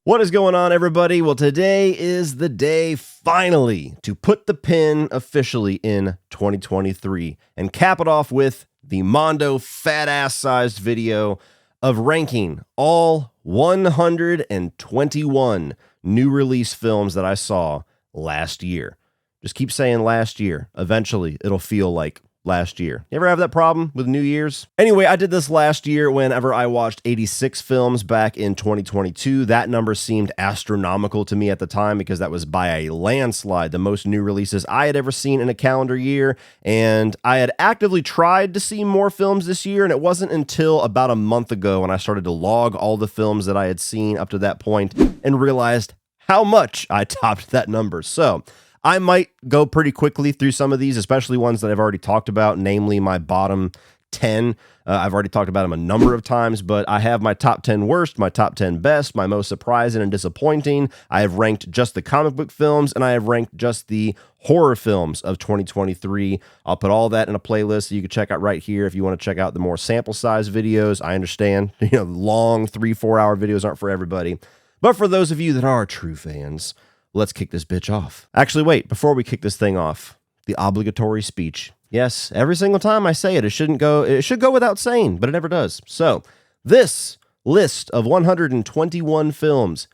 What is going on, everybody? Well, today is the day, finally, to put the pin officially in 2023 and cap it off with the Mondo fat-ass-sized video of ranking all 121 new release films that I saw last year. Just keep saying last year. Eventually, it'll feel like last year. You ever have that problem with New Year's? Anyway, I did this last year whenever I watched 86 films back in 2022. That number seemed astronomical to me at the time because that was by a landslide the most new releases I had ever seen in a calendar year. And I had actively tried to see more films this year, and it wasn't until about a month ago when I started to log all the films that I had seen up to that point and realized how much I topped that number. So I might go pretty quickly through some of these, especially ones that I've already talked about, namely my bottom 10. I've already talked about them a number of times, but I have my top 10 worst, my top 10 best, my most surprising and disappointing. I have ranked just the comic book films, and I have ranked just the horror films of 2023. I'll put all that in a playlist that you can check out right here if you want to check out the more sample size videos. I understand, long 3-4 hour videos aren't for everybody. But for those of you that are true fans, let's kick this bitch off. Actually, wait, before we kick this thing off, the obligatory speech. Yes, every single time I say it, it should go without saying, but it never does. So, this list of 121 films,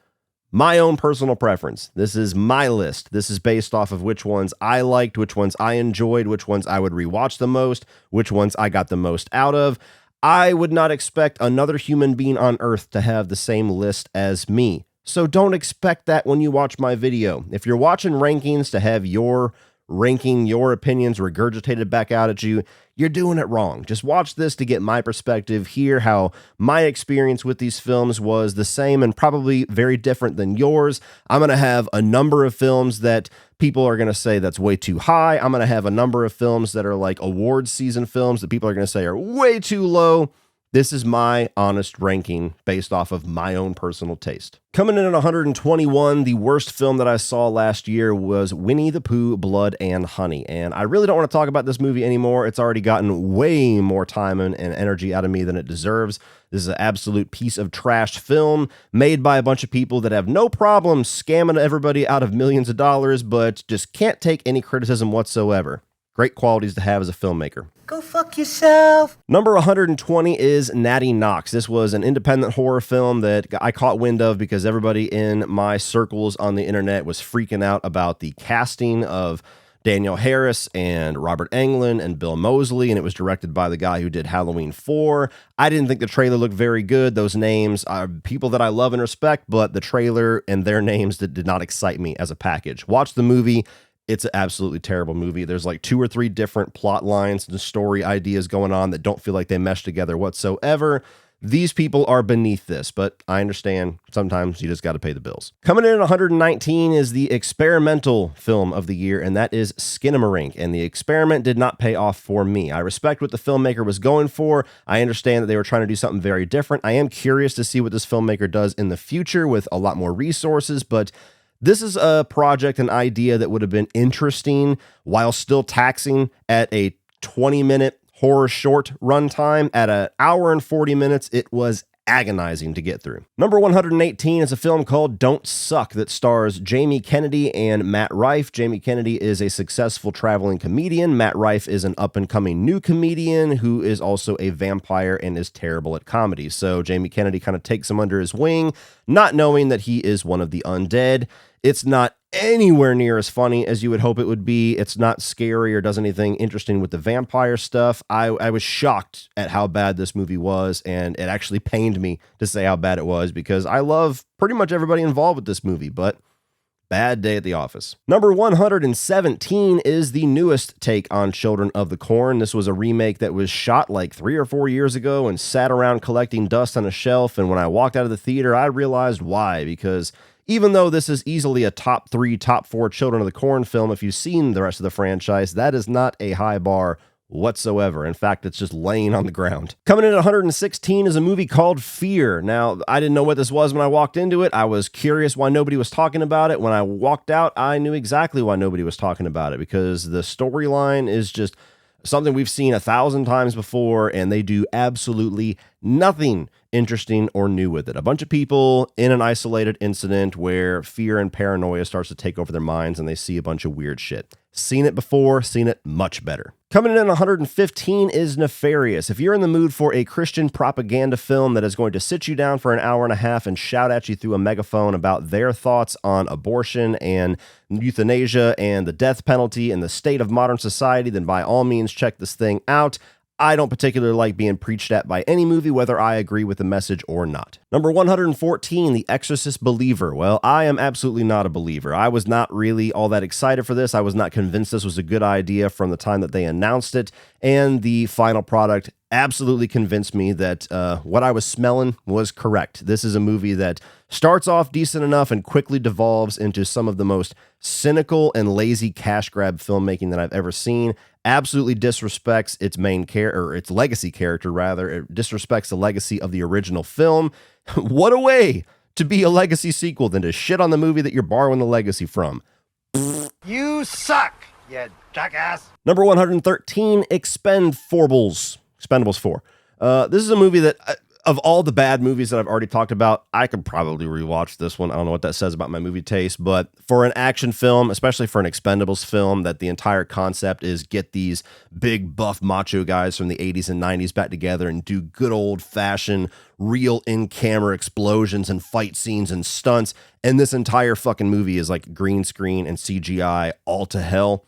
my own personal preference. This is my list. This is based off of which ones I liked, which ones I enjoyed, which ones I would rewatch the most, which ones I got the most out of. I would not expect another human being on earth to have the same list as me. So don't expect that when you watch my video. If you're watching rankings to have your ranking, your opinions regurgitated back out at you, you're doing it wrong. Just watch this to get my perspective, hear how my experience with these films was the same and probably very different than yours. I'm going to have a number of films that people are going to say that's way too high. I'm going to have a number of films that are like awards season films that people are going to say are way too low. This is my honest ranking based off of my own personal taste. Coming in at 121, the worst film that I saw last year was Winnie the Pooh, Blood and Honey. And I really don't want to talk about this movie anymore. It's already gotten way more time and energy out of me than it deserves. This is an absolute piece of trash film made by a bunch of people that have no problem scamming everybody out of millions of dollars, but just can't take any criticism whatsoever. Great qualities to have as a filmmaker. Go fuck yourself. Number 120 is Natty Knox. This was an independent horror film that I caught wind of because everybody in my circles on the internet was freaking out about the casting of Danielle Harris and Robert Englund and Bill Moseley, and it was directed by the guy who did Halloween 4. I didn't think the trailer looked very good. Those names are people that I love and respect, but the trailer and their names did not excite me as a package. Watch the movie. It's an absolutely terrible movie. There's like 2 or 3 different plot lines and story ideas going on that don't feel like they mesh together whatsoever. These people are beneath this, but I understand sometimes you just got to pay the bills. Coming in at 119 is the experimental film of the year, and that is Skinamarink. And the experiment did not pay off for me. I respect what the filmmaker was going for. I understand that they were trying to do something very different. I am curious to see what this filmmaker does in the future with a lot more resources, but this is a project, an idea that would have been interesting while still taxing at a 20-minute horror short runtime. At an hour and 40 minutes, it was agonizing to get through. Number 118 is a film called Don't Suck that stars Jamie Kennedy and Matt Rife. Jamie Kennedy is a successful traveling comedian. Matt Rife is an up-and-coming new comedian who is also a vampire and is terrible at comedy. So Jamie Kennedy kind of takes him under his wing, not knowing that he is one of the undead. It's not anywhere near as funny as you would hope it would be. It's not scary or does anything interesting with the vampire stuff. I was shocked at how bad this movie was, and it actually pained me to say how bad it was because I love pretty much everybody involved with this movie, but bad day at the office. Number 117 is the newest take on Children of the Corn. This was a remake that was shot like 3 or 4 years ago and sat around collecting dust on a shelf, and when I walked out of the theater, I realized why, because even though this is easily a top 3, top 4 Children of the Corn film, if you've seen the rest of the franchise, that is not a high bar whatsoever. In fact, it's just laying on the ground. Coming in at 116 is a movie called Fear. Now, I didn't know what this was when I walked into it. I was curious why nobody was talking about it. When I walked out, I knew exactly why nobody was talking about it because the storyline is just something we've seen 1,000 times before, and they do absolutely nothing interesting or new with it. A bunch of people in an isolated incident where fear and paranoia starts to take over their minds and they see a bunch of weird shit. Seen it before, seen it much better. Coming in at 115 is Nefarious. If you're in the mood for a Christian propaganda film that is going to sit you down for an hour and a half and shout at you through a megaphone about their thoughts on abortion and euthanasia and the death penalty and the state of modern society, then by all means check this thing out. I don't particularly like being preached at by any movie, whether I agree with the message or not. Number 114, The Exorcist Believer. Well, I am absolutely not a believer. I was not really all that excited for this. I was not convinced this was a good idea from the time that they announced it, and the final product absolutely convinced me that what I was smelling was correct. This is a movie that starts off decent enough and quickly devolves into some of the most cynical and lazy cash grab filmmaking that I've ever seen. Absolutely disrespects its main character, or its legacy character rather. It disrespects the legacy of the original film. What a way to be a legacy sequel than to shit on the movie that you're borrowing the legacy from. You suck, you jackass. Number 113, Expendables 4. This is a movie that, of all the bad movies that I've already talked about, I could probably rewatch this one. I don't know what that says about my movie taste, but for an action film, especially for an Expendables film, that the entire concept is get these big buff macho guys from the 80s and 90s back together and do good old-fashioned real in-camera explosions and fight scenes and stunts, and this entire fucking movie is like green screen and CGI all to hell.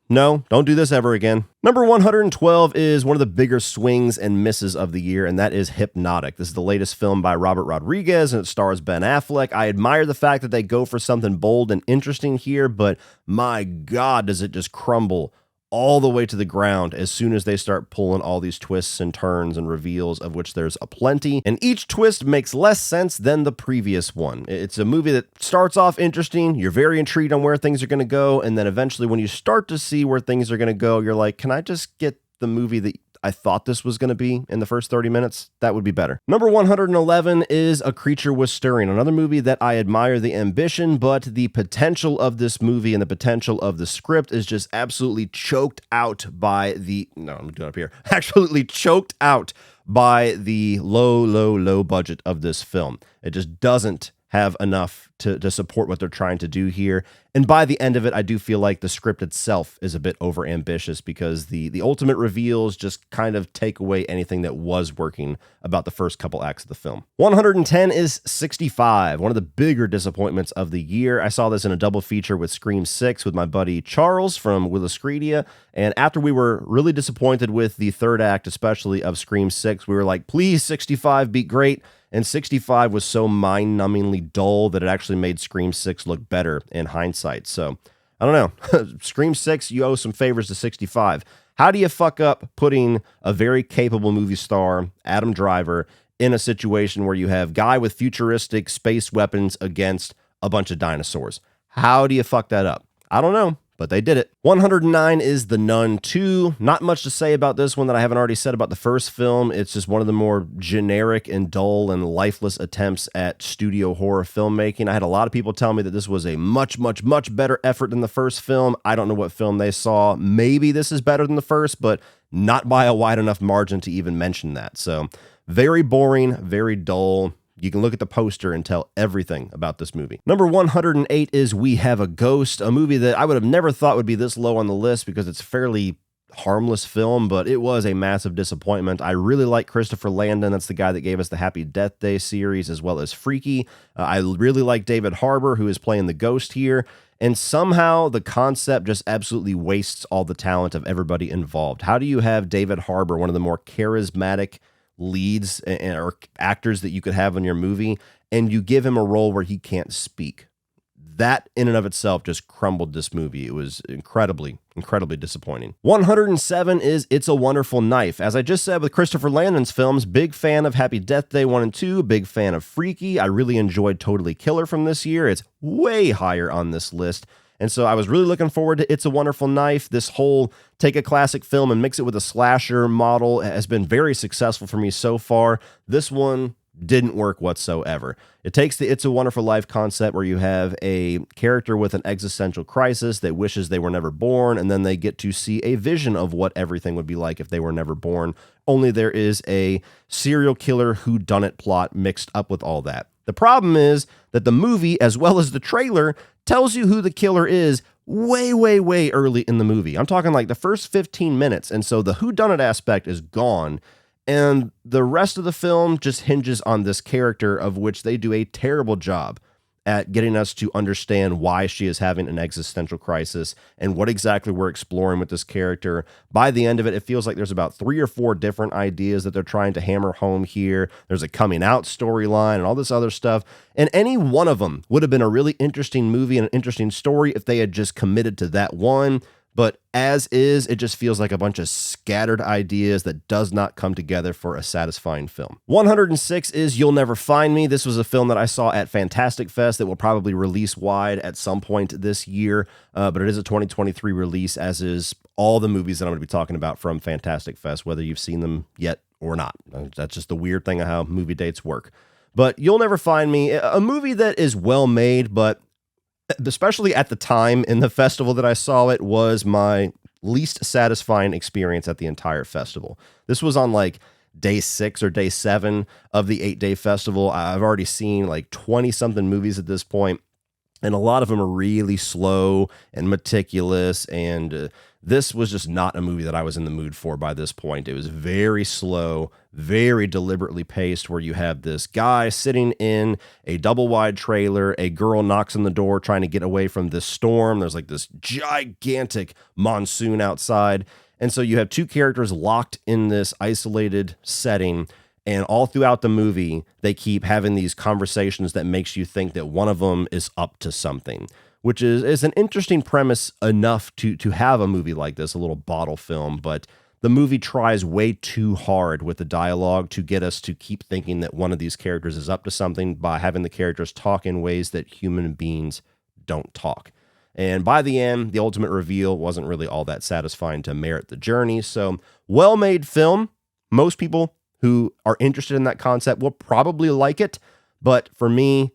No, don't do this ever again. Number 112 is one of the bigger swings and misses of the year, and that is Hypnotic. This is the latest film by Robert Rodriguez, and it stars Ben Affleck. I admire the fact that they go for something bold and interesting here, but my God, does it just crumble all the way to the ground as soon as they start pulling all these twists and turns and reveals, of which there's a plenty. And each twist makes less sense than the previous one. It's a movie that starts off interesting. You're very intrigued on where things are going to go. And then eventually when you start to see where things are going to go, you're like, can I just get the movie that I thought this was going to be in the first 30 minutes? That would be better. Number 111 is A Creature Was Stirring, another movie that I admire the ambition, but the potential of this movie and the potential of the script is just absolutely choked out by the, I'm doing it up here, absolutely choked out by the low budget of this film. It just doesn't have enough to support what they're trying to do here. And by the end of it, I do feel like the script itself is a bit overambitious because the ultimate reveals just kind of take away anything that was working about the first couple acts of the film. 110 is 65, one of the bigger disappointments of the year. I saw this in a double feature with Scream 6 with my buddy Charles from Williscredia, and after we were really disappointed with the third act, especially of Scream 6, we were like, please, 65 be great. And 65 was so mind-numbingly dull that it actually made Scream 6 look better in hindsight. So, I don't know. Scream 6, you owe some favors to 65. How do you fuck up putting a very capable movie star, Adam Driver, in a situation where you have guy with futuristic space weapons against a bunch of dinosaurs? How do you fuck that up? I don't know, but they did it. 109 is The Nun 2. Not much to say about this one that I haven't already said about the first film. It's just one of the more generic and dull and lifeless attempts at studio horror filmmaking. I had a lot of people tell me that this was a much better effort than the first film. I don't know what film they saw. Maybe this is better than the first, but not by a wide enough margin to even mention that. So very boring, very dull. You can look at the poster and tell everything about this movie. Number 108 is We Have a Ghost, a movie that I would have never thought would be this low on the list because it's a fairly harmless film, but it was a massive disappointment. I really like Christopher Landon. That's the guy that gave us the Happy Death Day series as well as Freaky. I really like David Harbour, who is playing the ghost here. And somehow the concept just absolutely wastes all the talent of everybody involved. How do you have David Harbour, one of the more charismatic leads or actors that you could have in your movie, and you give him a role where he can't speak? That in and of itself just crumbled this movie. It was incredibly disappointing. 107 is It's a Wonderful Knife. As I just said with Christopher Landon's films, big fan of Happy Death Day 1 and 2, big fan of Freaky. I really enjoyed Totally Killer from this year. It's way higher on this list. And so I was really looking forward to It's a Wonderful Knife. This whole take a classic film and mix it with a slasher model has been very successful for me so far. This one didn't work whatsoever. It takes the It's a Wonderful Life concept where you have a character with an existential crisis that wishes they were never born, and then they get to see a vision of what everything would be like if they were never born, only there is a serial killer whodunit plot mixed up with all that. The problem is that the movie, as well as the trailer, tells you who the killer is way, way, way early in the movie. I'm talking like the first 15 minutes, and so the whodunit aspect is gone. And the rest of the film just hinges on this character, of which they do a terrible job at getting us to understand why she is having an existential crisis and what exactly we're exploring with this character. By the end of it, it feels like there's about 3 or 4 different ideas that they're trying to hammer home here. There's a coming out storyline and all this other stuff. And any one of them would have been a really interesting movie and an interesting story if they had just committed to that one. But as is, it just feels like a bunch of scattered ideas that does not come together for a satisfying film. 106 is You'll Never Find Me. This was a film that I saw at Fantastic Fest that will probably release wide at some point this year, but it is a 2023 release, as is all the movies that I'm going to be talking about from Fantastic Fest, whether you've seen them yet or not. That's just the weird thing of how movie dates work. But You'll Never Find Me, a movie that is well made, but especially at the time in the festival that I saw it, was my least satisfying experience at the entire festival. This was on like day 6 or day 7 of the 8-day festival. I've already seen like 20 something movies at this point, and a lot of them are really slow and meticulous, and this was just not a movie that I was in the mood for by this point. It was very slow, very deliberately paced, where you have this guy sitting in a double wide trailer, a girl knocks on the door trying to get away from this storm. There's like this gigantic monsoon outside. And so you have 2 characters locked in this isolated setting, and all throughout the movie, they keep having these conversations that makes you think that one of them is up to something, which is an interesting premise enough to have a movie like this, a little bottle film, but the movie tries way too hard with the dialogue to get us to keep thinking that one of these characters is up to something by having the characters talk in ways that human beings don't talk. And by the end, the ultimate reveal wasn't really all that satisfying to merit the journey. So, well-made film. Most people who are interested in that concept will probably like it, but for me,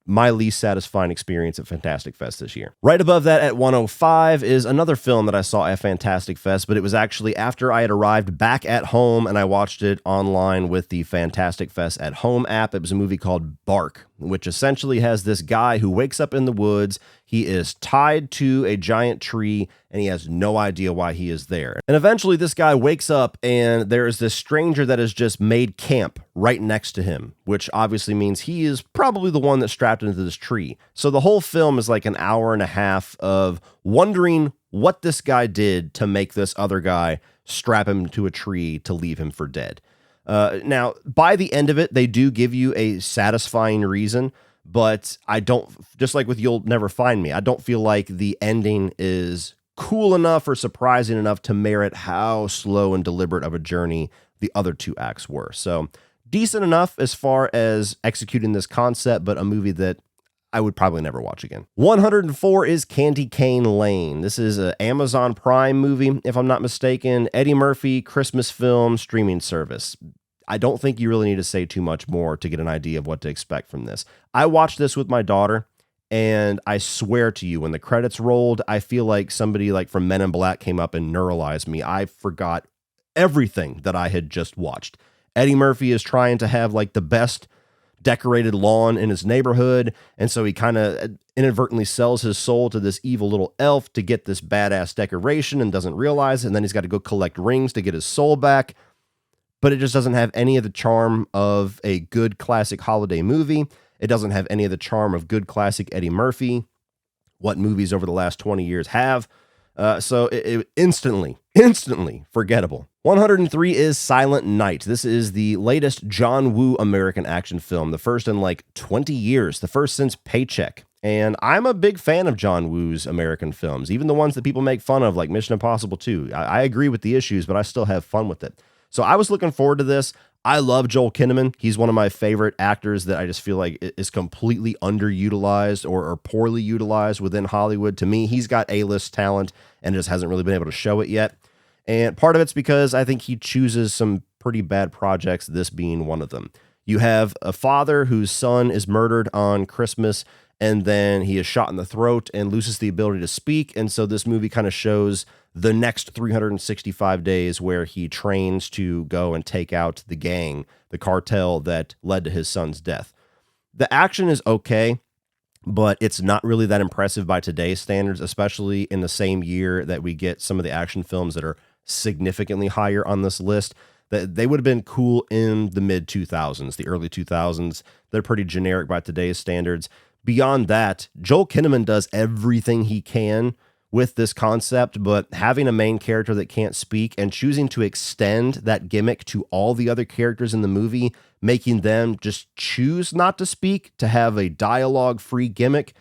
my least satisfying experience at Fantastic Fest this year. Right above that at 105 is another film that I saw at Fantastic Fest, but it was actually after I had arrived back at home and I watched it online with the Fantastic Fest at Home app. It was a movie called Bark, which essentially has this guy who wakes up in the woods. He is tied to a giant tree and he has no idea why he is there. And eventually this guy wakes up and there is this stranger that has just made camp right next to him, which obviously means he is probably the one that's strapped into this tree. So the whole film is like an hour and a half of wondering what this guy did to make this other guy strap him to a tree to leave him for dead. Now, by the end of it, they do give you a satisfying reason, but I don't, just like with You'll Never Find Me, I don't feel like the ending is cool enough or surprising enough to merit how slow and deliberate of a journey the other 2 acts were. So decent enough as far as executing this concept, but a movie that I would probably never watch again. 104 is Candy Cane Lane. This is an Amazon Prime movie, if I'm not mistaken. Eddie Murphy, Christmas film, streaming service. I don't think you really need to say too much more to get an idea of what to expect from this. I watched this with my daughter, and I swear to you, when the credits rolled, I feel like somebody like from Men in Black came up and neuralized me. I forgot everything that I had just watched. Eddie Murphy is trying to have like the best decorated lawn in his neighborhood, and so he kind of inadvertently sells his soul to this evil little elf to get this badass decoration and doesn't realize it, and then he's got to go collect rings to get his soul back. But it just doesn't have any of the charm of a good classic holiday movie. It doesn't have any of the charm of good classic Eddie Murphy, what movies over the last 20 years have. So it instantly forgettable. 103 is Silent Night. This is the latest John Woo American action film, the first in like 20 years, the first since Paycheck. And I'm a big fan of John Woo's American films, even the ones that people make fun of, like Mission Impossible 2. I agree with the issues, but I still have fun with it. So I was looking forward to this. I love Joel Kinnaman. He's one of my favorite actors that I just feel like is completely underutilized or poorly utilized within Hollywood. To me, he's got A-list talent and just hasn't really been able to show it yet. And part of it's because I think he chooses some pretty bad projects, this being one of them. You have a father whose son is murdered on Christmas, and then he is shot in the throat and loses the ability to speak. And so this movie kind of shows the next 365 days where he trains to go and take out the gang, the cartel that led to his son's death. The action is okay, but it's not really that impressive by today's standards, especially in the same year that we get some of the action films that are significantly higher on this list. That they would have been cool in the mid 2000s, the early 2000s. They're pretty generic by today's standards. Beyond that, Joel Kinnaman does everything he can with this concept, but having a main character that can't speak and choosing to extend that gimmick to all the other characters in the movie, making them just choose not to speak to have a dialogue-free gimmick,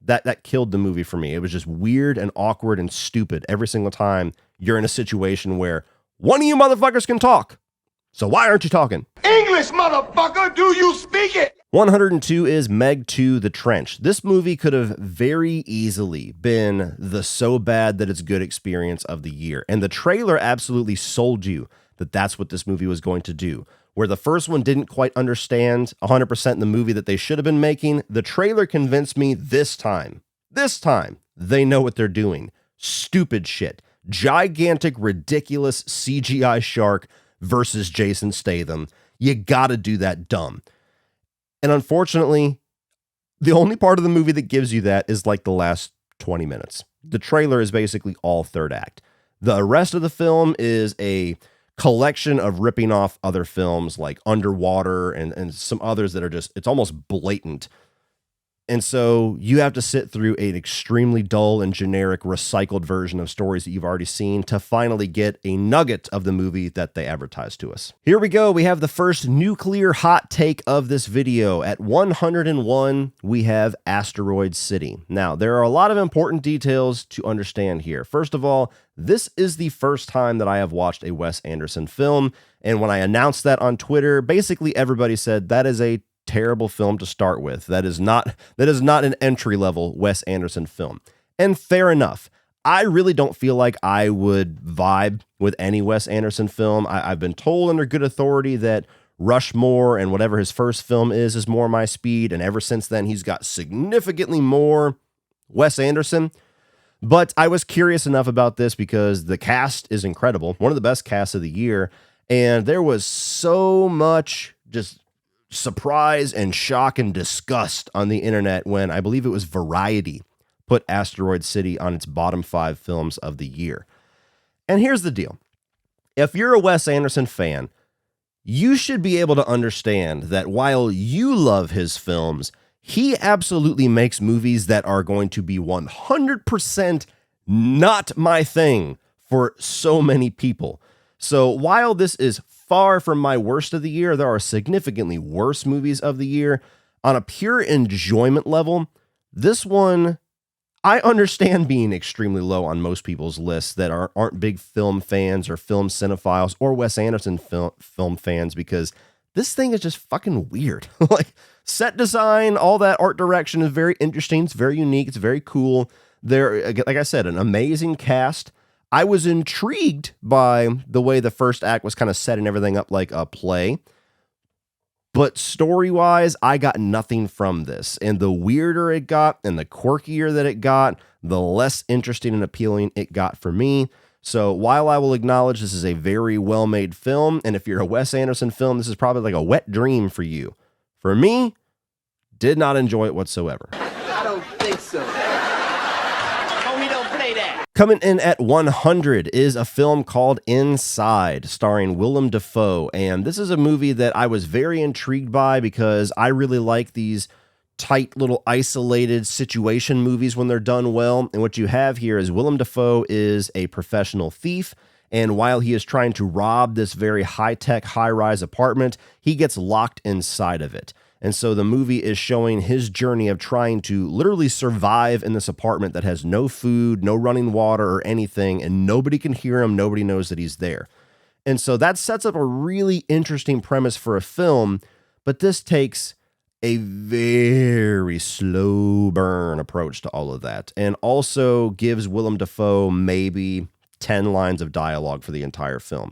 that killed the movie for me. It was just weird and awkward and stupid every single time you're in a situation where one of you motherfuckers can talk. So why aren't you talking? English, motherfucker, do you speak it? 102 is Meg 2: The Trench. This movie could have very easily been the so bad that it's good experience of the year. And the trailer absolutely sold you that that's what this movie was going to do. Where the first one didn't quite understand 100% the movie that they should have been making, the trailer convinced me this time, they know what they're doing. Stupid shit. Gigantic, ridiculous CGI shark versus Jason Statham. You gotta do that dumb. And unfortunately, the only part of the movie that gives you that is like the last 20 minutes. The trailer is basically all third act. The rest of the film is a collection of ripping off other films like Underwater and some others that are just, it's almost blatant. And so you have to sit through an extremely dull and generic recycled version of stories that you've already seen to finally get a nugget of the movie that they advertised to us. Here we go. We have the first nuclear hot take of this video. At 101, we have Asteroid City. Now, there are a lot of important details to understand here. First of all, this is the first time that I have watched a Wes Anderson film. And when I announced that on Twitter, basically everybody said that is a terrible film to start with. That is not an entry-level Wes Anderson film. And fair enough. I really don't feel like I would vibe with any Wes Anderson film. I've been told under good authority that Rushmore and whatever his first film is more my speed. And ever since then, he's got significantly more Wes Anderson. But I was curious enough about this because the cast is incredible. One of the best casts of the year. And there was so much just surprise and shock and disgust on the internet when I believe it was Variety put Asteroid City on its bottom 5 films of the year. And here's the deal. If you're a Wes Anderson fan, you should be able to understand that while you love his films, he absolutely makes movies that are going to be 100% not my thing for so many people. So while this is far from my worst of the year, there are significantly worse movies of the year. On a pure enjoyment level, this one, I understand being extremely low on most people's lists that aren't big film fans or film cinephiles or Wes Anderson film fans, because this thing is just fucking weird. Like, set design, all that art direction is very interesting. It's very unique. It's very cool. There, like I said, an amazing cast. I was intrigued by the way the first act was kind of setting everything up like a play. But story-wise, I got nothing from this. And the weirder it got and the quirkier that it got, the less interesting and appealing it got for me. So while I will acknowledge this is a very well-made film, and if you're a Wes Anderson film, this is probably like a wet dream for you. For me, did not enjoy it whatsoever. I don't think so. Coming in at 100 is a film called Inside, starring Willem Dafoe. And this is a movie that I was very intrigued by because I really like these tight little isolated situation movies when they're done well. And what you have here is Willem Dafoe is a professional thief. And while he is trying to rob this very high-tech, high-rise apartment, he gets locked inside of it. And so the movie is showing his journey of trying to literally survive in this apartment that has no food, no running water or anything, and nobody can hear him. Nobody knows that he's there. And so that sets up a really interesting premise for a film, but this takes a very slow burn approach to all of that, and also gives Willem Dafoe maybe 10 lines of dialogue for the entire film.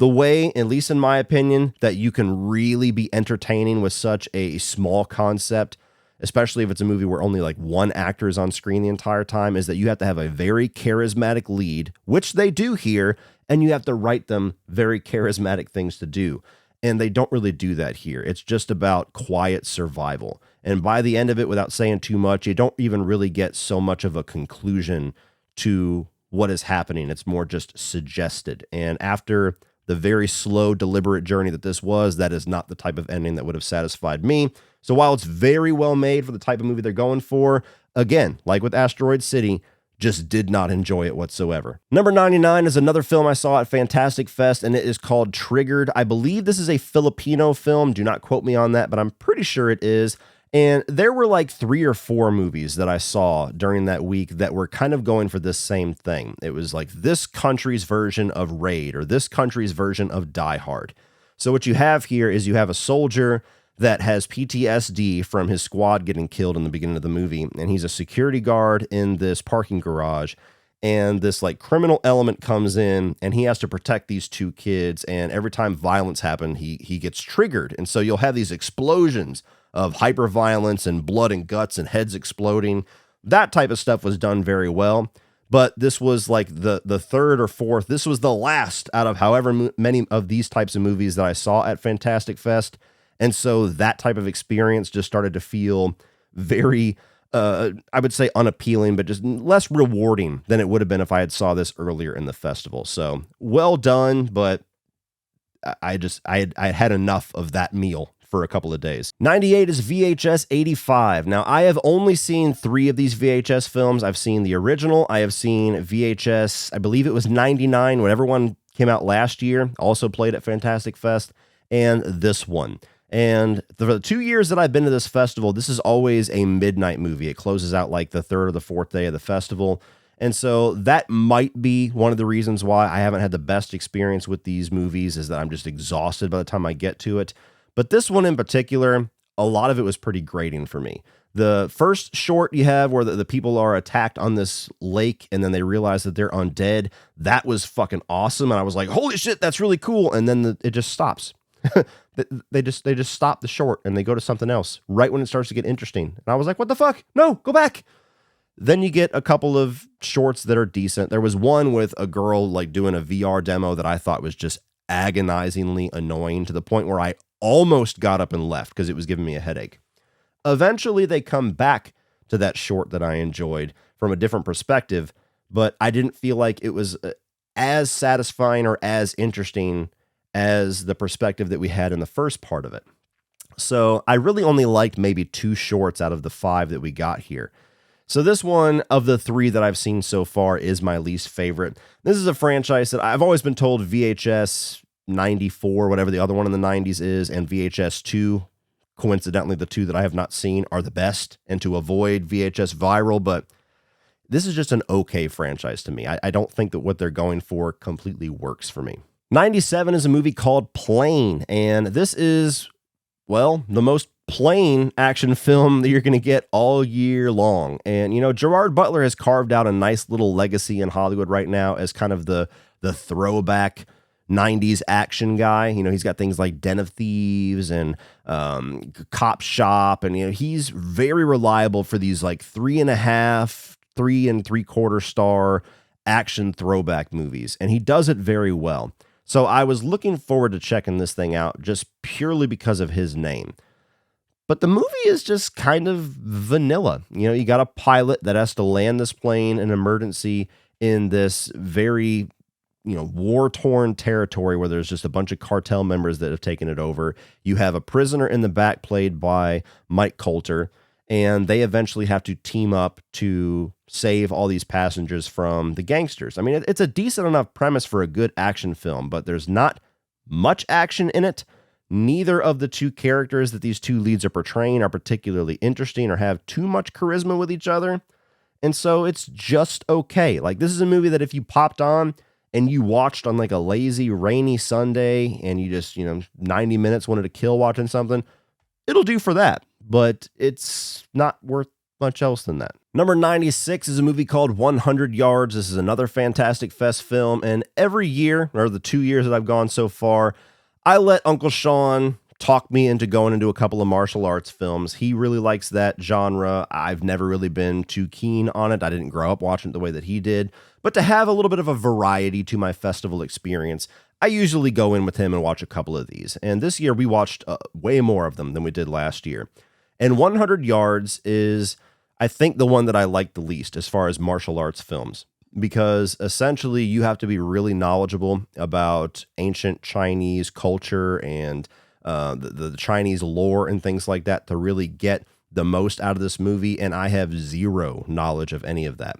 The way, at least in my opinion, that you can really be entertaining with such a small concept, especially if it's a movie where only like one actor is on screen the entire time, is that you have to have a very charismatic lead, which they do here, and you have to write them very charismatic things to do. And they don't really do that here. It's just about quiet survival. And by the end of it, without saying too much, you don't even really get so much of a conclusion to what is happening. It's more just suggested. And after the very slow, deliberate journey that this was, that is not the type of ending that would have satisfied me. So while it's very well made for the type of movie they're going for, again, like with Asteroid City, just did not enjoy it whatsoever. Number 99 is another film I saw at Fantastic Fest, and it is called Triggered. I believe this is a Filipino film. Do not quote me on that, but I'm pretty sure it is. And there were like 3 or 4 movies that I saw during that week that were kind of going for this same thing. It was like this country's version of Raid or this country's version of Die Hard. So what you have here is you have a soldier that has PTSD from his squad getting killed in the beginning of the movie, and he's a security guard in this parking garage, and this like criminal element comes in, and he has to protect these 2 kids, and every time violence happens, he gets triggered, and so you'll have these explosions of hyper-violence and blood and guts and heads exploding. That type of stuff was done very well, but this was like the 3rd or 4th. This was the last out of however many of these types of movies that I saw at Fantastic Fest. And so that type of experience just started to feel very, I would say unappealing, but just less rewarding than it would have been if I had saw this earlier in the festival. So well done, but I had enough of that meal for a couple of days. 98 is VHS 85. Now, I have only seen 3 of these VHS films. I've seen the original. I have seen VHS, I believe it was 99, whatever one came out last year, also played at Fantastic Fest, and this one. And for the 2 years that I've been to this festival, this is always a midnight movie. It closes out like the 3rd or the 4th day of the festival. And so that might be one of the reasons why I haven't had the best experience with these movies, is that I'm just exhausted by the time I get to it. But this one in particular, a lot of it was pretty grating for me. The first short you have where the people are attacked on this lake and then they realize that they're undead, that was fucking awesome. And I was like, holy shit, that's really cool. And then it just stops. They just stop the short and they go to something else right when it starts to get interesting. And I was like, what the fuck? No, go back. Then you get a couple of shorts that are decent. There was one with a girl like doing a VR demo that I thought was just agonizingly annoying to the point where I almost got up and left because it was giving me a headache. Eventually they come back to that short that I enjoyed from a different perspective, but I didn't feel like it was as satisfying or as interesting as the perspective that we had in the first part of it. So I really only liked maybe 2 shorts out of the 5 that we got here. So this one of the 3 that I've seen so far is my least favorite. This is a franchise that I've always been told VHS 94, whatever the other one in the 90s is, and VHS 2, coincidentally the 2 that I have not seen, are the best, and to avoid VHS Viral, but this is just an okay franchise to me. I don't think that what they're going for completely works for me. 97 is a movie called Plane, and this is, well, the most plain action film that you're going to get all year long. And, you know, Gerard Butler has carved out a nice little legacy in Hollywood right now as kind of the throwback 90s action guy. You know, he's got things like Den of Thieves and Cop Shop, and, you know, he's very reliable for these like 3.5, 3 3/4 star action throwback movies, and he does it very well. So I was looking forward to checking this thing out just purely because of his name. But the movie is just kind of vanilla. You know, you got a pilot that has to land this plane in emergency in this very, you know, war-torn territory where there's just a bunch of cartel members that have taken it over. You have a prisoner in the back played by Mike Coulter, and they eventually have to team up to save all these passengers from the gangsters. I mean, it's a decent enough premise for a good action film, but there's not much action in it. Neither of the 2 characters that these 2 leads are portraying are particularly interesting or have too much charisma with each other. And so it's just okay. Like, this is a movie that if you popped on and you watched on like a lazy, rainy Sunday and you just, 90 minutes wanted to kill watching something, it'll do for that. But it's not worth much else than that. Number 96 is a movie called 100 Yards. This is another Fantastic Fest film, and every year, or the 2 years that I've gone so far, I let Uncle Sean talk me into going into a couple of martial arts films. He really likes that genre. I've never really been too keen on it. I didn't grow up watching it the way that he did, but to have a little bit of a variety to my festival experience, I usually go in with him and watch a couple of these. And this year we watched way more of them than we did last year. And 100 Yards is, I think, the one that I like the least as far as martial arts films, because essentially you have to be really knowledgeable about ancient Chinese culture and the Chinese lore and things like that to really get the most out of this movie. And I have zero knowledge of any of that.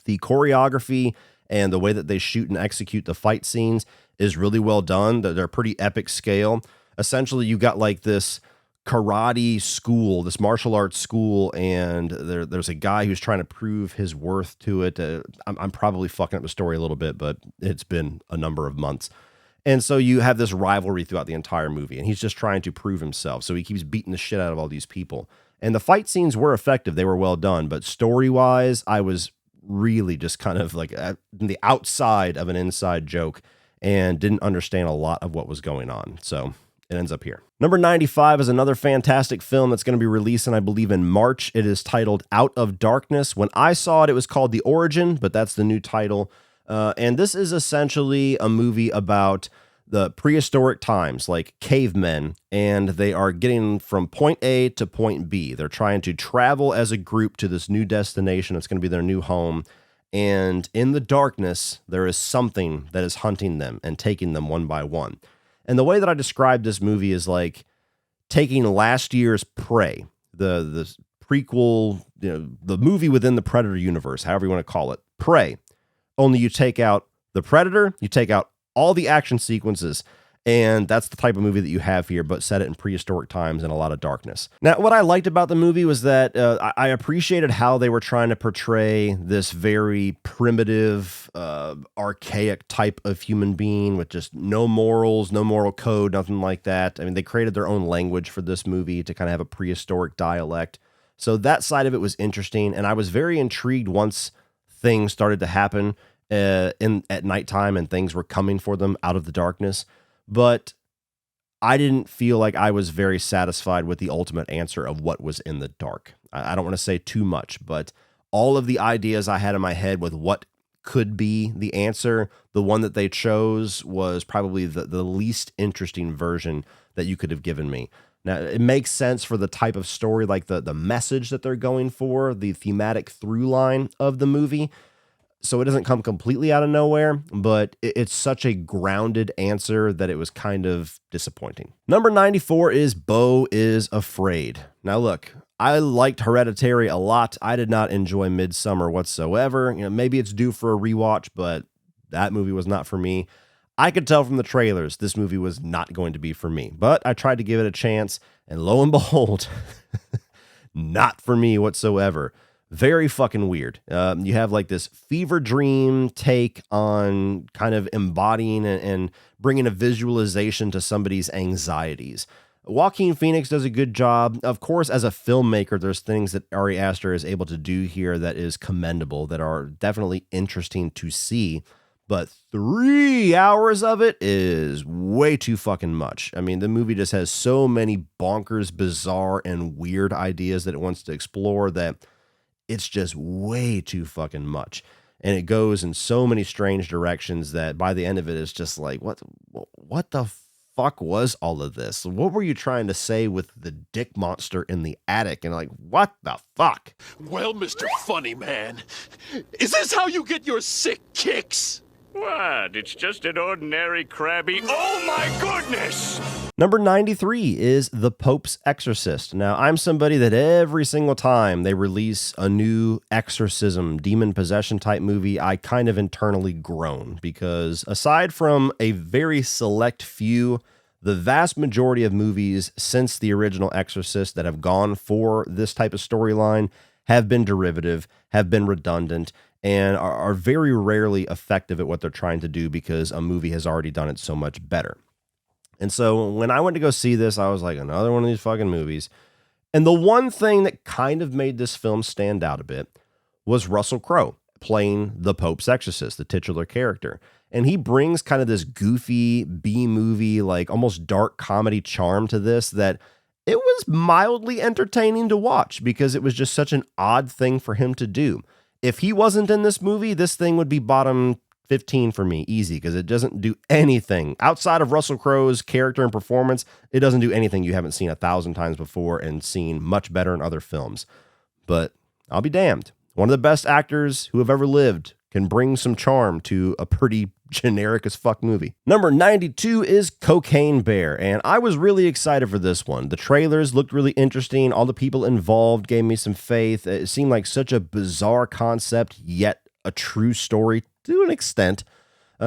The choreography and the way that they shoot and execute the fight scenes is really well done. They're pretty epic scale. Essentially, you got like this karate school, this martial arts school, and there's a guy who's trying to prove his worth to it. I'm probably fucking up the story a little bit, but it's been a number of months. And so you have this rivalry throughout the entire movie, and he's just trying to prove himself. So he keeps beating the shit out of all these people. And the fight scenes were effective. They were well done. But story-wise, I was really just kind of like the outside of an inside joke and didn't understand a lot of what was going on. So it ends up here. Number 95 is another fantastic film that's going to be releasing, I believe, in March. It is titled Out of Darkness. When I saw it, it was called The Origin, but that's the new title. And this is essentially a movie about the prehistoric times, like cavemen, and they are getting from point A to point B. They're trying to travel as a group to this new destination. It's going to be their new home. And in the darkness, there is something that is hunting them and taking them one by one. And the way that I describe this movie is like taking last year's Prey, the prequel, the movie within the Predator universe, however you want to call it, Prey. Only you take out the Predator, you take out all the action sequences, and that's the type of movie that you have here, but set it in prehistoric times and a lot of darkness. Now, what I liked about the movie was that I appreciated how they were trying to portray this very primitive, archaic type of human being with just no morals, no moral code, nothing like that. I mean, they created their own language for this movie to kind of have a prehistoric dialect. So that side of it was interesting, and I was very intrigued once things started to happen at nighttime and things were coming for them out of the darkness. But I didn't feel like I was very satisfied with the ultimate answer of what was in the dark. I don't want to say too much, but all of the ideas I had in my head with what could be the answer, the one that they chose was probably the least interesting version that you could have given me. Now, it makes sense for the type of story, like the message that they're going for, the thematic through line of the movie. So it doesn't come completely out of nowhere, but it's such a grounded answer that it was kind of disappointing. Number 94 is Beau is Afraid. Now look, I liked Hereditary a lot. I did not enjoy Midsommar whatsoever. Maybe it's due for a rewatch, but that movie was not for me. I could tell from the trailers this movie was not going to be for me, but I tried to give it a chance, and lo and behold, not for me whatsoever. Very fucking weird. You have like this fever dream take on kind of embodying and bringing a visualization to somebody's anxieties. Joaquin Phoenix does a good job. Of course, as a filmmaker, there's things that Ari Aster is able to do here that is commendable, that are definitely interesting to see. But 3 hours of it is way too fucking much. I mean, the movie just has so many bonkers, bizarre, and weird ideas that it wants to explore that it's just way too fucking much. And it goes in so many strange directions that by the end of it, it's just like, what the fuck was all of this? What were you trying to say with the dick monster in the attic? And like, what the fuck? Well, Mr. Funny Man, is this how you get your sick kicks? What? It's just an ordinary crabby. Oh my goodness! Number 93 is The Pope's Exorcist. Now, I'm somebody that every single time they release a new exorcism, demon possession type movie, I kind of internally groan because aside from a very select few, the vast majority of movies since the original Exorcist that have gone for this type of storyline have been derivative, have been redundant, and are very rarely effective at what they're trying to do because a movie has already done it so much better. And so when I went to go see this, I was like, another one of these fucking movies. And the one thing that kind of made this film stand out a bit was Russell Crowe playing the Pope's exorcist, the titular character. And he brings kind of this goofy B-movie, like almost dark comedy charm to this that it was mildly entertaining to watch because it was just such an odd thing for him to do. If he wasn't in this movie, this thing would be bottom 15 for me, easy, because it doesn't do anything. Outside of Russell Crowe's character and performance, it doesn't do anything you haven't seen 1,000 times before and seen much better in other films. But I'll be damned. One of the best actors who have ever lived can bring some charm to a pretty generic as fuck movie. Number 92 is Cocaine Bear, and I was really excited for this one. The trailers looked really interesting. All the people involved gave me some faith. It seemed like such a bizarre concept, yet a true story to an extent.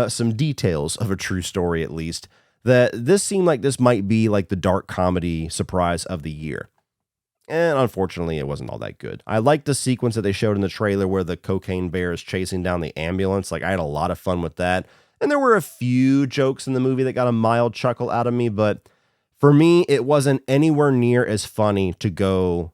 Some details of a true story, at least. That this seemed like this might be like the dark comedy surprise of the year. And unfortunately, it wasn't all that good. I liked the sequence that they showed in the trailer where the cocaine bear is chasing down the ambulance. Like, I had a lot of fun with that. And there were a few jokes in the movie that got a mild chuckle out of me. But for me, it wasn't anywhere near as funny to go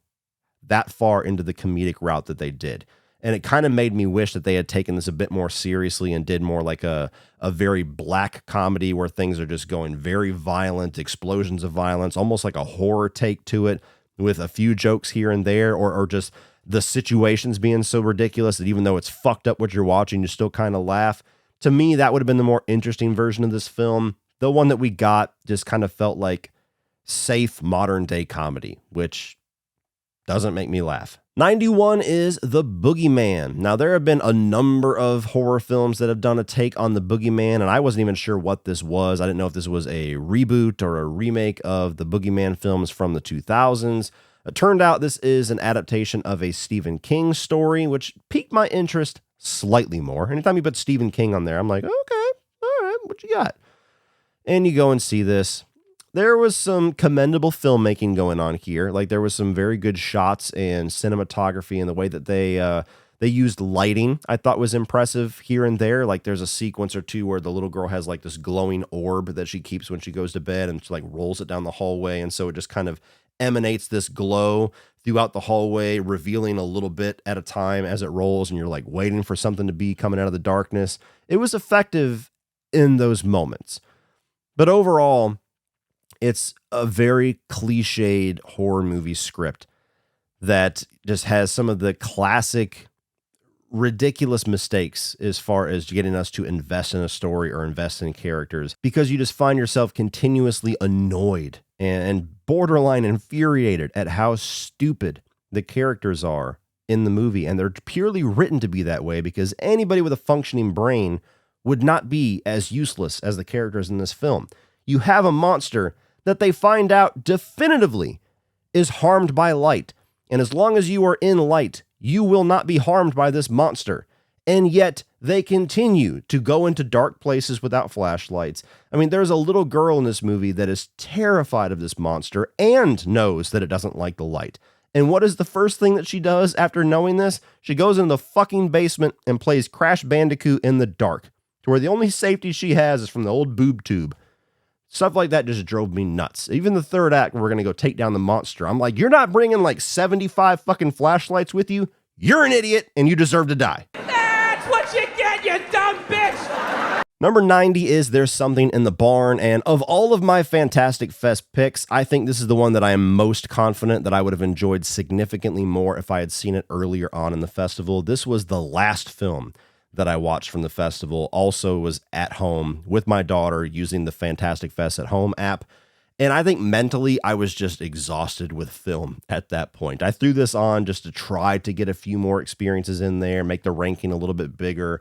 that far into the comedic route that they did. And it kind of made me wish that they had taken this a bit more seriously and did more like a very black comedy where things are just going very violent, explosions of violence, almost like a horror take to it, with a few jokes here and there, or just the situations being so ridiculous that even though it's fucked up what you're watching, you still kind of laugh. To me, that would have been the more interesting version of this film. The one that we got just kind of felt like safe modern day comedy, which doesn't make me laugh. 91 is The Boogeyman. Now, there have been a number of horror films that have done a take on The Boogeyman, and I wasn't even sure what this was. I didn't know if this was a reboot or a remake of the Boogeyman films from the 2000s. It turned out this is an adaptation of a Stephen King story, which piqued my interest slightly more. Anytime you put Stephen King on there, I'm like, okay, all right, what you got? And you go and see this. There was some commendable filmmaking going on here. Like, there was some very good shots and cinematography, and the way that they used lighting, I thought was impressive here and there. Like, there's a sequence or two where the little girl has like this glowing orb that she keeps when she goes to bed, and she like rolls it down the hallway, and so it just kind of emanates this glow throughout the hallway, revealing a little bit at a time as it rolls, and you're like waiting for something to be coming out of the darkness. It was effective in those moments. But overall, it's a very cliched horror movie script that just has some of the classic ridiculous mistakes as far as getting us to invest in a story or invest in characters, because you just find yourself continuously annoyed and borderline infuriated at how stupid the characters are in the movie. And they're purely written to be that way because anybody with a functioning brain would not be as useless as the characters in this film. You have a monster that they find out definitively is harmed by light. And as long as you are in light, you will not be harmed by this monster. And yet they continue to go into dark places without flashlights. I mean, there's a little girl in this movie that is terrified of this monster and knows that it doesn't like the light. And what is the first thing that she does after knowing this? She goes into the fucking basement and plays Crash Bandicoot in the dark, to where the only safety she has is from the old boob tube. Stuff like that just drove me nuts. Even the third act, where we're going to go take down the monster, I'm like, you're not bringing like 75 fucking flashlights with you? You're an idiot, and you deserve to die. That's what you get, you dumb bitch! Number 90 is There's Something in the Barn, and of all of my Fantastic Fest picks, I think this is the one that I am most confident that I would have enjoyed significantly more if I had seen it earlier on in the festival. This was the last film that I watched from the festival. Also was at home with my daughter using the Fantastic Fest at Home app. And I think mentally I was just exhausted with film at that point. I threw this on just to try to get a few more experiences in there, make the ranking a little bit bigger,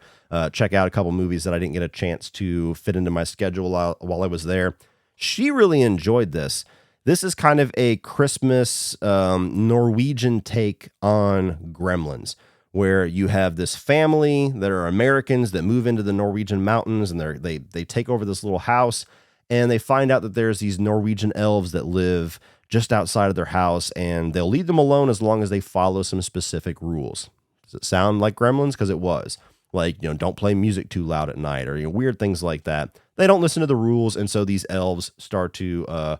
check out a couple movies that I didn't get a chance to fit into my schedule while I was there. She really enjoyed this. This is kind of a Christmas Norwegian take on Gremlins, where you have this family that are Americans that move into the Norwegian mountains, and they take over this little house, and they find out that there's these Norwegian elves that live just outside of their house, and they'll leave them alone as long as they follow some specific rules. Does it sound like Gremlins? Because it was. Like, don't play music too loud at night, or weird things like that. They don't listen to the rules, and so these elves start to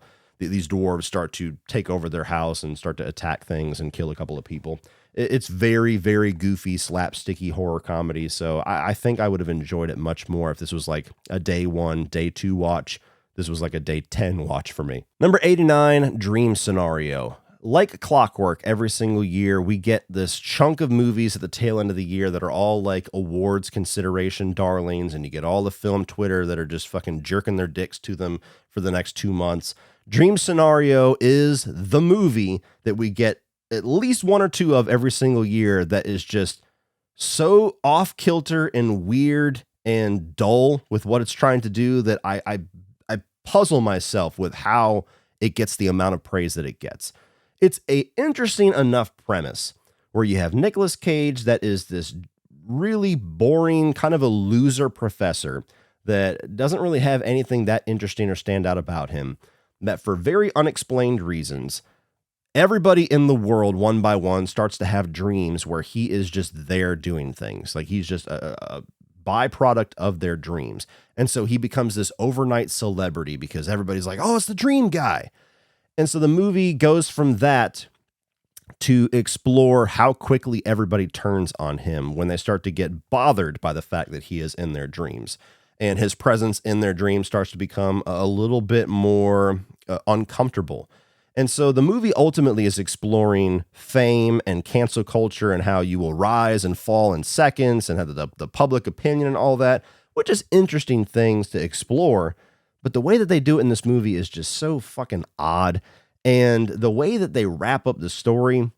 these dwarves start to take over their house and start to attack things and kill a couple of people. It's very, very goofy, slapsticky horror comedy. So I think I would have enjoyed it much more if this was like a day 1, day 2 watch. This was like a day 10 watch for me. Number 89, Dream Scenario. Like clockwork, every single year, we get this chunk of movies at the tail end of the year that are all like awards consideration darlings, and you get all the film Twitter that are just fucking jerking their dicks to them for the next 2 months. Dream Scenario is the movie that we get at least 1 or 2 of every single year that is just so off kilter and weird and dull with what it's trying to do that I puzzle myself with how it gets the amount of praise that it gets. It's a interesting enough premise where you have Nicolas Cage that is this really boring, kind of a loser professor that doesn't really have anything that interesting or stand out about him, that for very unexplained reasons, everybody in the world, one by one, starts to have dreams where he is just there doing things. Like he's just a byproduct of their dreams. And so he becomes this overnight celebrity because everybody's like, oh, it's the dream guy. And so the movie goes from that to explore how quickly everybody turns on him when they start to get bothered by the fact that he is in their dreams. And his presence in their dreams starts to become a little bit more uncomfortable. And so the movie ultimately is exploring fame and cancel culture and how you will rise and fall in seconds and have the public opinion and all that, which is interesting things to explore. But the way that they do it in this movie is just so fucking odd. And the way that they wrap up the story,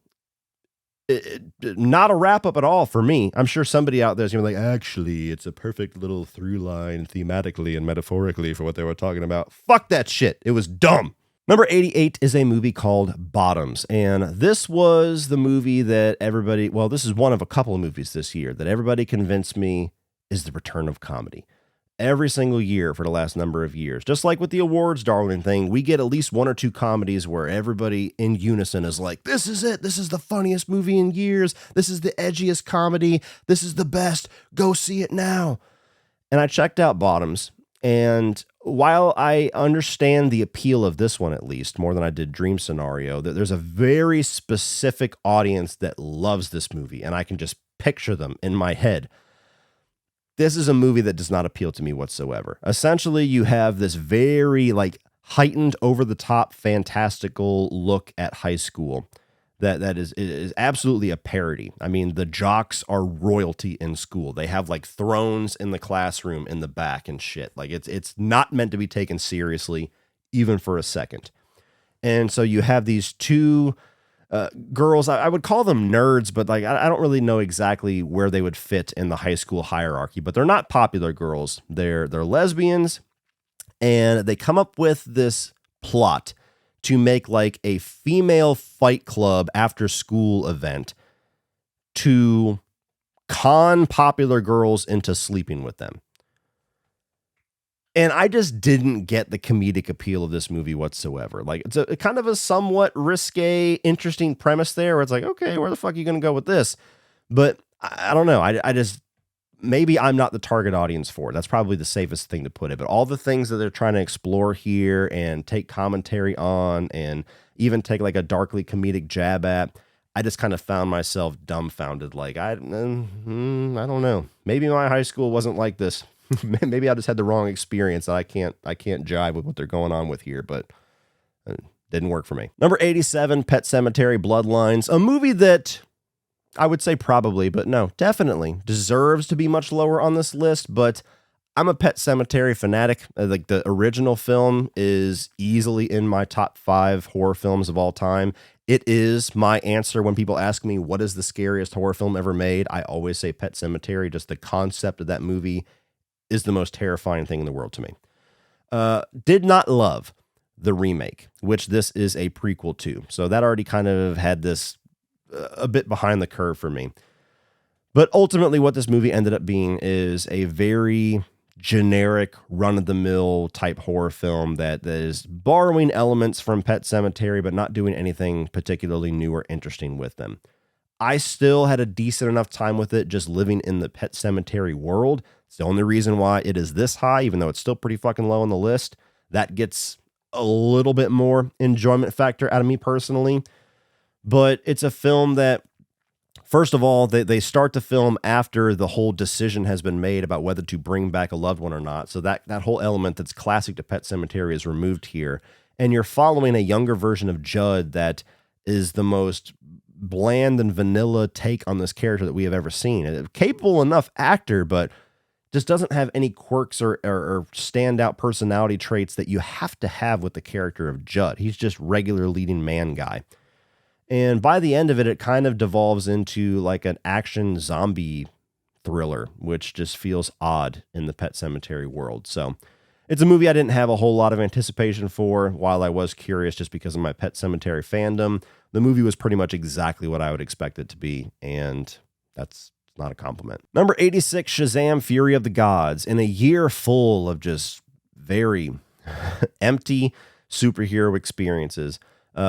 not a wrap up at all for me. I'm sure somebody out there is going to be like, actually, it's a perfect little through line thematically and metaphorically for what they were talking about. Fuck that shit. It was dumb. Number 88 is a movie called Bottoms, and this was the movie that everybody, well, this is one of a couple of movies this year that everybody convinced me is the return of comedy. Every single year for the last number of years, just like with the awards darling thing, we get at least 1 or 2 comedies where everybody in unison is like, this is it, this is the funniest movie in years, this is the edgiest comedy, this is the best, go see it now. And I checked out Bottoms, and while I understand the appeal of this one, at least more than I did Dream Scenario, that there's a very specific audience that loves this movie, and I can just picture them in my head. This is a movie that does not appeal to me whatsoever. Essentially, you have this very like heightened, over the top, fantastical look at high school that is absolutely a parody. I mean, the jocks are royalty in school. They have like thrones in the classroom in the back and shit. Like it's not meant to be taken seriously, even for a second. And so you have these 2 girls. I would call them nerds, but like I don't really know exactly where they would fit in the high school hierarchy. But they're not popular girls. They're lesbians, and they come up with this plot to make like a female fight club after school event to con popular girls into sleeping with them. And I just didn't get the comedic appeal of this movie whatsoever. Like it's a kind of a somewhat risque, interesting premise there where it's like, okay, where the fuck are you going to go with this? But I don't know. I just, maybe I'm not the target audience for it. That's probably the safest thing to put it. But all the things that they're trying to explore here and take commentary on and even take like a darkly comedic jab at, I just kind of found myself dumbfounded. Like, I don't know. Maybe my high school wasn't like this. Maybe I just had the wrong experience. I can't jive with what they're going on with here, but it didn't work for me. Number 87, Pet Sematary Bloodlines, a movie that I would say probably, but no, definitely deserves to be much lower on this list, but I'm a Pet Sematary fanatic. Like the original film is easily in my top 5 horror films of all time. It is my answer when people ask me what is the scariest horror film ever made. I always say Pet Sematary. Just the concept of that movie is the most terrifying thing in the world to me. Did not love the remake, which this is a prequel to. So that already kind of had this a bit behind the curve for me. But ultimately what this movie ended up being is a very generic run-of-the-mill type horror film that is borrowing elements from Pet Sematary, but not doing anything particularly new or interesting with them. I still had a decent enough time with it just living in the Pet Sematary world. It's the only reason why it is this high, even though it's still pretty fucking low on the list. That gets a little bit more enjoyment factor out of me personally. But it's a film that, first of all, they start the film after the whole decision has been made about whether to bring back a loved one or not. So that whole element that's classic to Pet Sematary is removed here. And you're following a younger version of Judd that is the most bland and vanilla take on this character that we have ever seen. A capable enough actor, but just doesn't have any quirks or standout personality traits that you have to have with the character of Judd. He's just regular leading man guy. And by the end of it, it kind of devolves into like an action zombie thriller, which just feels odd in the Pet Sematary world. So it's a movie I didn't have a whole lot of anticipation for, while I was curious just because of my Pet Sematary fandom. The movie was pretty much exactly what I would expect it to be, and that's not a compliment. Number 86, Shazam! Fury of the Gods. In a year full of just very empty superhero experiences,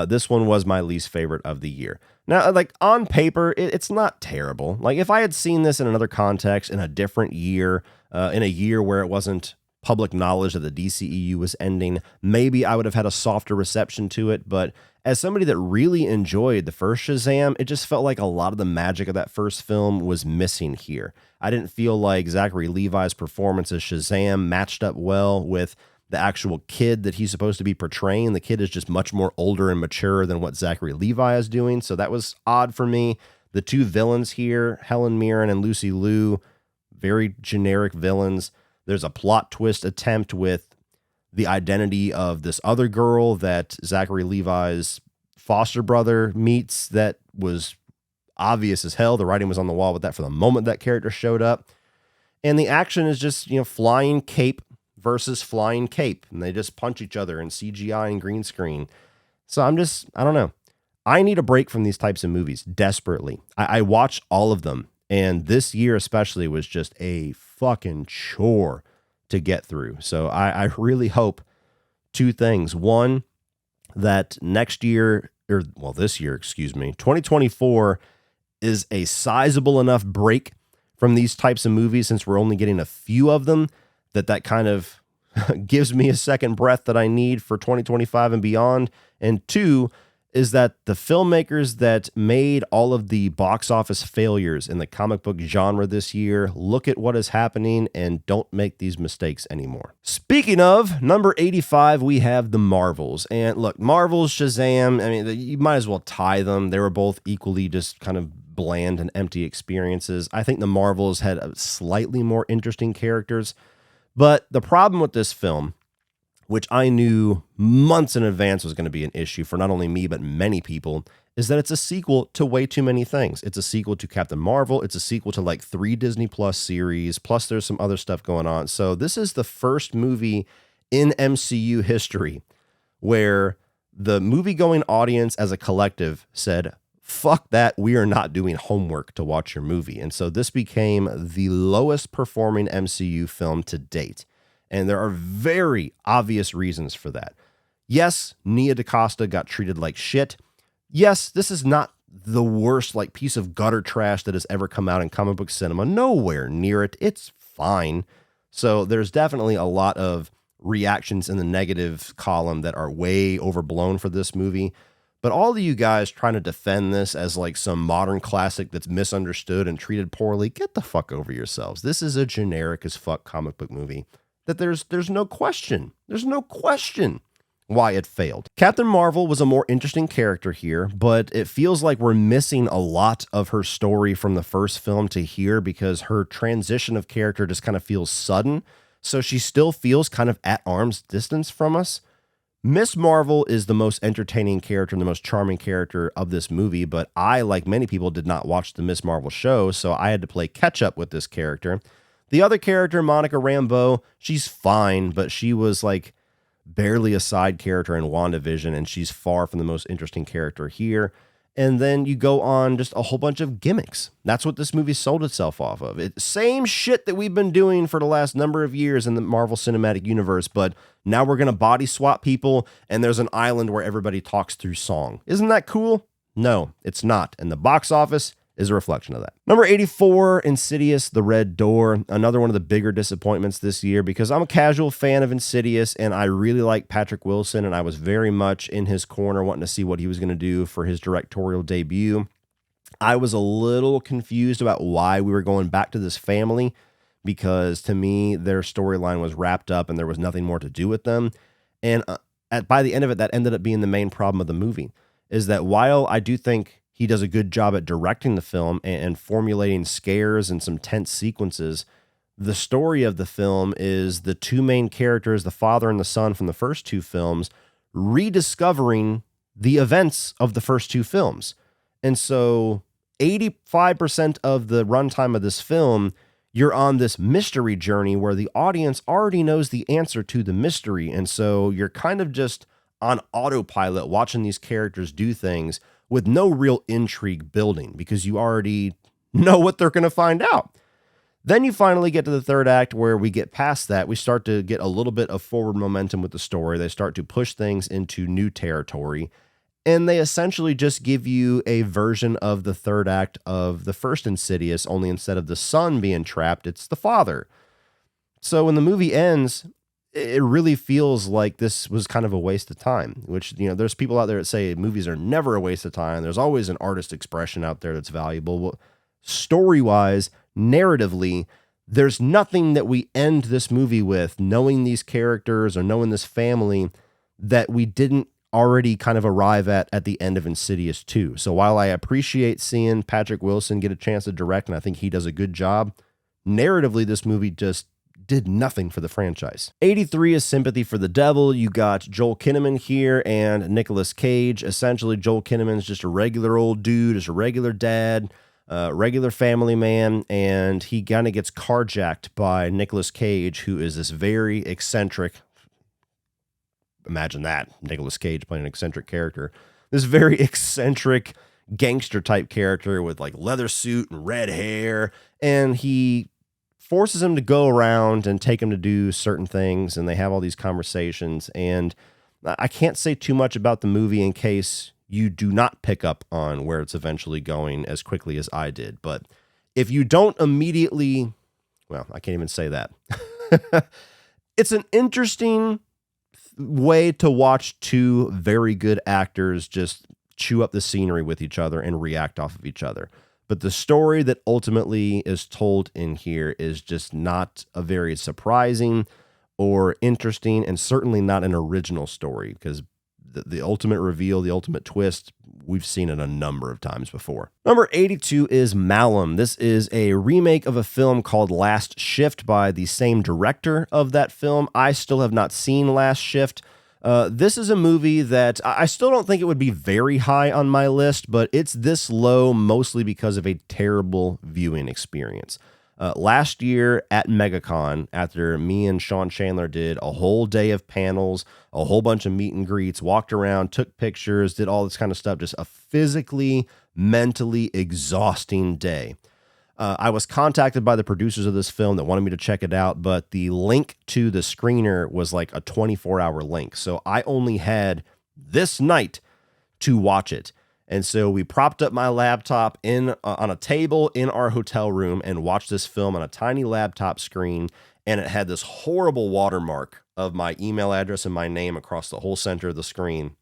this one was my least favorite of the year. Now, like on paper, it's not terrible. Like if I had seen this in another context, in a different year, in a year where it wasn't public knowledge that the DCEU was ending, maybe I would have had a softer reception to it. But as somebody that really enjoyed the first Shazam, it just felt like a lot of the magic of that first film was missing here. I didn't feel like Zachary Levi's performance as Shazam matched up well with the actual kid that he's supposed to be portraying. The kid is just much more older and mature than what Zachary Levi is doing. So that was odd for me. The two villains here, Helen Mirren and Lucy Liu, very generic villains. There's a plot twist attempt with the identity of this other girl that Zachary Levi's foster brother meets that was obvious as hell. The writing was on the wall with that for the moment that character showed up. And the action is just, flying cape versus flying cape. And they just punch each other in CGI and green screen. So I don't know. I need a break from these types of movies desperately. I watch all of them. And this year especially was just a fucking chore to get through. So I really hope two things. One, that this year, 2024 is a sizable enough break from these types of movies, since we're only getting a few of them, that kind of gives me a second breath that I need for 2025 and beyond. And two, is that the filmmakers that made all of the box office failures in the comic book genre this year look at what is happening and don't make these mistakes anymore. Speaking of, number 85, we have the Marvels. And look, Marvels, Shazam, I mean, you might as well tie them. They were both equally just kind of bland and empty experiences. I think the Marvels had slightly more interesting characters. But the problem with this film, which I knew months in advance was going to be an issue for not only me, but many people, is that it's a sequel to way too many things. It's a sequel to Captain Marvel. It's a sequel to like 3 Disney Plus series. Plus there's some other stuff going on. So this is the first movie in MCU history where the movie-going audience as a collective said, fuck that, we are not doing homework to watch your movie. And so this became the lowest performing MCU film to date. And there are very obvious reasons for that. Yes, Nia DaCosta got treated like shit. Yes, this is not the worst piece of gutter trash that has ever come out in comic book cinema. Nowhere near it. It's fine. So there's definitely a lot of reactions in the negative column that are way overblown for this movie. But all of you guys trying to defend this as some modern classic that's misunderstood and treated poorly, get the fuck over yourselves. This is a generic as fuck comic book movie that there's no question. There's no question why it failed. Captain Marvel was a more interesting character here, but it feels like we're missing a lot of her story from the first film to here because her transition of character just kind of feels sudden. So she still feels kind of at arm's distance from us. Miss Marvel is the most entertaining character and the most charming character of this movie, but I, like many people, did not watch the Miss Marvel show, so I had to play catch up with this character. The other character, Monica Rambeau, she's fine, but she was barely a side character in WandaVision, and she's far from the most interesting character here. And then you go on just a whole bunch of gimmicks. That's what this movie sold itself off of. Same shit that we've been doing for the last number of years in the Marvel Cinematic Universe, but now we're going to body swap people, and there's an island where everybody talks through song. Isn't that cool? No, it's not. And the box office, is a reflection of that. Number 84, Insidious, The Red Door. Another one of the bigger disappointments this year because I'm a casual fan of Insidious and I really like Patrick Wilson and I was very much in his corner wanting to see what he was going to do for his directorial debut. I was a little confused about why we were going back to this family because to me, their storyline was wrapped up and there was nothing more to do with them. And by the end of it, that ended up being the main problem of the movie, is that while I do think he does a good job at directing the film and formulating scares and some tense sequences, the story of the film is the two main characters, the father and the son from the first two films, rediscovering the events of the first two films. And so 85% of the runtime of this film, you're on this mystery journey where the audience already knows the answer to the mystery. And so you're kind of just on autopilot watching these characters do things with no real intrigue building because you already know what they're going to find out. Then you finally get to the third act where we get past that. We start to get a little bit of forward momentum with the story. They start to push things into new territory. And they essentially just give you a version of the third act of the first Insidious, only instead of the son being trapped, it's the father. So when the movie ends, it really feels like this was kind of a waste of time, which, you know, there's people out there that say movies are never a waste of time. There's always an artist expression out there that's valuable. Well, story-wise, narratively, there's nothing that we end this movie with, knowing these characters or knowing this family, that we didn't already kind of arrive at the end of Insidious 2. So while I appreciate seeing Patrick Wilson get a chance to direct, and I think he does a good job, narratively, this movie just did nothing for the franchise. 83 is Sympathy for the Devil. You got Joel Kinnaman here and Nicolas Cage. Essentially, Joel Kinnaman's just a regular old dude, just a regular dad, regular family man, and he kind of gets carjacked by Nicolas Cage, who is this very eccentric, imagine that, Nicolas Cage playing an eccentric character, this very eccentric gangster type character with like leather suit and red hair, and he forces him to go around and take him to do certain things, and they have all these conversations. And I can't say too much about the movie in case you do not pick up on where it's eventually going as quickly as I did. But if you don't immediately, well, I can't even say that. It's an interesting way to watch two very good actors just chew up the scenery with each other and react off of each other. But the story that ultimately is told in here is just not a very surprising or interesting, and certainly not an original story, because the ultimate reveal, the ultimate twist, we've seen it a number of times before. Number 82 is Malum. This is a remake of a film called Last Shift by the same director of that film. I still have not seen Last Shift. This is a movie that I still don't think it would be very high on my list, but it's this low mostly because of a terrible viewing experience. Last year at MegaCon, after me and Sean Chandler did a whole day of panels, a whole bunch of meet and greets, walked around, took pictures, did all this kind of stuff, just a physically, mentally exhausting day. I was contacted by the producers of this film that wanted me to check it out, but the link to the screener was like a 24-hour link. So I only had this night to watch it. And so we propped up my laptop on a table in our hotel room and watched this film on a tiny laptop screen. And it had this horrible watermark of my email address and my name across the whole center of the screen.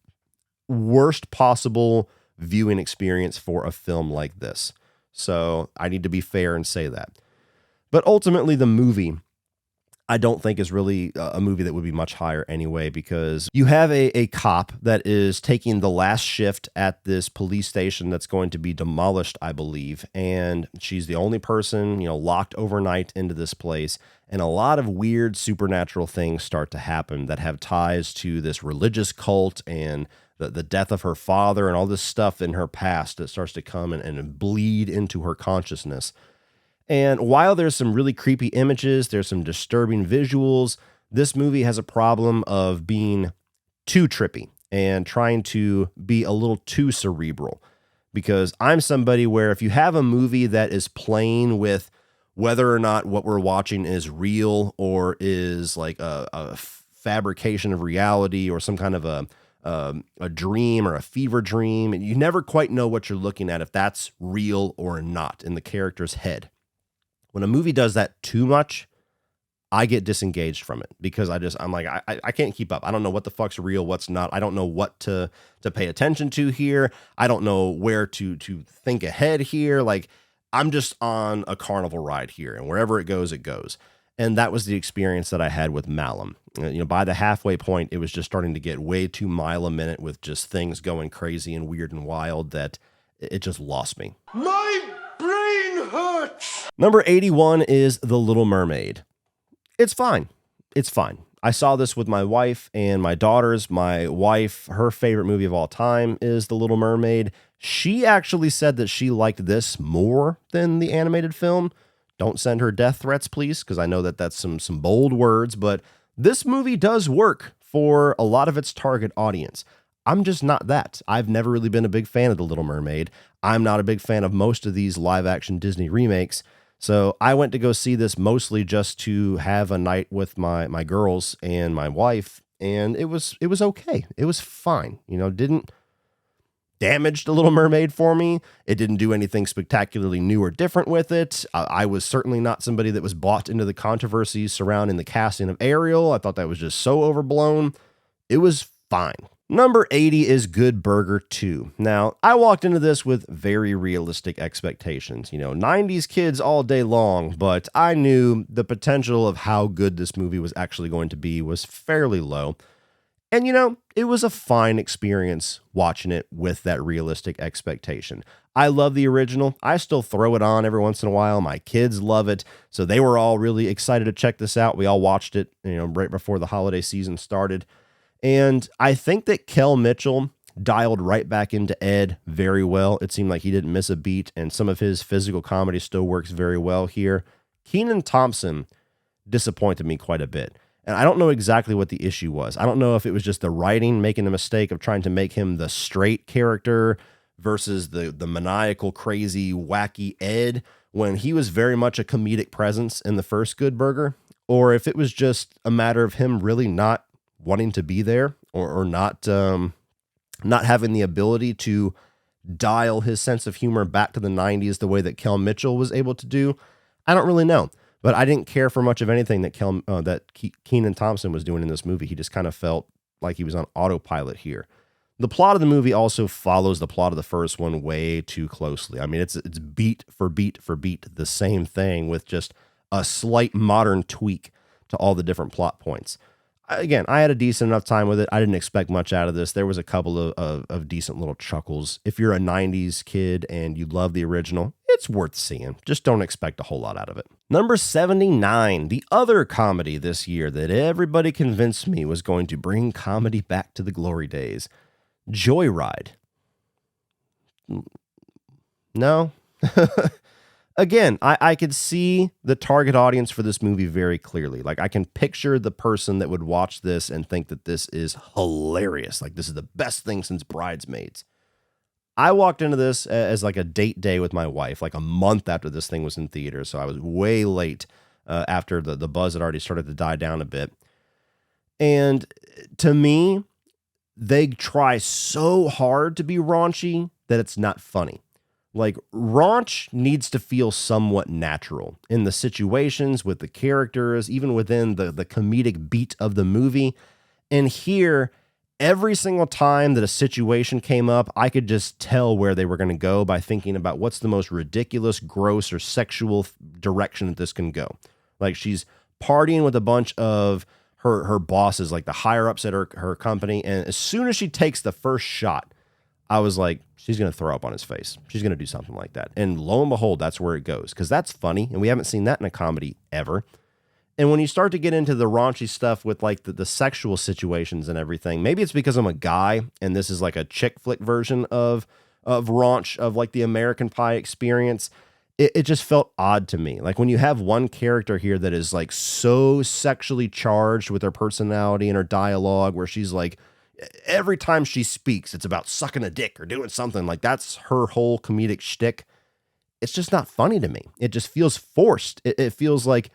Worst possible viewing experience for a film like this. So I need to be fair and say that. But ultimately, the movie, I don't think is really a movie that would be much higher anyway, because you have a cop that is taking the last shift at this police station that's going to be demolished, I believe. And she's the only person, locked overnight into this place. And a lot of weird supernatural things start to happen that have ties to this religious cult and the death of her father and all this stuff in her past that starts to come and bleed into her consciousness. And while there's some really creepy images, there's some disturbing visuals, this movie has a problem of being too trippy and trying to be a little too cerebral. Because I'm somebody where if you have a movie that is playing with whether or not what we're watching is real or is like a fabrication of reality or some kind of a a dream or a fever dream. And you never quite know what you're looking at, if that's real or not in the character's head. When a movie does that too much, I get disengaged from it because I'm like, I can't keep up. I don't know what the fuck's real, what's not. I don't know what to pay attention to here. I don't know where to think ahead here. Like, I'm just on a carnival ride here, and wherever it goes, it goes. And that was the experience that I had with Malum. By the halfway point, it was just starting to get way too mile a minute with just things going crazy and weird and wild that it just lost me. My brain hurts. Number 81 is The Little Mermaid. It's fine. It's fine. I saw this with my wife and my daughters. My wife, her favorite movie of all time is The Little Mermaid. She actually said that she liked this more than the animated film. Don't send her death threats, please, because I know that that's some bold words, but this movie does work for a lot of its target audience. I'm just not that. I've never really been a big fan of The Little Mermaid. I'm not a big fan of most of these live-action Disney remakes. So I went to go see this mostly just to have a night with my girls and my wife, and it was okay. It was fine. Didn't damage The Little Mermaid for me. It didn't do anything spectacularly new or different with it. I was certainly not somebody that was bought into the controversies surrounding the casting of Ariel. I thought that was just so overblown. It was fine. Number 80 is Good Burger 2. Now, I walked into this with very realistic expectations. 90s kids all day long, but I knew the potential of how good this movie was actually going to be was fairly low. And, it was a fine experience watching it with that realistic expectation. I love the original. I still throw it on every once in a while. My kids love it. So they were all really excited to check this out. We all watched it, right before the holiday season started. And I think that Kel Mitchell dialed right back into Ed very well. It seemed like he didn't miss a beat, and some of his physical comedy still works very well here. Kenan Thompson disappointed me quite a bit. And I don't know exactly what the issue was. I don't know if it was just the writing making a mistake of trying to make him the straight character versus the maniacal, crazy, wacky Ed, when he was very much a comedic presence in the first Good Burger, or if it was just a matter of him really not wanting to be there, or not having the ability to dial his sense of humor back to the 90s the way that Kel Mitchell was able to do. I don't really know, but I didn't care for much of anything that Kenan Thompson was doing in this movie. He just kind of felt like he was on autopilot here. The plot of the movie also follows the plot of the first one way too closely. I mean, it's beat for beat for beat the same thing with just a slight modern tweak to all the different plot points. Again, I had a decent enough time with it. I didn't expect much out of this. There was a couple of decent little chuckles. If you're a 90s kid and you love the original, it's worth seeing. Just don't expect a whole lot out of it. Number 79, the other comedy this year that everybody convinced me was going to bring comedy back to the glory days. Joyride. No. Again, I could see the target audience for this movie very clearly. Like, I can picture the person that would watch this and think that this is hilarious. Like, this is the best thing since Bridesmaids. I walked into this as like a date day with my wife, like a month after this thing was in theaters. So I was way late after the buzz had already started to die down a bit. And to me, they try so hard to be raunchy that it's not funny. Like, raunch needs to feel somewhat natural in the situations, with the characters, even within the comedic beat of the movie. And here, every single time that a situation came up, I could just tell where they were going to go by thinking about what's the most ridiculous, gross, or sexual direction that this can go. Like, she's partying with a bunch of her bosses, like the higher-ups at her company, and as soon as she takes the first shot, I was like, she's going to throw up on his face. She's going to do something like that. And lo and behold, that's where it goes, because that's funny, and we haven't seen that in a comedy ever. And when you start to get into the raunchy stuff with like the sexual situations and everything, maybe it's because I'm a guy and this is like a chick flick version of raunch, of like the American Pie experience. It just felt odd to me. Like, when you have one character here that is like so sexually charged with her personality and her dialogue, where she's like, every time she speaks, it's about sucking a dick or doing something, like that's her whole comedic shtick. It's just not funny to me. It just feels forced. It feels like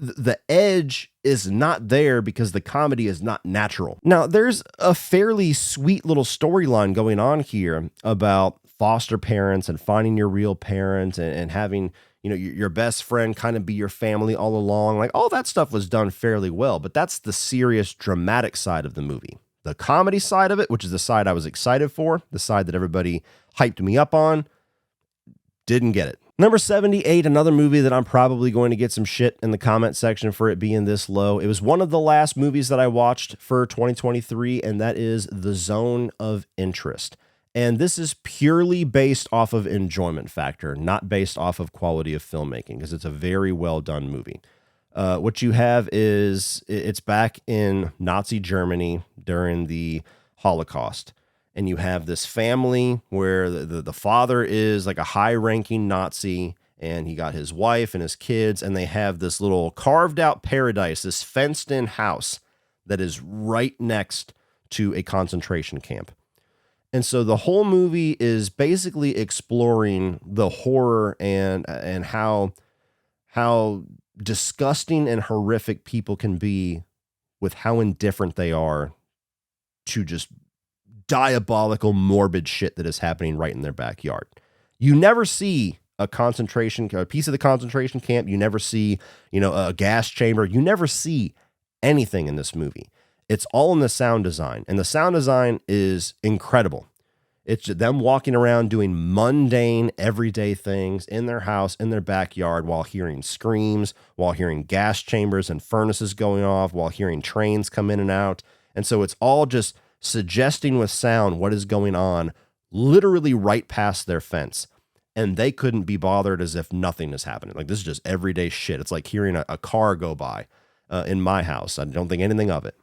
the edge is not there because the comedy is not natural. Now, there's a fairly sweet little storyline going on here about foster parents and finding your real parent and having, your best friend kind of be your family all along. Like, all that stuff was done fairly well, but that's the serious, dramatic side of the movie. The comedy side of it, which is the side I was excited for, the side that everybody hyped me up on, didn't get it. Number 78, another movie that I'm probably going to get some shit in the comment section for it being this low. It was one of the last movies that I watched for 2023, and that is The Zone of Interest. And this is purely based off of enjoyment factor, not based off of quality of filmmaking, because it's a very well done movie. What you have is it's back in Nazi Germany during the Holocaust. And you have this family where the father is like a high-ranking Nazi, and he got his wife and his kids, and they have this little carved-out paradise, this fenced-in house that is right next to a concentration camp. And so the whole movie is basically exploring the horror and how disgusting and horrific people can be with how indifferent they are to just diabolical, morbid shit that is happening right in their backyard. You never see a piece of the concentration camp. You never see, a gas chamber. You never see anything in this movie. It's all in the sound design, and the sound design is incredible. It's them walking around doing mundane, everyday things in their house, in their backyard, while hearing screams, while hearing gas chambers and furnaces going off, while hearing trains come in and out. And so it's all just suggesting with sound what is going on literally right past their fence. And they couldn't be bothered as if nothing is happening. Like, this is just everyday shit. It's like hearing a car go by in my house. I don't think anything of it.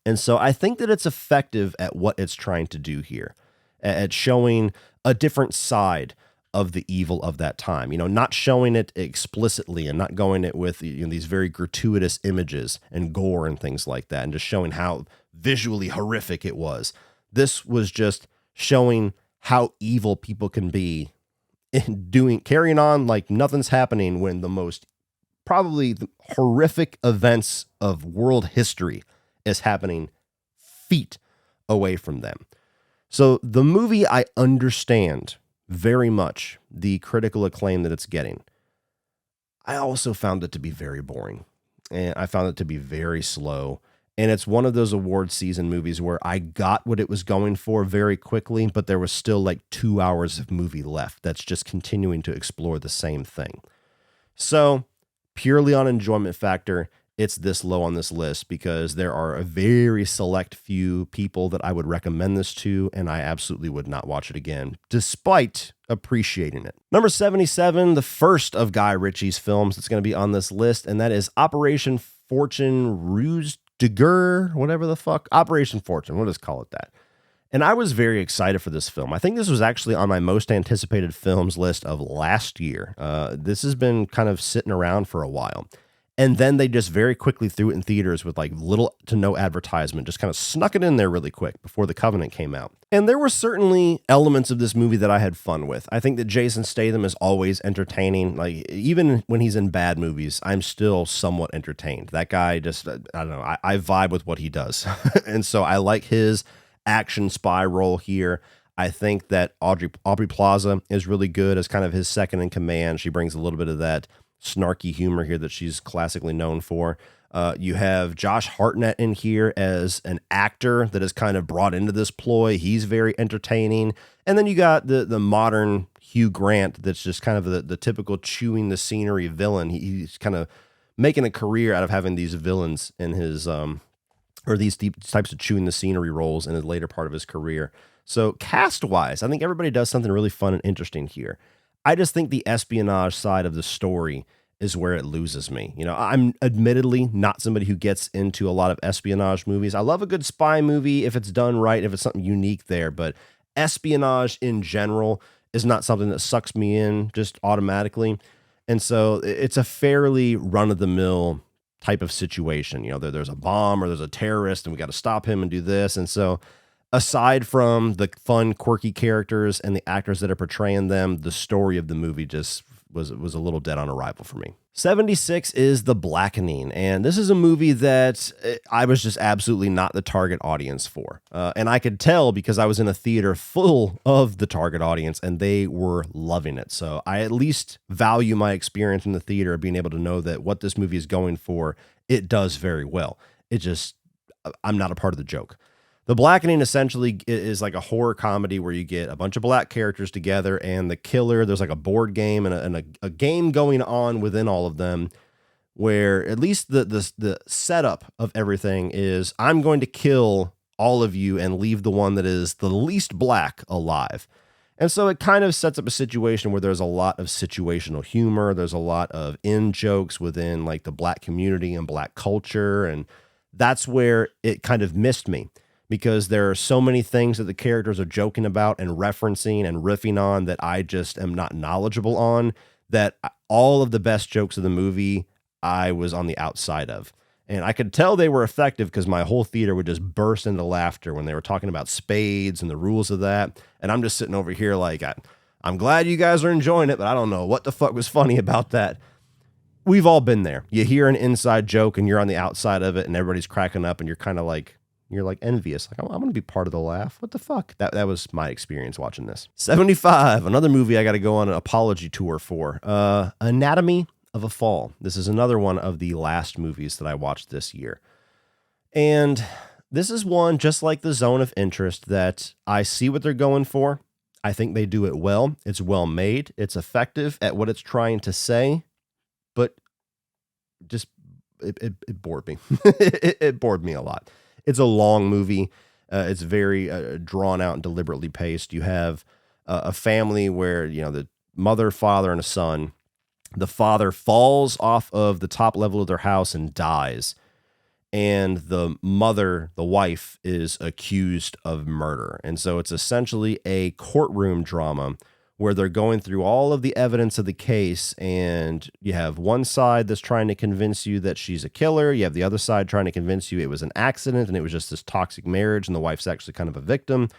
And so I think that it's effective at what it's trying to do here, at showing a different side of the evil of that time, not showing it explicitly and not going it with these very gratuitous images and gore and things like that, and just showing how visually horrific it was. This was just showing how evil people can be in carrying on like nothing's happening when the most probably the horrific events of world history is happening feet away from them. So the movie, I understand very much the critical acclaim that it's getting. I also found it to be very boring, and I found it to be very slow. And it's one of those award season movies where I got what it was going for very quickly, but there was still like 2 hours of movie left that's just continuing to explore the same thing. So purely on enjoyment factor, it's this low on this list because there are a very select few people that I would recommend this to, and I absolutely would not watch it again, despite appreciating it. Number 77, the first of Guy Ritchie's films that's going to be on this list, and that is Operation Fortune Rouge de Guerre, whatever the fuck. Operation Fortune, we'll just call it that. And I was very excited for this film. I think this was actually on my most anticipated films list of last year. This has been kind of sitting around for a while. And then they just very quickly threw it in theaters with like little to no advertisement, just kind of snuck it in there really quick before The Covenant came out. And there were certainly elements of this movie that I had fun with. I think that Jason Statham is always entertaining. Like, even when he's in bad movies, I'm still somewhat entertained. That guy just, I don't know, I vibe with what he does. And so I like his action spy role here. I think that Aubrey Plaza is really good as kind of his second in command. She brings a little bit of that snarky humor here that she's classically known for. You have Josh Hartnett in here as an actor that is kind of brought into this ploy. He's very entertaining. And then you got the modern Hugh Grant that's just kind of the typical chewing the scenery villain. He's kind of making a career out of having these villains in his, or these types of chewing the scenery roles in the later part of his career. So cast-wise, I think everybody does something really fun and interesting here. I just think the espionage side of the story is where it loses me. I'm admittedly not somebody who gets into a lot of espionage movies. I love a good spy movie if it's done right, if it's something unique there, but espionage in general is not something that sucks me in just automatically. And so it's a fairly run-of-the-mill type of situation. There's a bomb or there's a terrorist and we got to stop him and do this. And so aside from the fun, quirky characters and the actors that are portraying them, the story of the movie just was a little dead on arrival for me. 76 is The Blackening, and this is a movie that I was just absolutely not the target audience for. And I could tell because I was in a theater full of the target audience, and they were loving it. So I at least value my experience in the theater, being able to know that what this movie is going for, it does very well. I'm not a part of the joke. The Blackening essentially is like a horror comedy where you get a bunch of black characters together and the killer, there's like a board game and a game going on within all of them where at least the setup of everything is I'm going to kill all of you and leave the one that is the least black alive. And so it kind of sets up a situation where there's a lot of situational humor. There's a lot of in jokes within like the black community and black culture. And that's where it kind of missed me, because there are so many things that the characters are joking about and referencing and riffing on that I just am not knowledgeable on, that all of the best jokes of the movie I was on the outside of. And I could tell they were effective because my whole theater would just burst into laughter when they were talking about spades and the rules of that. And I'm just sitting over here like, I'm glad you guys are enjoying it, but I don't know what the fuck was funny about that. We've all been there. You hear an inside joke and you're on the outside of it and everybody's cracking up and you're kind of like, you're like envious. Like, I'm going to be part of the laugh. What the fuck? That was my experience watching this. 75, another movie I got to go on an apology tour for. Anatomy of a Fall. This is another one of the last movies that I watched this year. And this is one, just like The Zone of Interest, that I see what they're going for. I think they do it well. It's well made. It's effective at what it's trying to say. But just, it bored me. It bored me a lot. It's a long movie. It's very drawn out and deliberately paced. You have a family where, you know, the mother, father, and a son. The father falls off of the top level of their house and dies. And the mother, the wife, is accused of murder. And so it's essentially a courtroom drama where they're going through all of the evidence of the case, and you have one side that's trying to convince you that she's a killer. You have the other side trying to convince you it was an accident and it was just this toxic marriage and the wife's actually kind of a victim.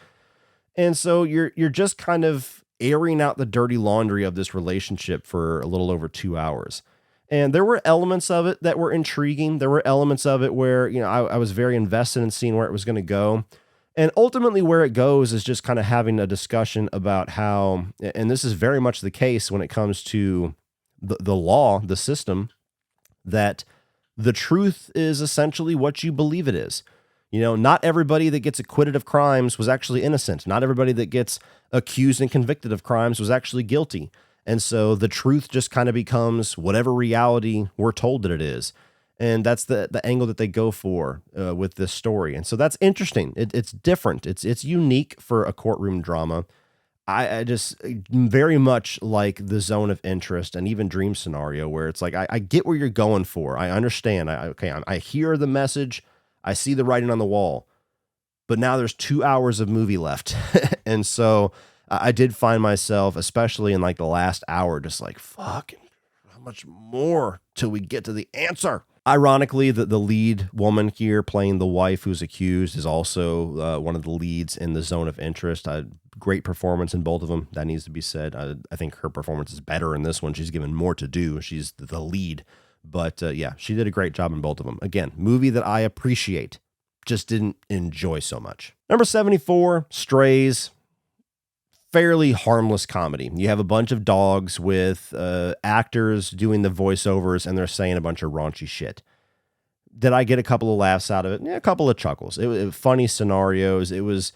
And so you're just kind of airing out the dirty laundry of this relationship for a little over 2 hours. And there were elements of it that were intriguing. There were elements of it where, you know, I was very invested in seeing where it was going to go. And ultimately where it goes is just kind of having a discussion about how, and this is very much the case when it comes to the law, the system, that the truth is essentially what you believe it is. You know, not everybody that gets acquitted of crimes was actually innocent. Not everybody that gets accused and convicted of crimes was actually guilty. And so the truth just kind of becomes whatever reality we're told that it is. And that's the angle that they go for with this story. And so that's interesting. It's different. It's unique for a courtroom drama. I just very much like The Zone of Interest and even Dream Scenario, where it's like, I get where you're going for. I understand. I hear the message. I see the writing on the wall. But now there's 2 hours of movie left. And so I did find myself, especially in like the last hour, just like, fuck, how much more till we get to the answer? Ironically, the lead woman here playing the wife who's accused is also one of the leads in The Zone of Interest. Great performance in both of them. That needs to be said. I think her performance is better in this one. She's given more to do. She's the lead. But yeah, she did a great job in both of them. Again, movie that I appreciate, just didn't enjoy so much. Number 74, Strays. Fairly harmless comedy. You have a bunch of dogs with actors doing the voiceovers, and they're saying a bunch of raunchy shit. Did I get a couple of laughs out of it? Yeah, a couple of chuckles. It was funny scenarios. It was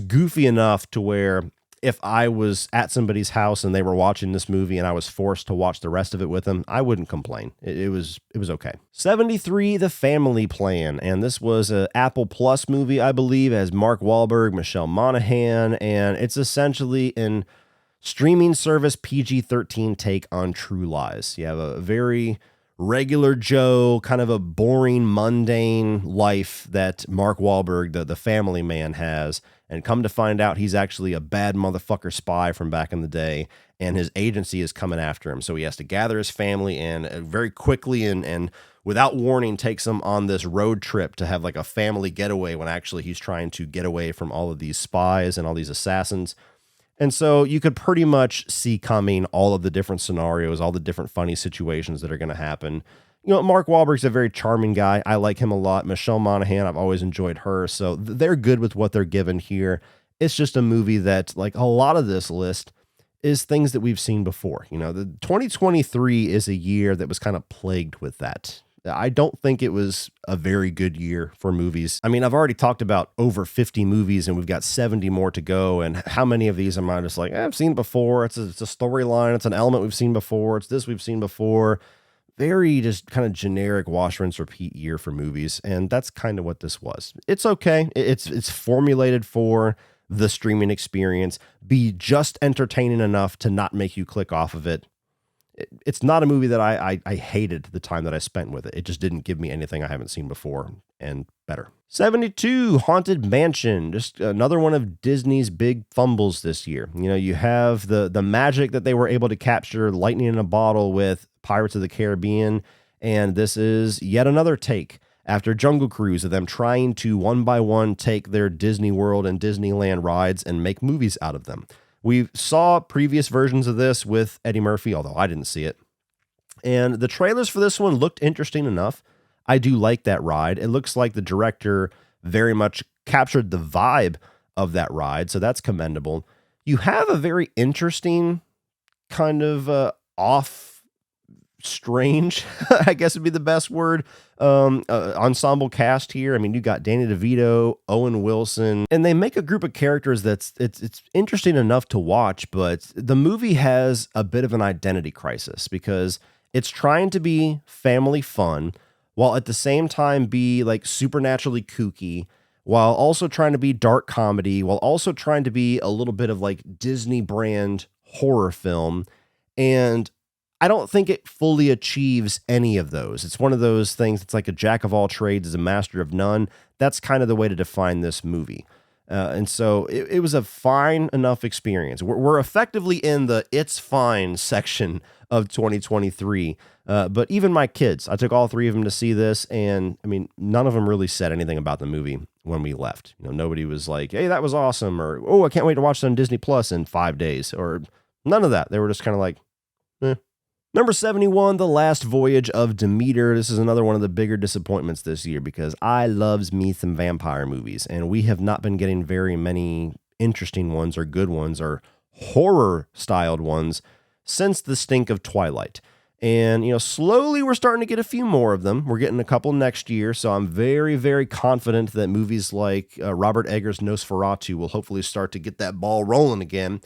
goofy enough to where if I was at somebody's house and they were watching this movie and I was forced to watch the rest of it with them, I wouldn't complain. It was okay. 73, The Family Plan. And this was an Apple Plus movie, I believe, as Mark Wahlberg, Michelle Monaghan. And it's essentially an streaming service PG-13 take on True Lies. You have a very regular Joe, kind of a boring, mundane life that Mark Wahlberg, the family man, has. And come to find out, he's actually a bad motherfucker spy from back in the day, and his agency is coming after him. So he has to gather his family and very quickly and without warning takes them on this road trip to have like a family getaway when actually he's trying to get away from all of these spies and all these assassins. And so you could pretty much see coming all of the different scenarios, all the different funny situations that are going to happen. Mark Wahlberg's a very charming guy. I like him a lot. Michelle Monaghan, I've always enjoyed her. So they're good with what they're given here. It's just a movie that, like a lot of this list, is things that we've seen before. The 2023 is a year that was kind of plagued with that. I don't think it was a very good year for movies. I mean, I've already talked about over 50 movies and we've got 70 more to go. And how many of these am I just like, I've seen before. It's a storyline. It's an element we've seen before. It's this we've seen before. Very just kind of generic wash, rinse, repeat year for movies. And that's kind of what this was. It's okay. It's formulated for the streaming experience. Be just entertaining enough to not make you click off of it. It's not a movie that I hated the time that I spent with it. It just didn't give me anything I haven't seen before and better. 72, Haunted Mansion. Just another one of Disney's big fumbles this year. You have the magic that they were able to capture, lightning in a bottle with Pirates of the Caribbean. And this is yet another take after Jungle Cruise of them trying to one by one take their Disney World and Disneyland rides and make movies out of them. We saw previous versions of this with Eddie Murphy, although I didn't see it. And the trailers for this one looked interesting enough. I do like that ride. It looks like the director very much captured the vibe of that ride, so that's commendable. You have a very interesting kind of strange, I guess would be the best word, ensemble cast here. I mean, you got Danny DeVito, Owen Wilson, and they make a group of characters that's it's interesting enough to watch, but the movie has a bit of an identity crisis because it's trying to be family fun while at the same time be like supernaturally kooky, while also trying to be dark comedy, while also trying to be a little bit of like Disney brand horror film. And I don't think it fully achieves any of those. It's one of those things. It's like a jack of all trades is a master of none. That's kind of the way to define this movie. And so it was a fine enough experience. We're effectively in the it's fine section of 2023. But even my kids, I took all three of them to see this. And I mean, none of them really said anything about the movie when we left. Nobody was like, hey, that was awesome. Or, oh, I can't wait to watch it on Disney Plus in 5 days. Or none of that. They were just kind of like, eh. Number 71, The Last Voyage of Demeter. This is another one of the bigger disappointments this year because I loves me some vampire movies, and we have not been getting very many interesting ones or good ones or horror-styled ones since the stink of Twilight. And, slowly we're starting to get a few more of them. We're getting a couple next year, so I'm very, very confident that movies like Robert Eggers' Nosferatu will hopefully start to get that ball rolling again.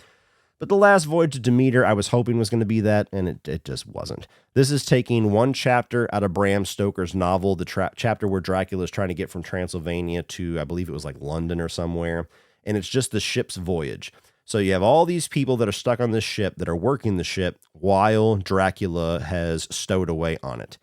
But The Last Voyage of Demeter, I was hoping was going to be that, and it just wasn't. This is taking one chapter out of Bram Stoker's novel, the chapter where Dracula is trying to get from Transylvania to, I believe it was like London or somewhere, and it's just the ship's voyage. So you have all these people that are stuck on this ship that are working the ship while Dracula has stowed away on it.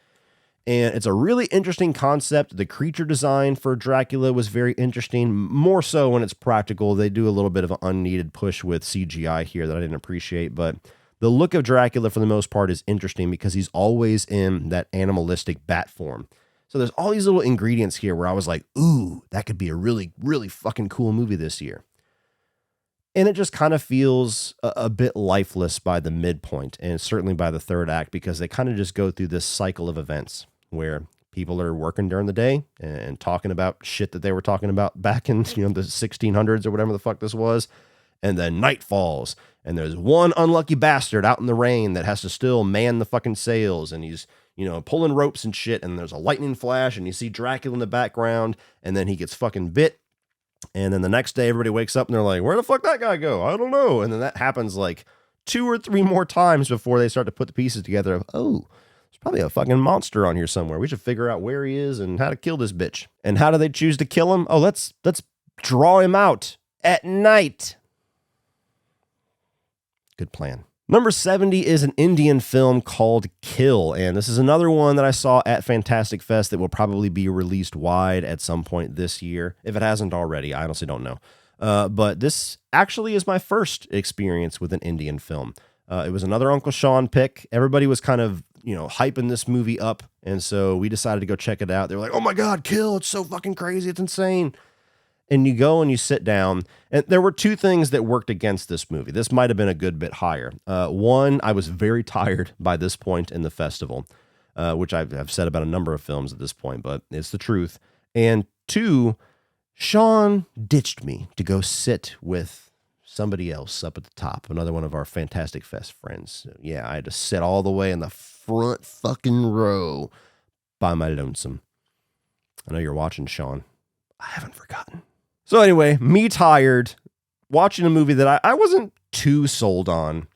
And it's a really interesting concept. The creature design for Dracula was very interesting, more so when it's practical. They do a little bit of an unneeded push with CGI here that I didn't appreciate. But the look of Dracula, for the most part, is interesting because he's always in that animalistic bat form. So there's all these little ingredients here where I was like, ooh, that could be a really, really fucking cool movie this year. And it just kind of feels a bit lifeless by the midpoint, and certainly by the third act, because they kind of just go through this cycle of events where people are working during the day and talking about shit that they were talking about back in the 1600s or whatever the fuck this was. And then night falls, and there's one unlucky bastard out in the rain that has to still man the fucking sails, and he's pulling ropes and shit, and there's a lightning flash, and you see Dracula in the background, and then he gets fucking bit. And then the next day everybody wakes up and they're like, where the fuck that guy go? I don't know. And then that happens like 2 or 3 more times before they start to put the pieces together of, oh, there's probably a fucking monster on here somewhere. We should figure out where he is and how to kill this bitch. And how do they choose to kill him? Oh, let's draw him out at night. Good plan. Number 70 is an Indian film called Kill, and this is another one that I saw at Fantastic Fest that will probably be released wide at some point this year. If it hasn't already, I honestly don't know. But this actually is my first experience with an Indian film. It was another Uncle Sean pick. Everybody was kind of, hyping this movie up, and so we decided to go check it out. They were like, oh my God, Kill, it's so fucking crazy, it's insane. and you go and you sit down, and there were two things that worked against this movie. This might have been a good bit higher. One, I was very tired by this point in the festival, which I've said about a number of films at this point, but it's the truth. And two, Sean ditched me to go sit with somebody else up at the top, another one of our Fantastic Fest friends. Yeah, I had to sit all the way in the front fucking row by my lonesome. I know you're watching, Sean. I haven't forgotten. So anyway, me tired, watching a movie that I wasn't too sold on.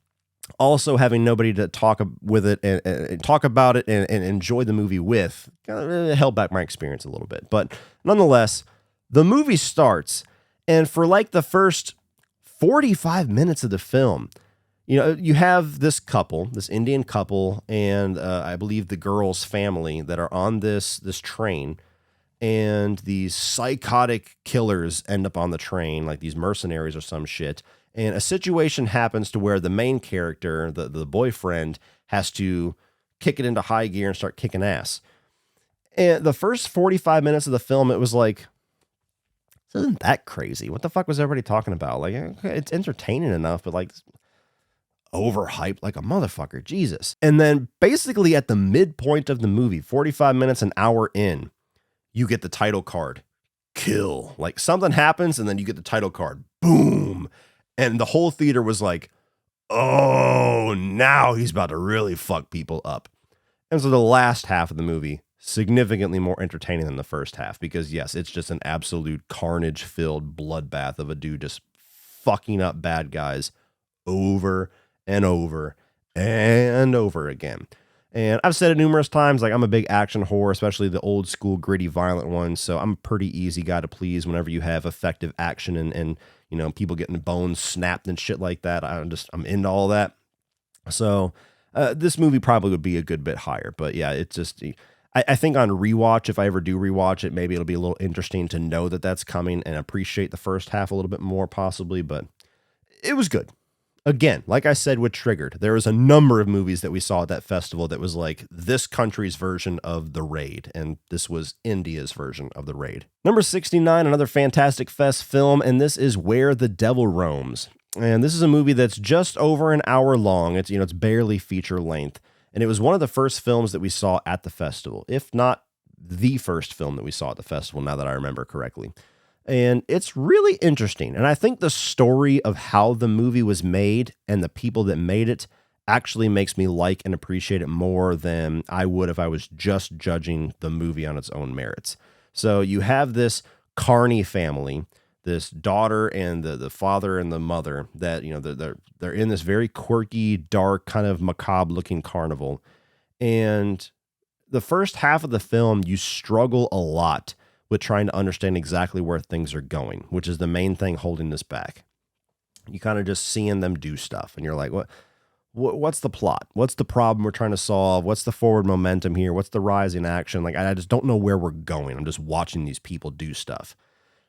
Also having nobody to talk with it and talk about it and enjoy the movie with kind of held back my experience a little bit. But nonetheless, the movie starts, and for like the first 45 minutes of the film, you know, you have this couple, this Indian couple, and I believe the girl's family that are on this train. And these psychotic killers end up on the train, like these mercenaries or some shit. And a situation happens to where the main character, the boyfriend, has to kick it into high gear and start kicking ass. And the first 45 minutes of the film, it was like, this isn't that crazy. What the fuck was everybody talking about? Like, okay, it's entertaining enough, but like overhyped like a motherfucker. Jesus. And then basically at the midpoint of the movie, 45 minutes, an hour in, you get the title card, kill. Like something happens and then you get the title card, boom. And the whole theater was like, oh, now he's about to really fuck people up. And so the last half of the movie, significantly more entertaining than the first half, because yes, it's just an absolute carnage-filled bloodbath of a dude just fucking up bad guys over and over and over again. And I've said it numerous times, like I'm a big action whore, especially the old school gritty violent ones. So I'm a pretty easy guy to please whenever you have effective action and you know, people getting bones snapped and shit like that. I'm into all that. So this movie probably would be a good bit higher, but yeah, it's just, I think on rewatch, if I ever do rewatch it, maybe it'll be a little interesting to know that that's coming and appreciate the first half a little bit more possibly, but it was good. Again, like I said with Triggered, there was a number of movies that we saw at that festival that was like this country's version of The Raid, and this was India's version of The Raid. Number 69, another Fantastic Fest film, and this is Where the Devil Roams. And this is a movie that's just over an hour long. It's, you know, it's barely feature length, and it was one of the first films that we saw at the festival, if not the first film that we saw at the festival, now that I remember correctly. And it's really interesting. And I think the story of how the movie was made and the people that made it actually makes me like and appreciate it more than I would if I was just judging the movie on its own merits. So you have this Carney family, this daughter and the father and the mother that, you know, they're in this very quirky, dark, kind of macabre looking carnival. And the first half of the film, you struggle a lot with trying to understand exactly where things are going, which is the main thing holding this back. You kind of just seeing them do stuff, and you're like, what's the plot? What's the problem we're trying to solve? What's the forward momentum here? What's the rise in action? Like, I just don't know where we're going. I'm just watching these people do stuff.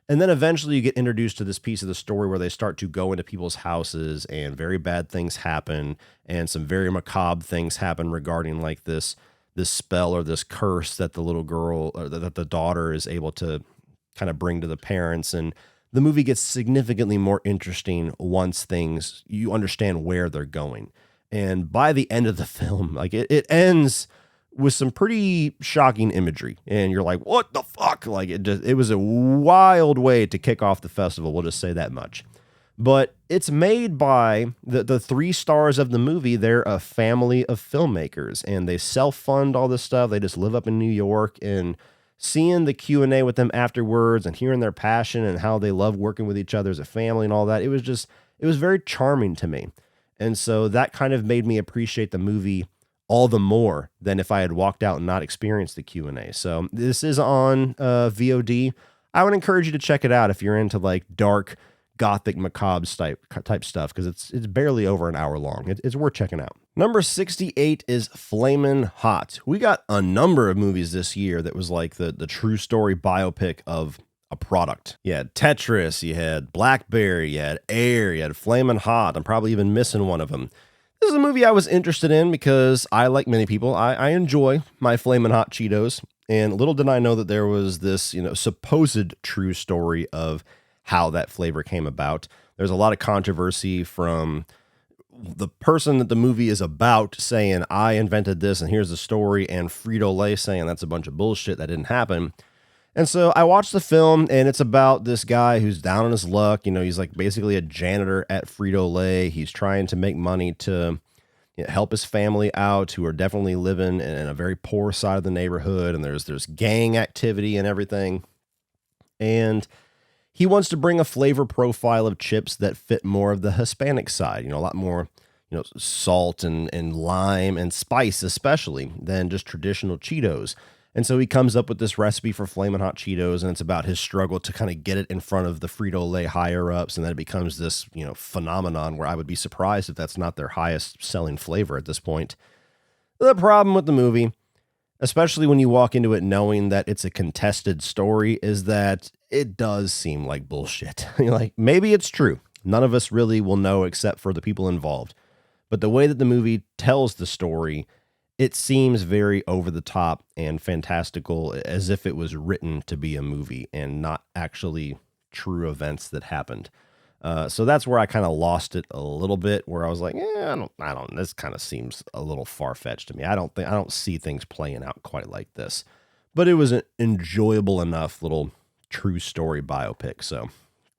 And then eventually you get introduced to this piece of the story where they start to go into people's houses and very bad things happen, and some very macabre things happen regarding like this spell or this curse that the little girl or that the daughter is able to kind of bring to the parents. And the movie gets significantly more interesting once you understand where they're going. And by the end of the film, like it ends with some pretty shocking imagery, and you're like, what the fuck? Like it was a wild way to kick off the festival. We'll just say that much. But it's made by the three stars of the movie. They're a family of filmmakers, and they self-fund all this stuff. They just live up in New York, and seeing the Q&A with them afterwards and hearing their passion and how they love working with each other as a family and all that, it was very charming to me. And so that kind of made me appreciate the movie all the more than if I had walked out and not experienced the Q&A. So this is on VOD. I would encourage you to check it out if you're into like dark, gothic, macabre type stuff, because it's barely over an hour long. It's worth checking out. Number 68 is Flamin' Hot. We got a number of movies this year that was like the true story biopic of a product. You had Tetris, you had Blackberry, you had Air, you had Flamin' Hot. I'm probably even missing one of them. This is a movie I was interested in because I, like many people, I enjoy my Flamin' Hot Cheetos. And little did I know that there was this, supposed true story of how that flavor came about. There's a lot of controversy from the person that the movie is about saying, I invented this and here's the story, and Frito-Lay saying that's a bunch of bullshit, that didn't happen. And so I watched the film, and it's about this guy who's down on his luck. He's like basically a janitor at Frito-Lay. He's trying to make money to help his family out, who are definitely living in a very poor side of the neighborhood, and there's gang activity and everything. And he wants to bring a flavor profile of chips that fit more of the Hispanic side, a lot more, salt and lime and spice, especially, than just traditional Cheetos. And so he comes up with this recipe for Flamin' Hot Cheetos, and it's about his struggle to kind of get it in front of the Frito-Lay higher-ups, and then it becomes this, phenomenon where I would be surprised if that's not their highest-selling flavor at this point. The problem with the movie, especially when you walk into it knowing that it's a contested story, is that it does seem like bullshit. Like, maybe it's true. None of us really will know except for the people involved. But the way that the movie tells the story, it seems very over the top and fantastical, as if it was written to be a movie and not actually true events that happened. So that's where I kind of lost it a little bit, where I was like, I don't, this kind of seems a little far-fetched to me. I don't see things playing out quite like this, but it was an enjoyable enough little true story biopic. So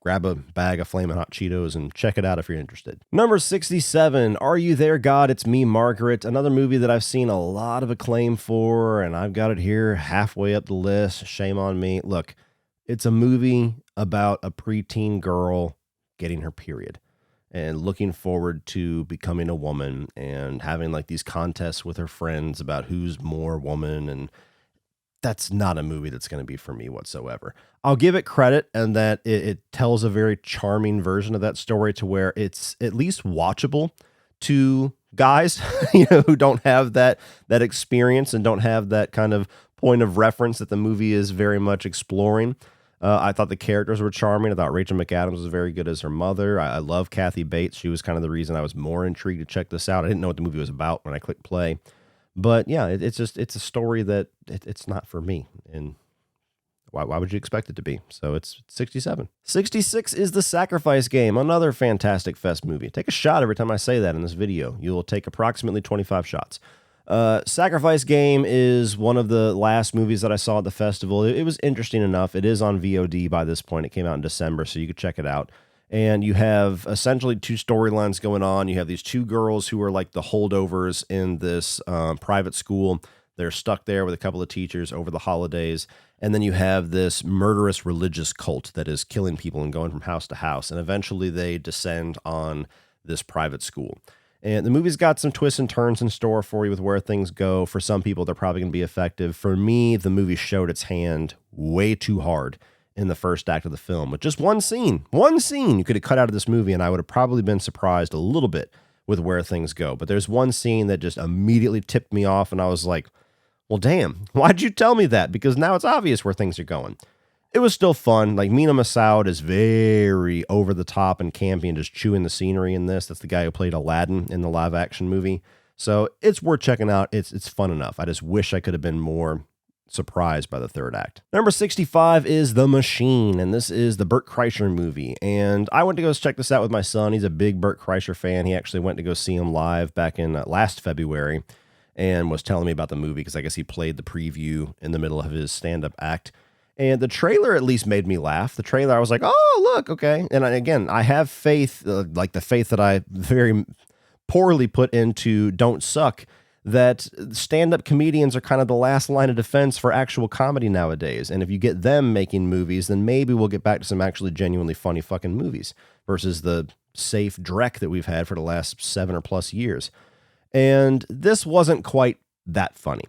grab a bag of Flamin' Hot Cheetos and check it out if you're interested. Number 67, Are You There, God? It's Me, Margaret. Another movie that I've seen a lot of acclaim for, and I've got it here halfway up the list. Shame on me. Look, it's a movie about a preteen girl getting her period and looking forward to becoming a woman and having like these contests with her friends about who's more woman, and that's not a movie that's going to be for me whatsoever. I'll give it credit and that it tells a very charming version of that story to where it's at least watchable to guys, who don't have that experience and don't have that kind of point of reference that the movie is very much exploring. I thought the characters were charming. I thought Rachel McAdams was very good as her mother. I love Kathy Bates. She was kind of the reason I was more intrigued to check this out. I didn't know what the movie was about when I clicked play. But yeah, it's a story that it's not for me. And why would you expect it to be? So it's 67. 66 is The Sacrifice Game, another Fantastic Fest movie. Take a shot every time I say that in this video. You will take approximately 25 shots. Sacrifice Game is one of the last movies that I saw at the festival. It was interesting enough. It is on VOD by this point. It came out in December, so you could check it out. And you have essentially two storylines going on. You have these two girls who are like the holdovers in this private school. They're stuck there with a couple of teachers over the holidays. And then you have this murderous religious cult that is killing people and going from house to house. And eventually they descend on this private school. And the movie's got some twists and turns in store for you with where things go. For some people, they're probably going to be effective. For me, the movie showed its hand way too hard in the first act of the film. With just one scene you could have cut out of this movie, and I would have probably been surprised a little bit with where things go. But there's one scene that just immediately tipped me off, and I was like, well, damn, why'd you tell me that? Because now it's obvious where things are going. It was still fun. Like, Mina Massoud is very over the top and campy and just chewing the scenery in this. That's the guy who played Aladdin in the live action movie. So it's worth checking out. It's fun enough. I just wish I could have been more surprised by the third act. Number 65 is The Machine, and this is the Bert Kreischer movie. And I went to go check this out with my son. He's a big Bert Kreischer fan. He actually went to go see him live back in last February and was telling me about the movie because I guess he played the preview in the middle of his stand-up act. And the trailer at least made me laugh. The trailer, I was like, oh, look, okay. And again, I have faith, like the faith that I very poorly put into Don't Suck, that stand-up comedians are kind of the last line of defense for actual comedy nowadays. And if you get them making movies, then maybe we'll get back to some actually genuinely funny fucking movies versus the safe dreck that we've had for the last 7 or plus years. And this wasn't quite that funny.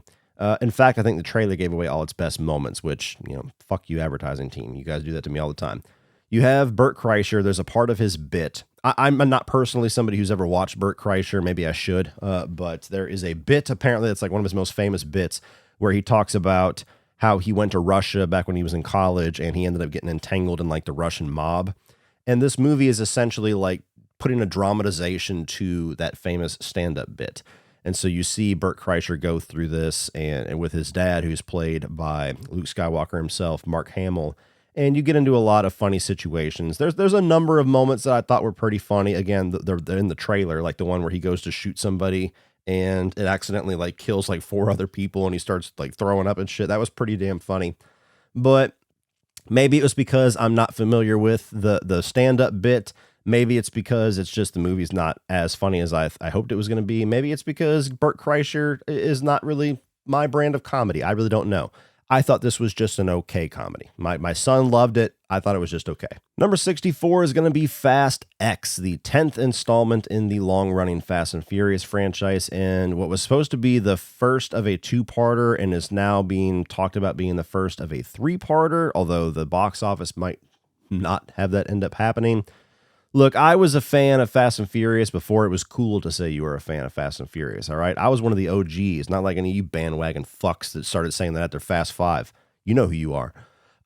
In fact, I think the trailer gave away all its best moments, which, fuck you advertising team. You guys do that to me all the time. You have Bert Kreischer. There's a part of his bit. I'm not personally somebody who's ever watched Bert Kreischer. Maybe I should. But there is a bit, apparently, that's like one of his most famous bits, where he talks about how he went to Russia back when he was in college, and he ended up getting entangled in like the Russian mob. And this movie is essentially like putting a dramatization to that famous stand-up bit. And so you see Burt Kreischer go through this and with his dad, who's played by Luke Skywalker himself, Mark Hamill. And you get into a lot of funny situations. There's a number of moments that I thought were pretty funny. Again, they're in the trailer, like the one where he goes to shoot somebody and it accidentally like kills like 4 other people and he starts like throwing up and shit. That was pretty damn funny. But maybe it was because I'm not familiar with the stand-up bit. Maybe it's because it's just the movie's not as funny as I hoped it was going to be. Maybe it's because Burt Kreischer is not really my brand of comedy. I really don't know. I thought this was just an okay comedy. My son loved it. I thought it was just okay. Number 64 is going to be Fast X, the 10th installment in the long-running Fast and Furious franchise, and what was supposed to be the first of a 2-parter and is now being talked about being the first of a 3-parter, although the box office might not have that end up happening. Look, I was a fan of Fast and Furious before it was cool to say you were a fan of Fast and Furious, all right? I was one of the OGs, not like any of you bandwagon fucks that started saying that they're Fast 5. You know who you are.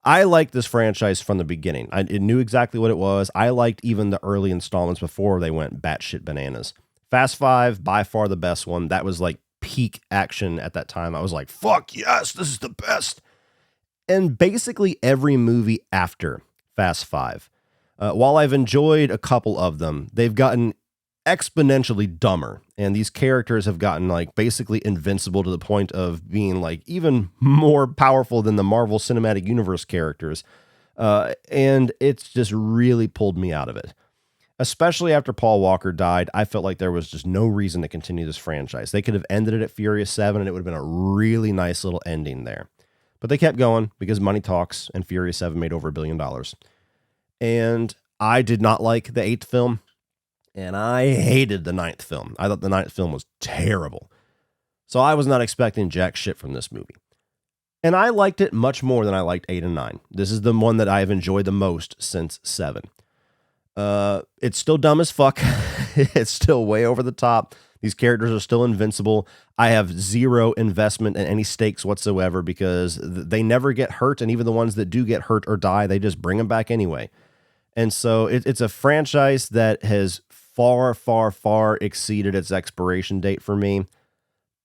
I liked this franchise from the beginning. I knew exactly what it was. I liked even the early installments before they went batshit bananas. Fast 5, by far the best one. That was like peak action at that time. I was like, fuck yes, this is the best. And basically every movie after Fast 5. While I've enjoyed a couple of them, they've gotten exponentially dumber. And these characters have gotten like basically invincible to the point of being like even more powerful than the Marvel Cinematic Universe characters. And it's just really pulled me out of it. Especially after Paul Walker died, I felt like there was just no reason to continue this franchise. They could have ended it at Furious 7 and it would have been a really nice little ending there. But they kept going because money talks and Furious 7 made over $1 billion. And I did not like the 8th film, and I hated the 9th film. I thought the 9th film was terrible. So I was not expecting jack shit from this movie. And I liked it much more than I liked 8 and 9. This is the one that I have enjoyed the most since 7. It's still dumb as fuck. It's still way over the top. These characters are still invincible. I have zero investment in any stakes whatsoever because they never get hurt, and even the ones that do get hurt or die, they just bring them back anyway. And so it's a franchise that has far, far, far exceeded its expiration date for me,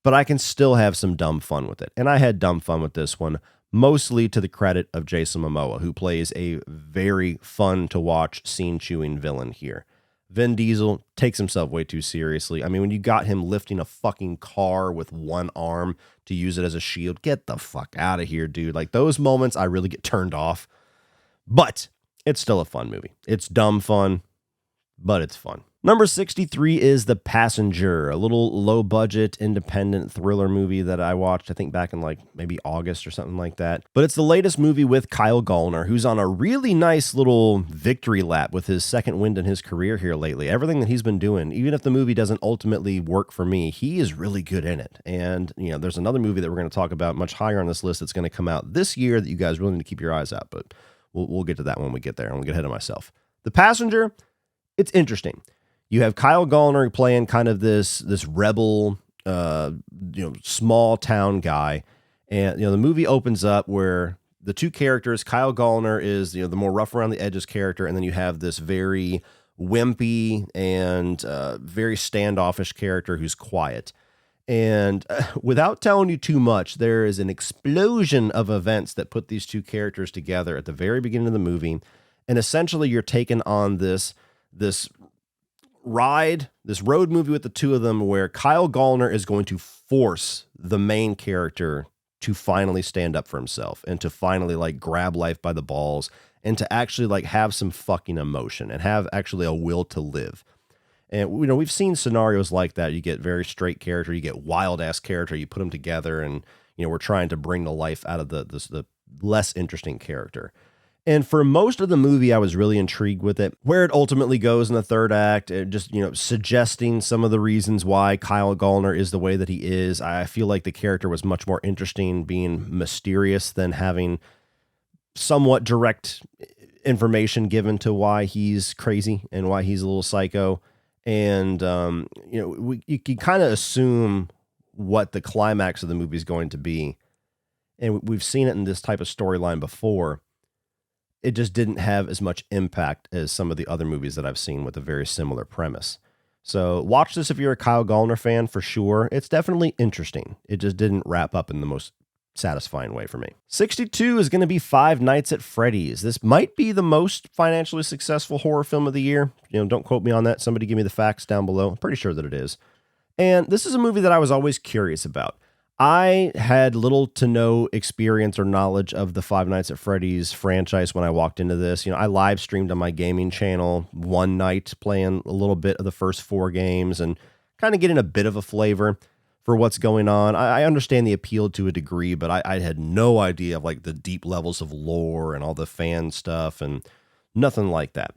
but I can still have some dumb fun with it. And I had dumb fun with this one, mostly to the credit of Jason Momoa, who plays a very fun to watch scene-chewing villain here. Vin Diesel takes himself way too seriously. I mean, when you got him lifting a fucking car with one arm to use it as a shield, get the fuck out of here, dude. Like, those moments, I really get turned off. But it's still a fun movie. It's dumb fun, but it's fun. Number 63 is The Passenger, a little low-budget, independent thriller movie that I watched, I think back in like maybe August or something like that. But it's the latest movie with Kyle Gallner, who's on a really nice little victory lap with his second wind in his career here lately. Everything that he's been doing, even if the movie doesn't ultimately work for me, he is really good in it. And, you know, there's another movie that we're going to talk about much higher on this list that's going to come out this year that you guys really need to keep your eyes out, but we'll get to that when we get there. I'm going to get ahead of myself. The Passenger, it's interesting. You have Kyle Gallner playing kind of this rebel, small town guy. And, the movie opens up where the two characters, Kyle Gallner is, the more rough around the edges character. And then you have this very wimpy and very standoffish character who's quiet. And without telling you too much, there is an explosion of events that put these two characters together at the very beginning of the movie. And essentially you're taken on this road movie with the two of them where Kyle Gallner is going to force the main character to finally stand up for himself and to finally like grab life by the balls and to actually like have some fucking emotion and have actually a will to live. And, we've seen scenarios like that. You get very straight character, you get wild ass character, you put them together and, we're trying to bring the life out of the less interesting character. And for most of the movie, I was really intrigued with it. Where it ultimately goes in the third act, just, suggesting some of the reasons why Kyle Gallner is the way that he is. I feel like the character was much more interesting being mysterious than having somewhat direct information given to why he's crazy and why he's a little psycho. And, you can kind of assume what the climax of the movie is going to be. And we've seen it in this type of storyline before. It just didn't have as much impact as some of the other movies that I've seen with a very similar premise. So watch this if you're a Kyle Gallner fan for sure. It's definitely interesting. It just didn't wrap up in the most satisfying way for me. 62 is going to be Five Nights at Freddy's. This might be the most financially successful horror film of the year. Don't quote me on that. Somebody give me the facts down below. I'm pretty sure that it is. And this is a movie that I was always curious about. I had little to no experience or knowledge of the Five Nights at Freddy's franchise when I walked into this. I live streamed on my gaming channel one night, playing a little bit of the first 4 games and kind of getting a bit of a flavor for what's going on. I understand the appeal to a degree, but I had no idea of like the deep levels of lore and all the fan stuff and nothing like that.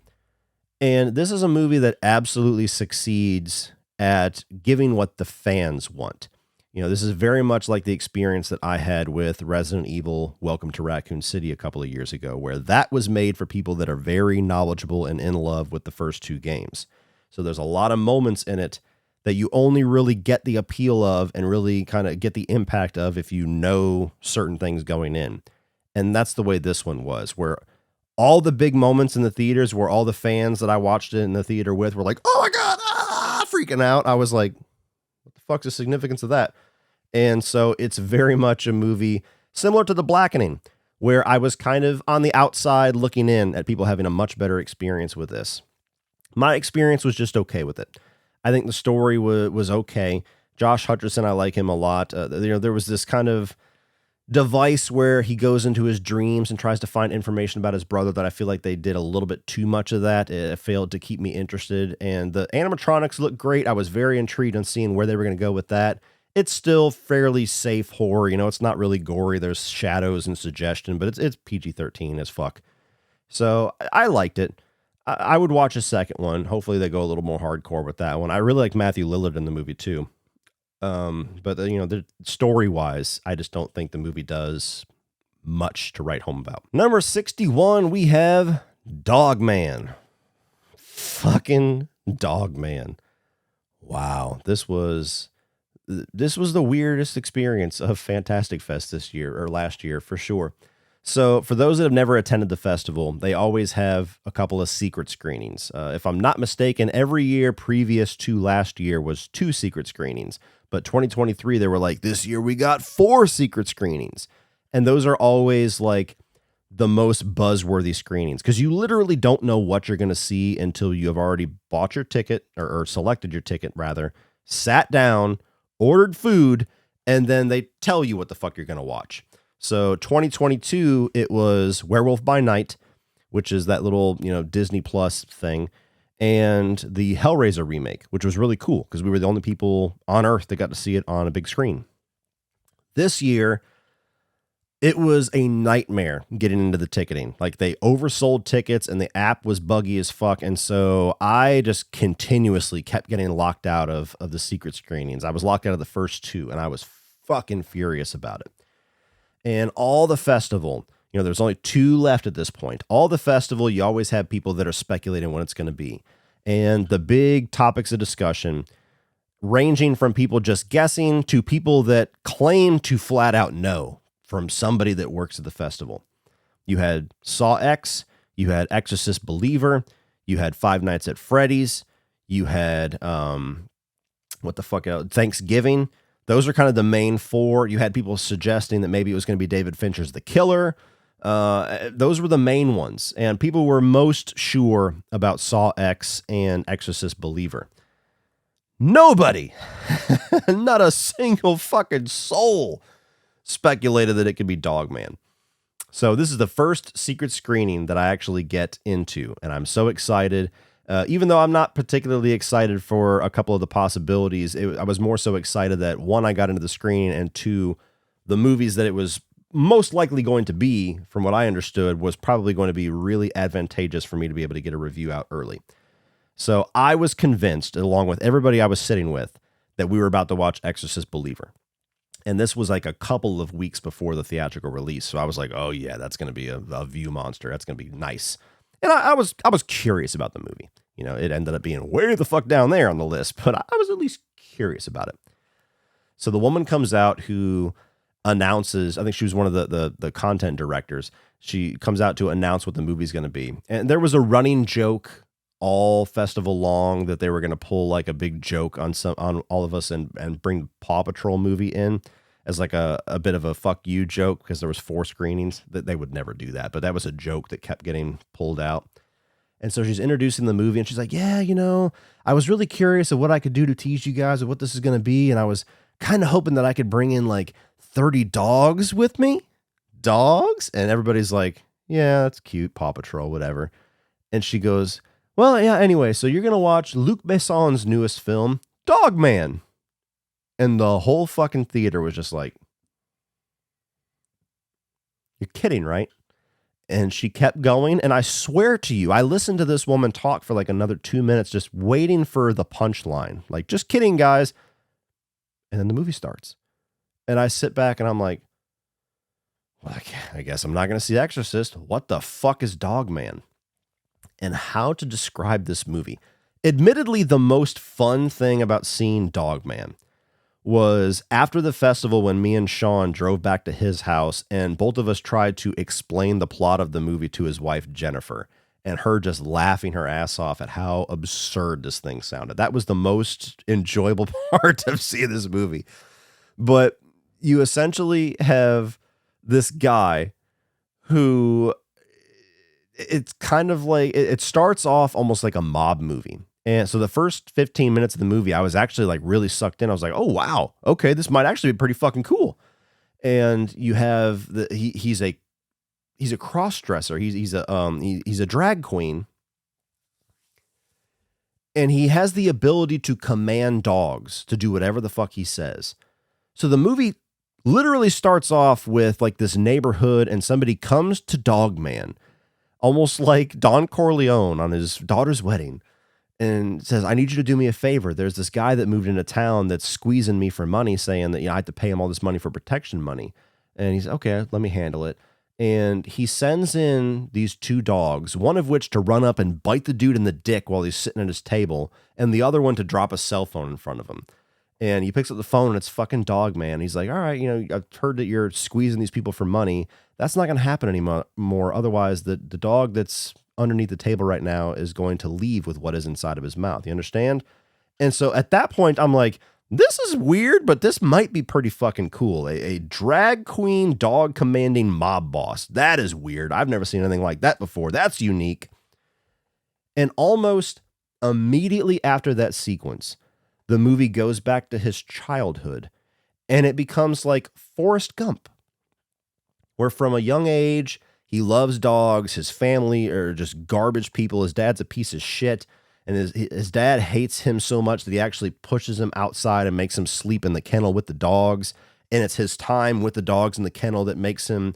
And this is a movie that absolutely succeeds at giving what the fans want. This is very much like the experience that I had with Resident Evil Welcome to Raccoon City a couple of years ago, where that was made for people that are very knowledgeable and in love with the first 2 games. So there's a lot of moments in it that you only really get the appeal of and really kind of get the impact of if you know certain things going in. And that's the way this one was, where all the big moments in the theaters where all the fans that I watched it in the theater with were like, oh my God, freaking out. I was like, what the fuck's the significance of that? And so it's very much a movie similar to The Blackening, where I was kind of on the outside looking in at people having a much better experience with this. My experience was just okay with it. I think the story was okay. Josh Hutcherson, I like him a lot. There was this kind of device where he goes into his dreams and tries to find information about his brother that I feel like they did a little bit too much of that. It failed to keep me interested. And the animatronics looked great. I was very intrigued on seeing where they were going to go with that. It's still fairly safe horror. It's not really gory. There's shadows and suggestion, but it's PG-13 as fuck. So I liked it. I would watch a second one. Hopefully they go a little more hardcore with that one. I really like Matthew Lillard in the movie too. But the story-wise, I just don't think the movie does much to write home about. Number 61, we have Dogman. Fucking Dogman. Wow, this was the weirdest experience of Fantastic Fest this year, or last year for sure. So for those that have never attended the festival, they always have a couple of secret screenings. If I'm not mistaken, every year previous to last year was 2 secret screenings. But 2023, they were like, this year we got 4 secret screenings. And those are always like the most buzzworthy screenings, because you literally don't know what you're going to see until you have already bought your ticket, or selected your ticket rather, sat down, ordered food, and then they tell you what the fuck you're going to watch. So 2022, it was Werewolf by Night, which is that little, Disney Plus thing, and the Hellraiser remake, which was really cool because we were the only people on Earth that got to see it on a big screen. This year, it was a nightmare getting into the ticketing. Like, they oversold tickets and the app was buggy as fuck. And so I just continuously kept getting locked out of the secret screenings. I was locked out of the first 2 and I was fucking furious about it. And all the festival, there's only 2 left at this point. All the festival, you always have people that are speculating when it's going to be. And the big topics of discussion, ranging from people just guessing to people that claim to flat out know from somebody that works at the festival. You had Saw X, you had Exorcist Believer, you had Five Nights at Freddy's, you had, Thanksgiving. Those are kind of the main 4. You had people suggesting that maybe it was going to be David Fincher's The Killer. Those were the main ones. And people were most sure about Saw X and Exorcist Believer. Nobody, not a single fucking soul, speculated that it could be Dogman. So this is the first secret screening that I actually get into, and I'm so excited. Even though I'm not particularly excited for a couple of the possibilities, I was more so excited that 1, I got into the screening, and 2, the movies that it was most likely going to be, from what I understood, was probably going to be really advantageous for me to be able to get a review out early. So I was convinced, along with everybody I was sitting with, that we were about to watch Exorcist Believer. And this was like a couple of weeks before the theatrical release. So I was like, oh yeah, that's going to be a view monster. That's going to be nice. And I was curious about the movie. It ended up being way the fuck down there on the list, but I was at least curious about it. So the woman comes out who announces, I think she was one of the content directors. She comes out to announce what the movie's going to be. And there was a running joke all festival long that they were going to pull like a big joke on all of us and bring the Paw Patrol movie in as like a bit of a fuck you joke because there was 4 screenings. That they would never do that, but that was a joke that kept getting pulled out. And so she's introducing the movie and she's like, yeah, I was really curious of what I could do to tease you guys of what this is going to be. And I was kind of hoping that I could bring in like 30 dogs with me. Dogs? And everybody's like, yeah, that's cute. Paw Patrol, whatever. And she goes, well, yeah, anyway, so you're going to watch Luc Besson's newest film, Dog Man. And the whole fucking theater was just like, you're kidding, right? And she kept going. And I swear to you, I listened to this woman talk for like another 2 minutes, just waiting for the punchline. Like, just kidding, guys. And then the movie starts. And I sit back and I'm like, well, I guess I'm not going to see Exorcist. What the fuck is Dog Man? And how to describe this movie. Admittedly, the most fun thing about seeing Dog Man was after the festival when me and Sean drove back to his house and both of us tried to explain the plot of the movie to his wife, Jennifer, and her just laughing her ass off at how absurd this thing sounded. That was the most enjoyable part of seeing this movie. But you essentially have this guy who, it's kind of like, it starts off almost like a mob movie. And so the first 15 minutes of the movie, I was actually like really sucked in. I was like, oh, wow. Okay, this might actually be pretty fucking cool. And you have he's a cross-dresser. He's a drag queen. And he has the ability to command dogs to do whatever the fuck he says. So the movie literally starts off with like this neighborhood and somebody comes to Dog Man, almost like Don Corleone on his daughter's wedding, and says, I need you to do me a favor. There's this guy that moved into town that's squeezing me for money, saying that I have to pay him all this money for protection money. And he's, okay, let me handle it. And he sends in these 2 dogs, one of which to run up and bite the dude in the dick while he's sitting at his table, and the other one to drop a cell phone in front of him. And he picks up the phone and it's fucking Dog Man. He's like, all right, I've heard that you're squeezing these people for money. That's not going to happen anymore. Otherwise, the dog that's underneath the table right now is going to leave with what is inside of his mouth. You understand? And so at that point, I'm like, this is weird, but this might be pretty fucking cool. A drag queen dog commanding mob boss. That is weird. I've never seen anything like that before. That's unique. And almost immediately after that sequence, the movie goes back to his childhood and it becomes like Forrest Gump, where from a young age, he loves dogs. His family are just garbage people. His dad's a piece of shit. And his dad hates him so much that he actually pushes him outside and makes him sleep in the kennel with the dogs. And it's his time with the dogs in the kennel that makes him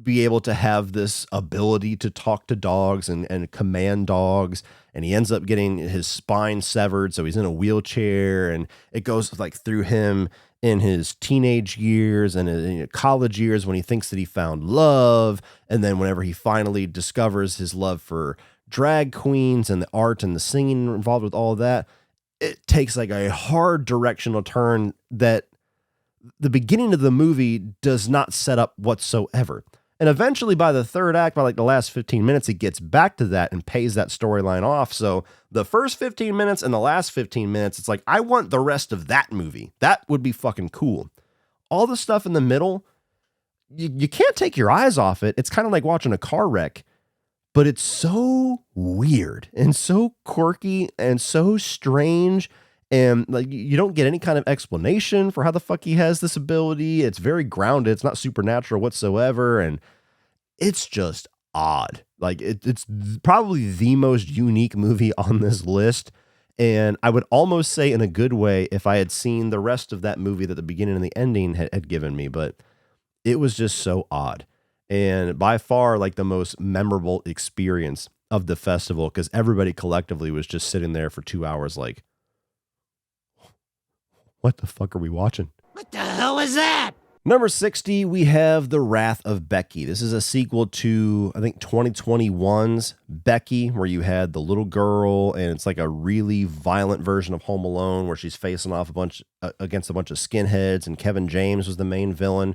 be able to have this ability to talk to dogs and command dogs. And he ends up getting his spine severed, so he's in a wheelchair. And it goes like through him in his teenage years and in college years when he thinks that he found love. And then whenever he finally discovers his love for drag queens and the art and the singing involved with all of that, it takes like a hard directional turn that the beginning of the movie does not set up whatsoever. And eventually by the third act, by like the last 15 minutes, it gets back to that and pays that storyline off. So the first 15 minutes and the last 15 minutes, it's like, I want the rest of that movie. That would be fucking cool. All the stuff in the middle, you can't take your eyes off it. It's kind of like watching a car wreck, but it's so weird and so quirky and so strange. And like, you don't get any kind of explanation for how the fuck he has this ability. It's very grounded. It's not supernatural whatsoever. And it's just odd. Like it's probably the most unique movie on this list. And I would almost say in a good way if I had seen the rest of that movie that the beginning and the ending had given me, but it was just so odd. And by far like the most memorable experience of the festival, because everybody collectively was just sitting there for 2 hours like, what the fuck are we watching? What the hell is that? Number 60, we have The Wrath of Becky. This is a sequel to, I think, 2021's Becky, where you had the little girl, and it's like a really violent version of Home Alone, where she's facing off against a bunch of skinheads, and Kevin James was the main villain.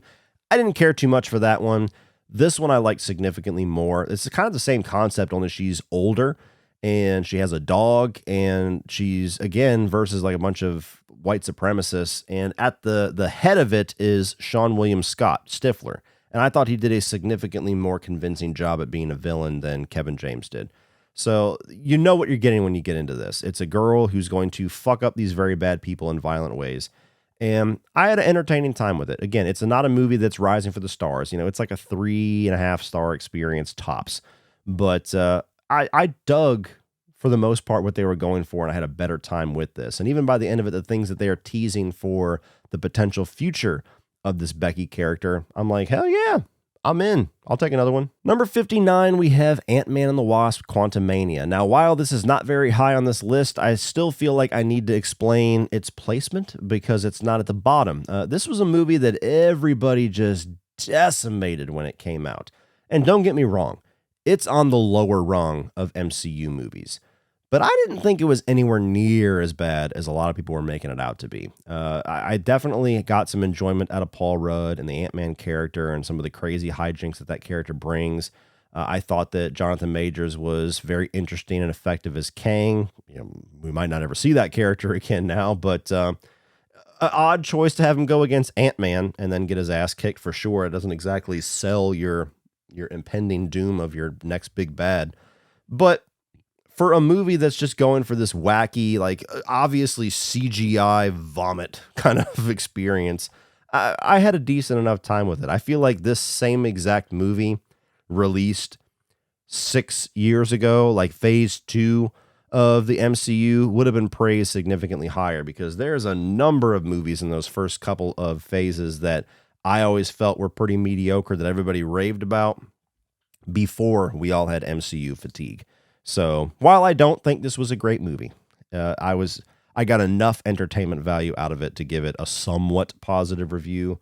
I didn't care too much for that one. This one I liked significantly more. It's kind of the same concept, only she's older, and she has a dog, and she's again versus like a bunch of white supremacists, and at the head of it is Sean William Scott, Stifler. And I thought he did a significantly more convincing job at being a villain than Kevin James did. So you know what you're getting when you get into this. It's a girl who's going to fuck up these very bad people in violent ways. And I had an entertaining time with it. Again, it's not a movie that's rising for the stars. You know, it's like a 3.5 star experience tops. But I dug, for the most part, what they were going for, and I had a better time with this. And even by the end of it, the things that they are teasing for the potential future of this Becky character, I'm like, hell yeah, I'm in. I'll take another one. Number 59, we have Ant-Man and the Wasp: Quantumania. Now, while this is not very high on this list, I still feel like I need to explain its placement because it's not at the bottom. This was a movie that everybody just decimated when it came out. And don't get me wrong, it's on the lower rung of MCU movies. But I didn't think it was anywhere near as bad as a lot of people were making it out to be. I definitely got some enjoyment out of Paul Rudd and the Ant-Man character and some of the crazy hijinks that character brings. I thought that Jonathan Majors was very interesting and effective as Kang. You know, we might not ever see that character again now, but an odd choice to have him go against Ant-Man and then get his ass kicked for sure. It doesn't exactly sell your impending doom of your next big bad. But for a movie that's just going for this wacky, like obviously CGI vomit kind of experience, I had a decent enough time with it. I feel like this same exact movie released 6 years ago, like phase 2 of the MCU, would have been praised significantly higher because there's a number of movies in those first couple of phases that I always felt were pretty mediocre that everybody raved about before we all had MCU fatigue. So while I don't think this was a great movie, I got enough entertainment value out of it to give it a somewhat positive review,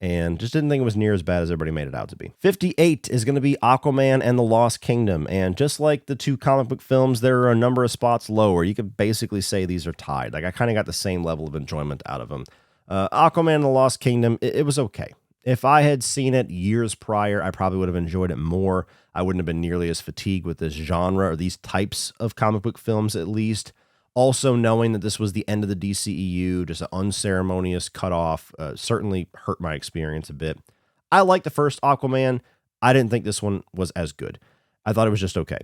and just didn't think it was near as bad as everybody made it out to be. 58 is going to be Aquaman and the Lost Kingdom, and just like the two comic book films, there are a number of spots lower. You could basically say these are tied. Like I kind of got the same level of enjoyment out of them. Aquaman and the Lost Kingdom, it was okay. If I had seen it years prior, I probably would have enjoyed it more. I wouldn't have been nearly as fatigued with this genre or these types of comic book films, at least. Also, knowing that this was the end of the DCEU, just an unceremonious cutoff, certainly hurt my experience a bit. I liked the first Aquaman. I didn't think this one was as good. I thought it was just okay.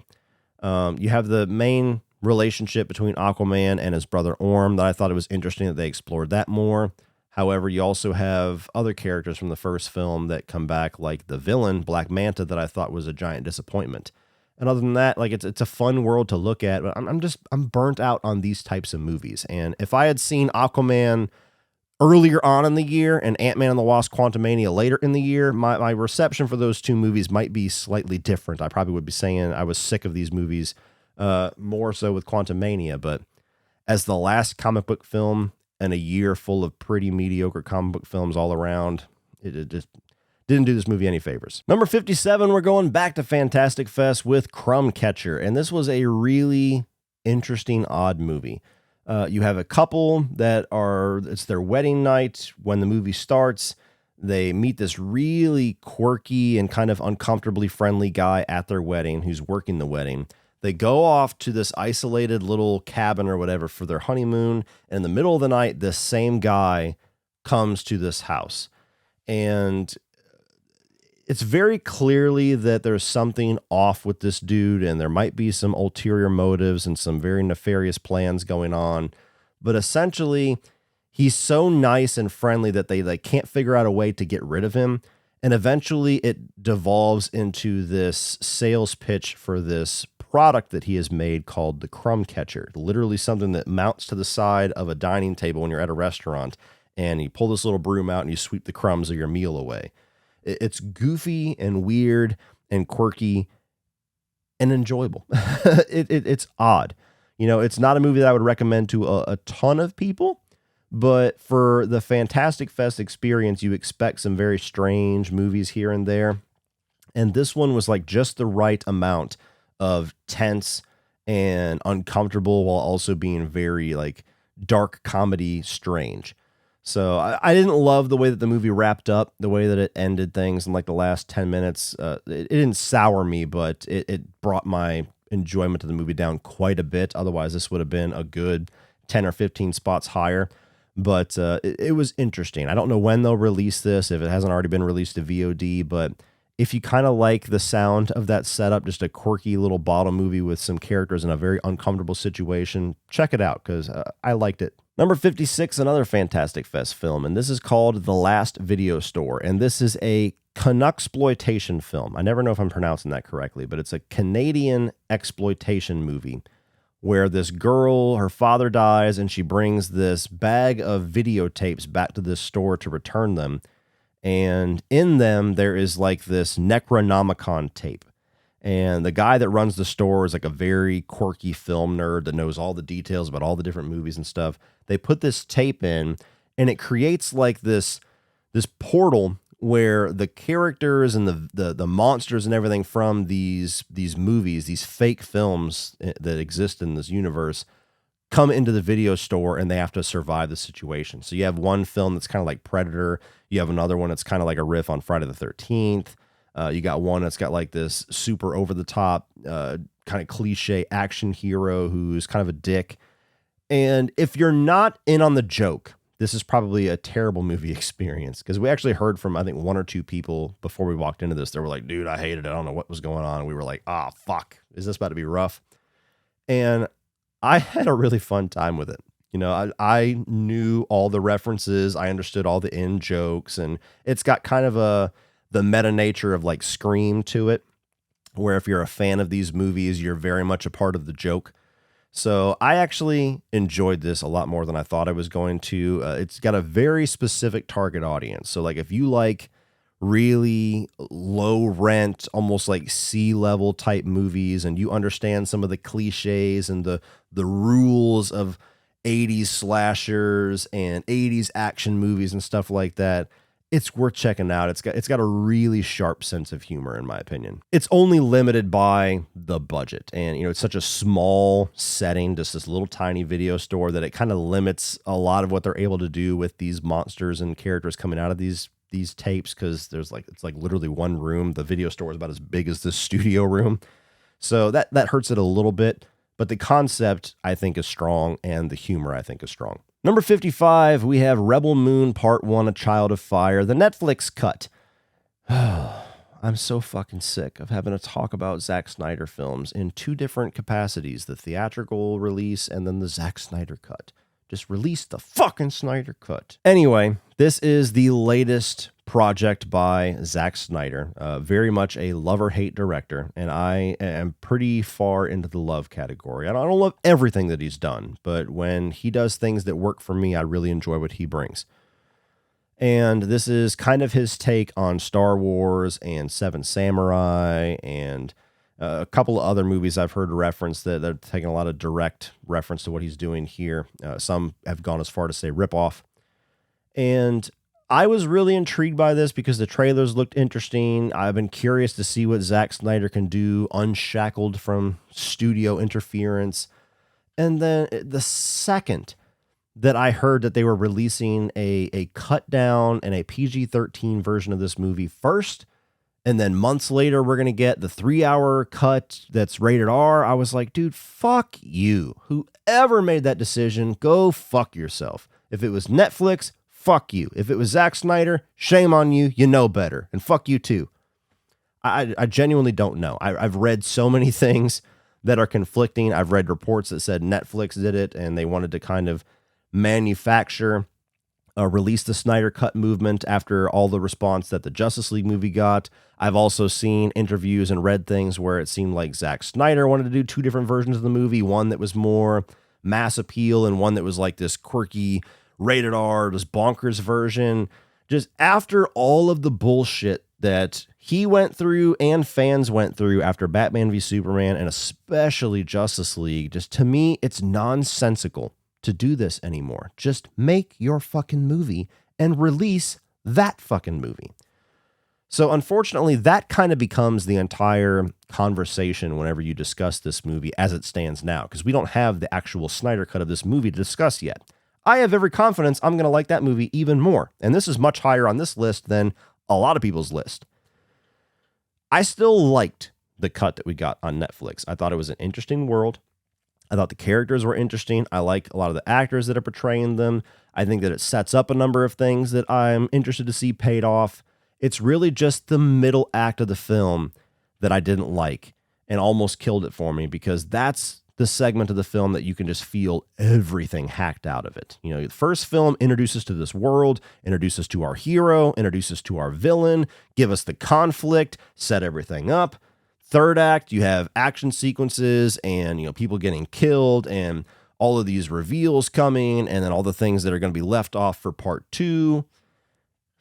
You have the main relationship between Aquaman and his brother Orm that I thought it was interesting that they explored that more. However, you also have other characters from the first film that come back, like the villain, Black Manta, that I thought was a giant disappointment. And other than that, like it's a fun world to look at, but I'm burnt out on these types of movies. And if I had seen Aquaman earlier on in the year and Ant-Man and the Wasp: Quantumania later in the year, my reception for those two movies might be slightly different. I probably would be saying I was sick of these movies, more so with Quantumania. But as the last comic book film and a year full of pretty mediocre comic book films all around, it just didn't do this movie any favors. Number 57, we're going back to Fantastic Fest with Crumb Catcher, and this was a really interesting, odd movie. You have a couple that it's their wedding night when the movie starts. They meet this really quirky and kind of uncomfortably friendly guy at their wedding who's working the wedding. They go off to this isolated little cabin or whatever for their honeymoon. And in the middle of the night, this same guy comes to this house. And it's very clearly that there's something off with this dude, and there might be some ulterior motives and some very nefarious plans going on. But essentially, he's so nice and friendly that they can't figure out a way to get rid of him. And eventually it devolves into this sales pitch for this product that he has made called the Crumb Catcher. Literally something that mounts to the side of a dining table when you're at a restaurant, and you pull this little broom out and you sweep the crumbs of your meal away. It's goofy and weird and quirky and enjoyable. It's odd. You know, it's not a movie that I would recommend to a ton of people, but for the Fantastic Fest experience, you expect some very strange movies here and there. And this one was like just the right amount of tense and uncomfortable while also being very like dark comedy strange. So I didn't love the way that the movie wrapped up, the way that it ended things in like the last 10 minutes. It didn't sour me, but it brought my enjoyment of the movie down quite a bit. Otherwise, this would have been a good 10 or 15 spots higher. But it was interesting. I don't know when they'll release this, if it hasn't already been released to VOD, but if you kind of like the sound of that setup, just a quirky little bottle movie with some characters in a very uncomfortable situation, check it out, because I liked it. Number 56, another Fantastic Fest film, and this is called The Last Video Store, and this is a Canucksploitation film. I never know if I'm pronouncing that correctly, but it's a Canadian exploitation movie where this girl, her father dies, and she brings this bag of videotapes back to this store to return them. And in them, there is like this Necronomicon tape. And the guy that runs the store is like a very quirky film nerd that knows all the details about all the different movies and stuff. They put this tape in, and it creates like this portal where the characters and the monsters and everything from these movies, these fake films that exist in this universe, come into the video store, and they have to survive the situation. So you have one film that's kind of like Predator. You have another one that's kind of like a riff on Friday the 13th. You got one that's got like this super over the top kind of cliche action hero who's kind of a dick. And if you're not in on the joke, this is probably a terrible movie experience, because we actually heard from, I think, one or two people before we walked into this. They were like, dude, I hated it. I don't know what was going on. And we were like, fuck, is this about to be rough? And I had a really fun time with it. You know, I knew all the references. I understood all the in jokes, and it's got kind of the meta nature of like Scream to it, where if you're a fan of these movies, you're very much a part of the joke. So I actually enjoyed this a lot more than I thought I was going to. It's got a very specific target audience. So like if you like really low rent, almost like C-level type movies, and you understand some of the cliches and the rules of 80s slashers and 80s action movies and stuff like that, it's worth checking out. It's got a really sharp sense of humor, in my opinion. It's only limited by the budget, and it's such a small setting, just this little tiny video store, that it kind of limits a lot of what they're able to do with these monsters and characters coming out of these tapes, because it's like literally one room. The video store is about as big as this studio room, so that hurts it a little bit. But the concept, I think, is strong, and the humor, I think, is strong. Number 55, we have Rebel Moon Part 1, A Child of Fire, the Netflix cut. I'm so fucking sick of having to talk about Zack Snyder films in two different capacities, the theatrical release and then the Zack Snyder cut. Just release the fucking Snyder cut. Anyway, this is the latest project by Zack Snyder. Very much a love or hate director, and I am pretty far into the love category. I don't love everything that he's done, but when he does things that work for me, I really enjoy what he brings. And this is kind of his take on Star Wars and Seven Samurai and a couple of other movies I've heard reference that they're taking a lot of direct reference to what he's doing here. Some have gone as far to say ripoff. And I was really intrigued by this because the trailers looked interesting. I've been curious to see what Zack Snyder can do unshackled from studio interference. And then the second that I heard that they were releasing a cut down and a PG-13 version of this movie first, and then months later we're going to get the 3-hour cut that's rated R, I was like, dude, fuck you. Whoever made that decision, go fuck yourself. If it was Netflix, fuck you. If it was Zack Snyder, shame on you. You know better. And fuck you too. I genuinely don't know. I've read so many things that are conflicting. I've read reports that said Netflix did it and they wanted to kind of manufacture, release the Snyder Cut movement after all the response that the Justice League movie got. I've also seen interviews and read things where it seemed like Zack Snyder wanted to do two different versions of the movie, one that was more mass appeal and one that was like this quirky rated R, this bonkers version. Just after all of the bullshit that he went through and fans went through after Batman v Superman and especially Justice League, just to me, it's nonsensical to do this anymore. Just make your fucking movie and release that fucking movie. So unfortunately, that kind of becomes the entire conversation whenever you discuss this movie as it stands now, because we don't have the actual Snyder cut of this movie to discuss yet. I have every confidence I'm going to like that movie even more, and this is much higher on this list than a lot of people's list. I still liked the cut that we got on Netflix. I thought it was an interesting world. I thought the characters were interesting. I like a lot of the actors that are portraying them. I think that it sets up a number of things that I'm interested to see paid off. It's really just the middle act of the film that I didn't like and almost killed it for me, because that's the segment of the film that you can just feel everything hacked out of it. The first film introduces us to this world, introduces us to our hero, introduces us to our villain, give us the conflict, set everything up. Third act, you have action sequences and, people getting killed and all of these reveals coming, and then all the things that are going to be left off for part 2.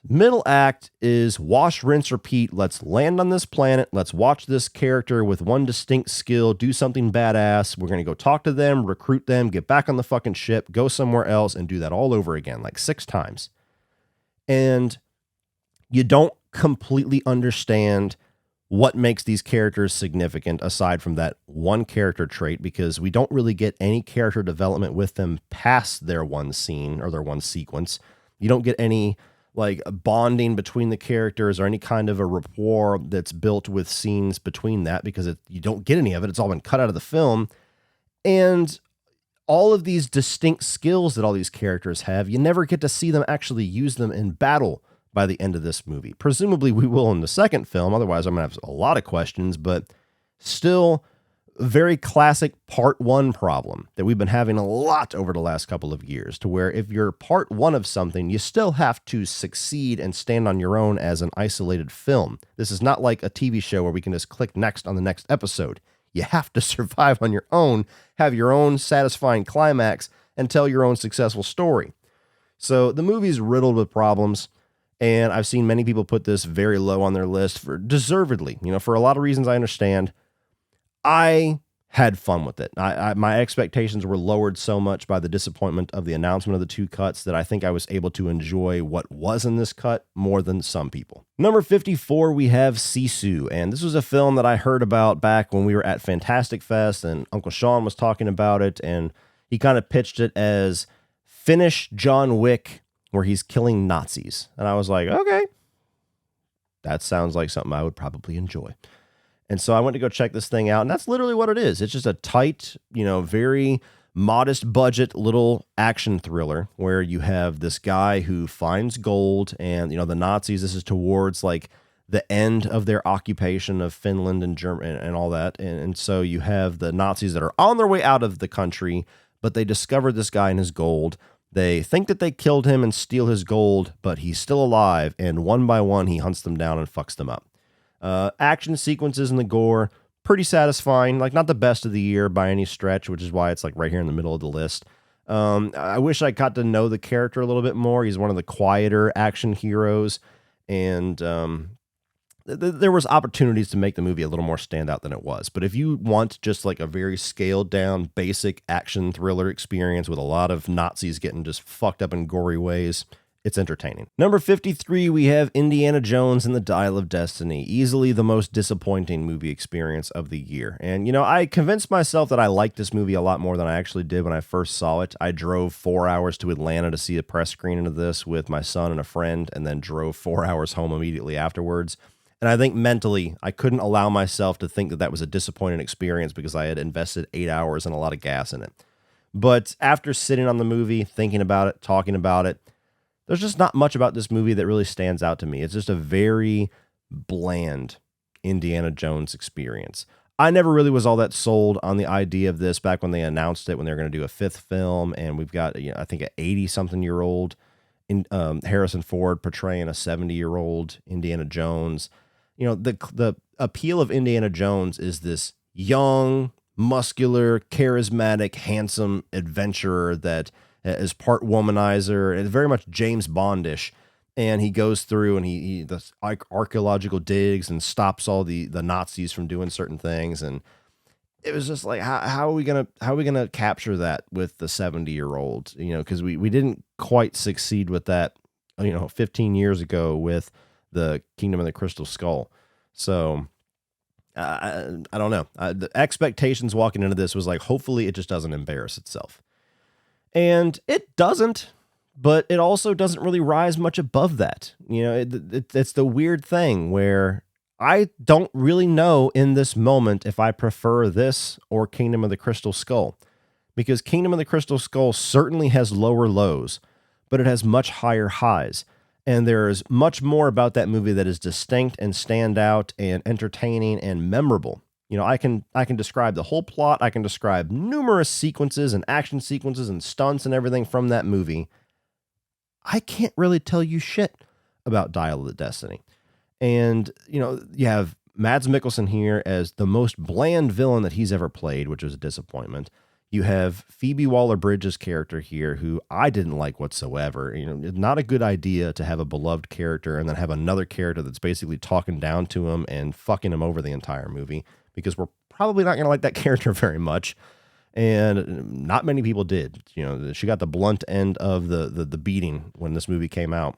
Middle act is wash, rinse, repeat. Let's land on this planet. Let's watch this character with one distinct skill do something badass. We're going to go talk to them, recruit them, get back on the fucking ship, go somewhere else, and do that all over again, like 6 times. And you don't completely understand what makes these characters significant aside from that one character trait, because we don't really get any character development with them past their one scene or their one sequence. You don't get any bonding between the characters or any kind of a rapport that's built with scenes between that, because you don't get any of it. It's all been cut out of the film. And all of these distinct skills that all these characters have, you never get to see them actually use them in battle by the end of this movie. Presumably we will in the second film. Otherwise, I'm going to have a lot of questions, but still very classic part 1 problem that we've been having a lot over the last couple of years, to where if you're part 1 of something, you still have to succeed and stand on your own as an isolated film. This is not like a TV show where we can just click next on the next episode. You have to survive on your own, have your own satisfying climax, and tell your own successful story. So the movie's riddled with problems. And I've seen many people put this very low on their list, for deservedly, for a lot of reasons I understand. I had fun with it. My expectations were lowered so much by the disappointment of the announcement of the 2 cuts that I think I was able to enjoy what was in this cut more than some people. Number 54, we have Sisu. And this was a film that I heard about back when we were at Fantastic Fest, and Uncle Sean was talking about it, and he kind of pitched it as Finnish John Wick, where he's killing Nazis. And I was like, okay, that sounds like something I would probably enjoy. And so I went to go check this thing out, and that's literally what it is. It's just a tight, very modest budget little action thriller where you have this guy who finds gold, and, the Nazis, this is towards the end of their occupation of Finland and Germany and all that. And so you have the Nazis that are on their way out of the country, but they discover this guy and his gold. They think that they killed him and steal his gold, but he's still alive, and one by one, he hunts them down and fucks them up. Action sequences and the gore, pretty satisfying. Not the best of the year by any stretch, which is why it's right here in the middle of the list. I wish I got to know the character a little bit more. He's one of the quieter action heroes, and there was opportunities to make the movie a little more standout than it was. But if you want just a very scaled down, basic action thriller experience with a lot of Nazis getting just fucked up in gory ways, it's entertaining. Number 53, we have Indiana Jones and the Dial of Destiny. Easily the most disappointing movie experience of the year. And, I convinced myself that I liked this movie a lot more than I actually did when I first saw it. I drove 4 hours to Atlanta to see a press screening of this with my son and a friend, and then drove 4 hours home immediately afterwards. And I think mentally, I couldn't allow myself to think that that was a disappointing experience because I had invested 8 hours and a lot of gas in it. But after sitting on the movie, thinking about it, talking about it, there's just not much about this movie that really stands out to me. It's just a very bland Indiana Jones experience. I never really was all that sold on the idea of this back when they announced it, when they were going to do a 5th film. And we've got, I think, an 80-something-year-old Harrison Ford portraying a 70-year-old Indiana Jones. The appeal of Indiana Jones is this young, muscular, charismatic, handsome adventurer that is part womanizer and very much James Bondish. And he goes through and he does archaeological digs and stops all the Nazis from doing certain things. And it was just how are we gonna capture that with the 70-year-old? Because we didn't quite succeed with that, 15 years ago with the Kingdom of the Crystal Skull. So I don't know. The expectations walking into this was hopefully it just doesn't embarrass itself. And it doesn't, but it also doesn't really rise much above that. It's the weird thing where I don't really know in this moment if I prefer this or Kingdom of the Crystal Skull, because Kingdom of the Crystal Skull certainly has lower lows, but it has much higher highs. And there's much more about that movie that is distinct and stand out and entertaining and memorable. You know, I can describe the whole plot. I can describe numerous sequences and action sequences and stunts and everything from that movie. I can't really tell you shit about Dial of the Destiny. And, you know, you have Mads Mikkelsen here as the most bland villain that he's ever played, which was a disappointment. You have Phoebe Waller-Bridge's character here, who I didn't like whatsoever. You know, not a good idea to have a beloved character and then have another character that's basically talking down to him and fucking him over the entire movie, because we're probably not going to like that character very much. And not many people did. You know, she got the blunt end of the beating when this movie came out.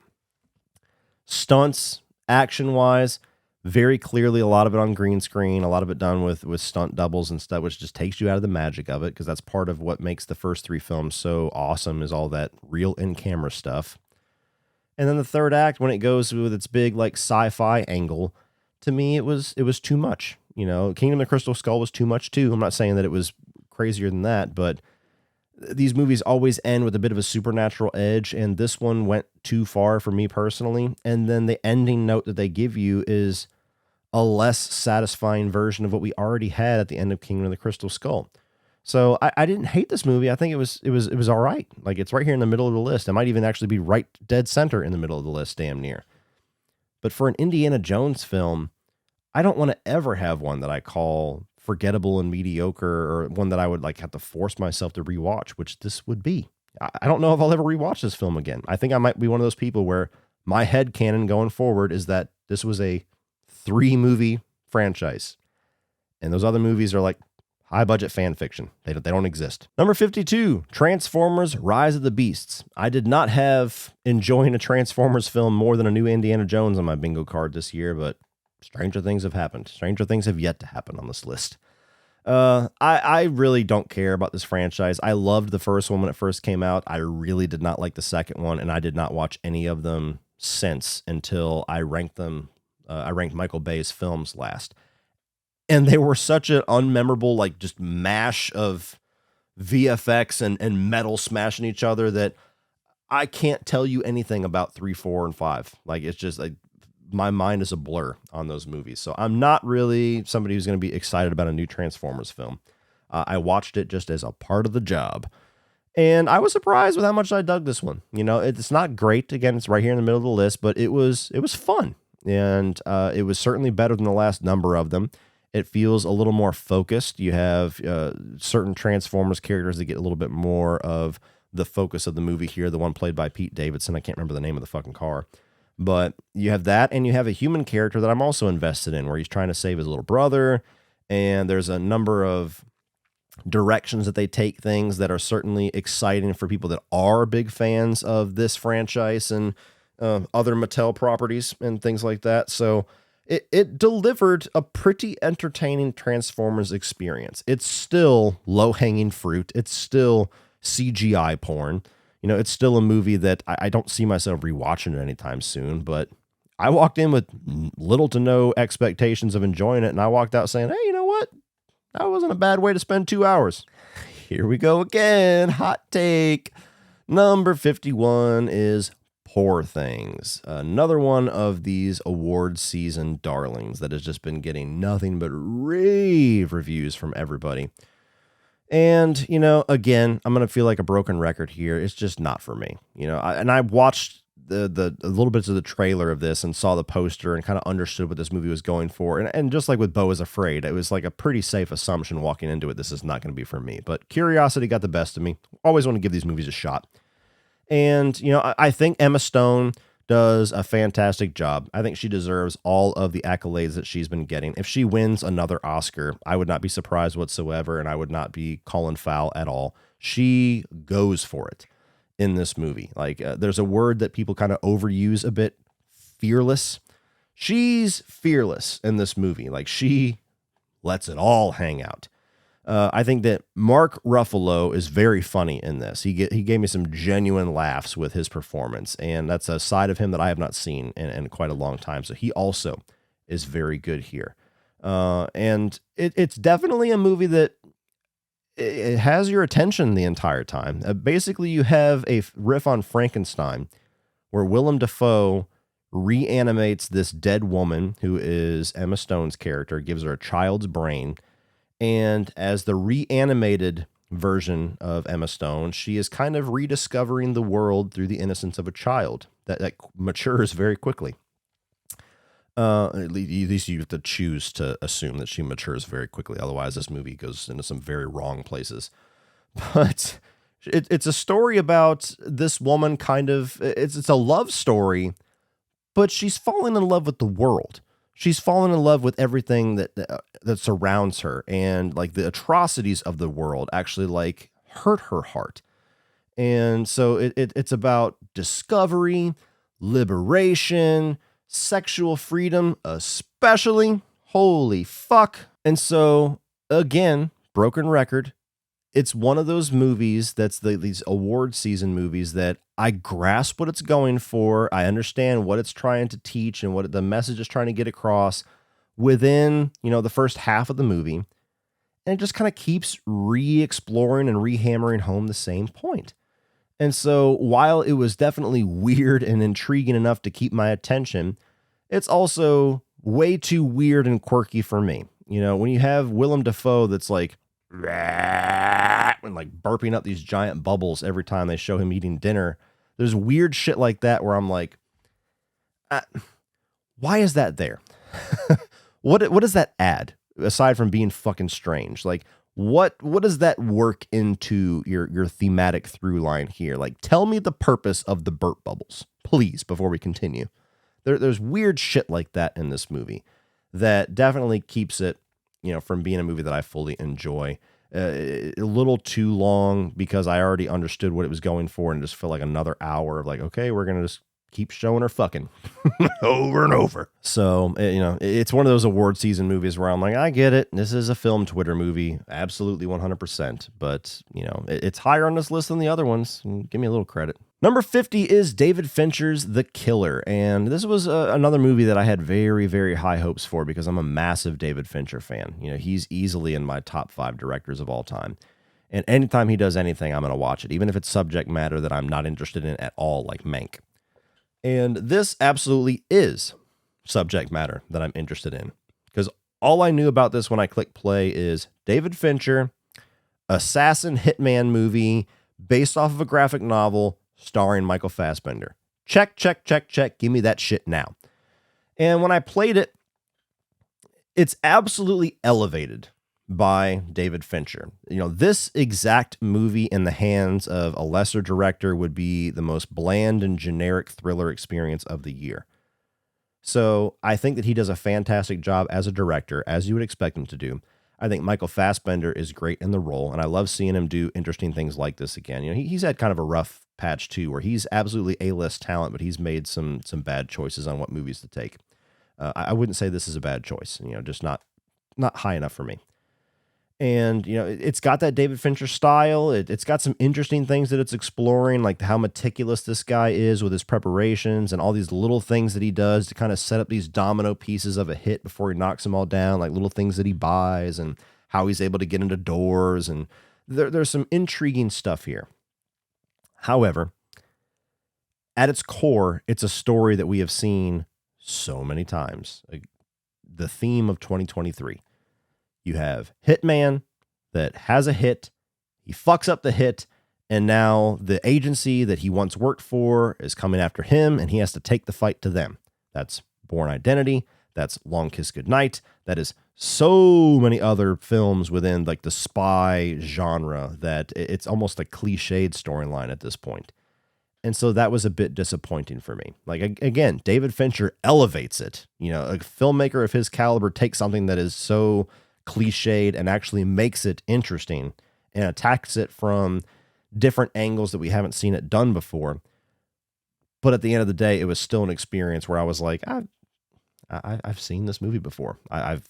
Stunts, action-wise, very clearly a lot of it on green screen, a lot of it done with stunt doubles and stuff, which just takes you out of the magic of it, because that's part of what makes the first three films so awesome, is all that real in-camera stuff. And then the third act, when it goes with its big like sci-fi angle, to me it was too much. You know, Kingdom of the Crystal Skull was too much too. I'm not saying that it was crazier than that, but these movies always end with a bit of a supernatural edge, and this one went too far for me personally. And then the ending note that they give you is a less satisfying version of what we already had at the end of Kingdom of the Crystal Skull. So I didn't hate this movie. I think it was all right. Like, it's right here in the middle of the list. It might even actually be right dead center in the middle of the list, damn near. But for an Indiana Jones film, I don't want to ever have one that I call forgettable and mediocre, or one that I would like have to force myself to rewatch, which this would be. I don't know if I'll ever rewatch this film again. I think I might be one of those people where my head canon going forward is that this was a 3-movie franchise, and those other movies are like high budget fan fiction. They don't exist. Number 52, Transformers: Rise of the Beasts. I did not have enjoying a Transformers film more than a new Indiana Jones on my bingo card this year, but stranger things have happened. Stranger things have yet to happen on this list. I really don't care about this franchise. I loved the first one when it first came out. I really did not like the second one, and I did not watch any of them since until I ranked them. I ranked Michael Bay's films last. And they were such an unmemorable, like, just mash of VFX and metal smashing each other that I can't tell you anything about 3, 4, and 5. Like, it's just like my mind is a blur on those movies. So I'm not really somebody who's going to be excited about a new Transformers film. I watched it just as a part of the job. And I was surprised with how much I dug this one. You know, it's not great. Again, it's right here in the middle of the list, but it was fun. And it was certainly better than the last number of them. It feels a little more focused. You have certain Transformers characters that get a little bit more of the focus of the movie here. The one played by Pete Davidson. I can't remember the name of the fucking car. But you have that, and you have a human character that I'm also invested in, where he's trying to save his little brother. And there's a number of directions that they take things that are certainly exciting for people that are big fans of this franchise and other Mattel properties and things like that. So it delivered a pretty entertaining Transformers experience. It's still low-hanging fruit. It's still CGI porn. You know, it's still a movie that I don't see myself rewatching it anytime soon, but I walked in with little to no expectations of enjoying it, and I walked out saying, hey, you know what? That wasn't a bad way to spend 2 hours. Here we go again. Hot take. Number 51 is Poor Things. Another one of these award season darlings that has just been getting nothing but rave reviews from everybody. And, you know, again, I'm going to feel like a broken record here. It's just not for me. You know, I watched the little bits of the trailer of this and saw the poster and kind of understood what this movie was going for. And just like with Beau is Afraid, it was like a pretty safe assumption walking into it. This is not going to be for me. But curiosity got the best of me. Always want to give these movies a shot. And, you know, I think Emma Stone does a fantastic job. I think she deserves all of the accolades that she's been getting. If she wins another Oscar, I would not be surprised whatsoever, and I would not be calling foul at all. She goes for it in this movie. Like, there's a word that people kind of overuse a bit, fearless. She's fearless in this movie. Like, she lets it all hang out. I think that Mark Ruffalo is very funny in this. He gave me some genuine laughs with his performance, and that's a side of him that I have not seen in quite a long time. So he also is very good here. And it's definitely a movie that it has your attention the entire time. Basically, you have a riff on Frankenstein where Willem Dafoe reanimates this dead woman who is Emma Stone's character, gives her a child's brain. And as the reanimated version of Emma Stone, she is kind of rediscovering the world through the innocence of a child that matures very quickly. At least you have to choose to assume that she matures very quickly. Otherwise, this movie goes into some very wrong places. But it's a story about this woman kind of, it's a love story, but she's falling in love with the world. She's fallen in love with everything that surrounds her, and like the atrocities of the world actually like hurt her heart. And so it's about discovery, liberation, sexual freedom, especially. Holy fuck. And so again, broken record. It's one of those movies that's these award season movies that I grasp what it's going for. I understand what it's trying to teach and what the message is trying to get across within, the first half of the movie. And it just kind of keeps re-exploring and re-hammering home the same point. And so while it was definitely weird and intriguing enough to keep my attention, it's also way too weird and quirky for me. When you have Willem Dafoe that's like, and like burping up these giant bubbles every time they show him eating dinner. There's weird shit like that where I'm like, why is that there? What does that add aside from being fucking strange? Like, what does that work into your thematic through line here? Like, tell me the purpose of the burp bubbles, please, before we continue. There's weird shit like that in this movie that definitely keeps it, from being a movie that I fully enjoy. A little too long because I already understood what it was going for and just felt like another hour of like, okay, we're going to just keep showing her fucking over and over. So, it's one of those award season movies where I'm like, I get it. This is a film Twitter movie. Absolutely 100%. But, it's higher on this list than the other ones. Give me a little credit. Number 50 is David Fincher's The Killer. And this was another movie that I had very, very high hopes for because I'm a massive David Fincher fan. He's easily in my top 5 directors of all time. And anytime he does anything, I'm going to watch it, even if it's subject matter that I'm not interested in at all, like Mank. And this absolutely is subject matter that I'm interested in because all I knew about this when I clicked play is David Fincher, assassin hitman movie based off of a graphic novel starring Michael Fassbender. Check, check, check, check. Give me that shit now. And when I played it, it's absolutely elevated by David Fincher. This exact movie in the hands of a lesser director would be the most bland and generic thriller experience of the year. So I think that he does a fantastic job as a director, as you would expect him to do. I think Michael Fassbender is great in the role, and I love seeing him do interesting things like this again. He's had kind of a rough patch too, where he's absolutely A-list talent, but he's made some bad choices on what movies to take. I wouldn't say this is a bad choice, just not high enough for me. And, it's got that David Fincher style. It's got some interesting things that it's exploring, like how meticulous this guy is with his preparations and all these little things that he does to kind of set up these domino pieces of a hit before he knocks them all down, like little things that he buys and how he's able to get into doors. And there's some intriguing stuff here. However, at its core, it's a story that we have seen so many times. Like, the theme of 2023. You have Hitman that has a hit, he fucks up the hit, and now the agency that he once worked for is coming after him, and he has to take the fight to them. That's Bourne Identity, that's Long Kiss Goodnight, that is so many other films within like the spy genre that it's almost a cliched storyline at this point. And so that was a bit disappointing for me. Like, again, David Fincher elevates it. A filmmaker of his caliber takes something that is so cliched and actually makes it interesting and attacks it from different angles that we haven't seen it done before. But at the end of the day, it was still an experience where I was like, I've seen this movie before. I've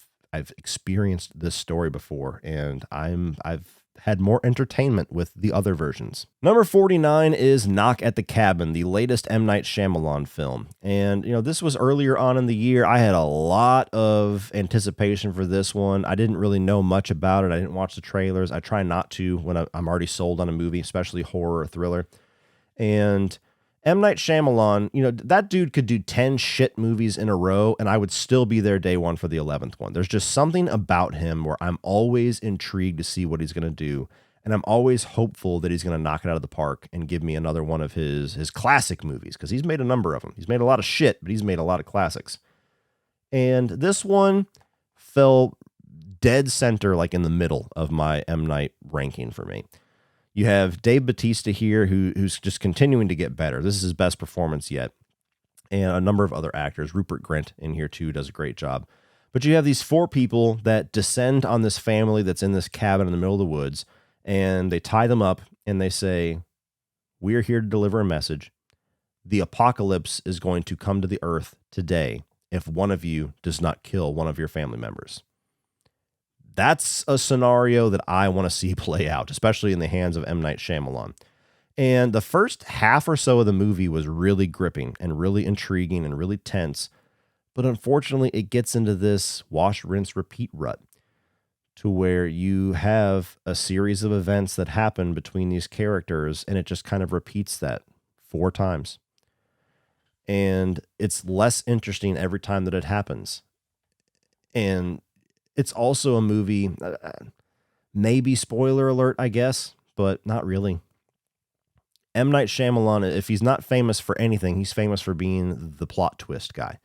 experienced this story before, and I've had more entertainment with the other versions. Number 49 is Knock at the Cabin, the latest M. Night Shyamalan film. And, this was earlier on in the year. I had a lot of anticipation for this one. I didn't really know much about it. I didn't watch the trailers. I try not to when I'm already sold on a movie, especially horror or thriller. And M. Night Shyamalan, that dude could do 10 shit movies in a row, and I would still be there day one for the 11th one. There's just something about him where I'm always intrigued to see what he's going to do, and I'm always hopeful that he's going to knock it out of the park and give me another one of his classic movies, because he's made a number of them. He's made a lot of shit, but he's made a lot of classics. And this one fell dead center, like in the middle of my M. Night ranking for me. You have Dave Bautista here, who's just continuing to get better. This is his best performance yet. And a number of other actors. Rupert Grint in here, too, does a great job. But you have these 4 people that descend on this family that's in this cabin in the middle of the woods, and they tie them up, and they say, "We are here to deliver a message. The apocalypse is going to come to the earth today if one of you does not kill one of your family members." That's a scenario that I want to see play out, especially in the hands of M. Night Shyamalan. And the first half or so of the movie was really gripping and really intriguing and really tense. But unfortunately, it gets into this wash, rinse, repeat rut to where you have a series of events that happen between these characters, and it just kind of repeats that 4 times. And it's less interesting every time that it happens. And it's also a movie, maybe spoiler alert, I guess, but not really. M. Night Shyamalan, if he's not famous for anything, he's famous for being the plot twist guy.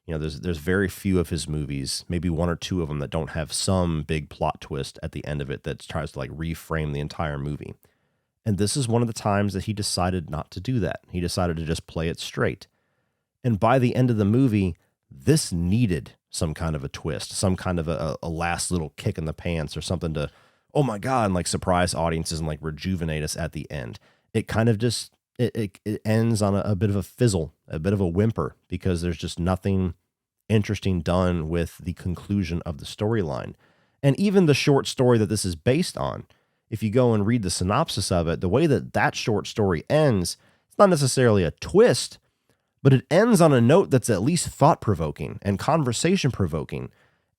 There's very few of his movies, maybe 1 or 2 of them, that don't have some big plot twist at the end of it that tries to reframe the entire movie. And this is one of the times that he decided not to do that. He decided to just play it straight. And by the end of the movie, this needed some kind of a twist, some kind of a last little kick in the pants or something to, oh my God, and surprise audiences and rejuvenate us at the end. It kind of just, it ends on a bit of a fizzle, a bit of a whimper, because there's just nothing interesting done with the conclusion of the storyline. And even the short story that this is based on, if you go and read the synopsis of it, the way that short story ends, it's not necessarily a twist, but it ends on a note that's at least thought-provoking and conversation-provoking.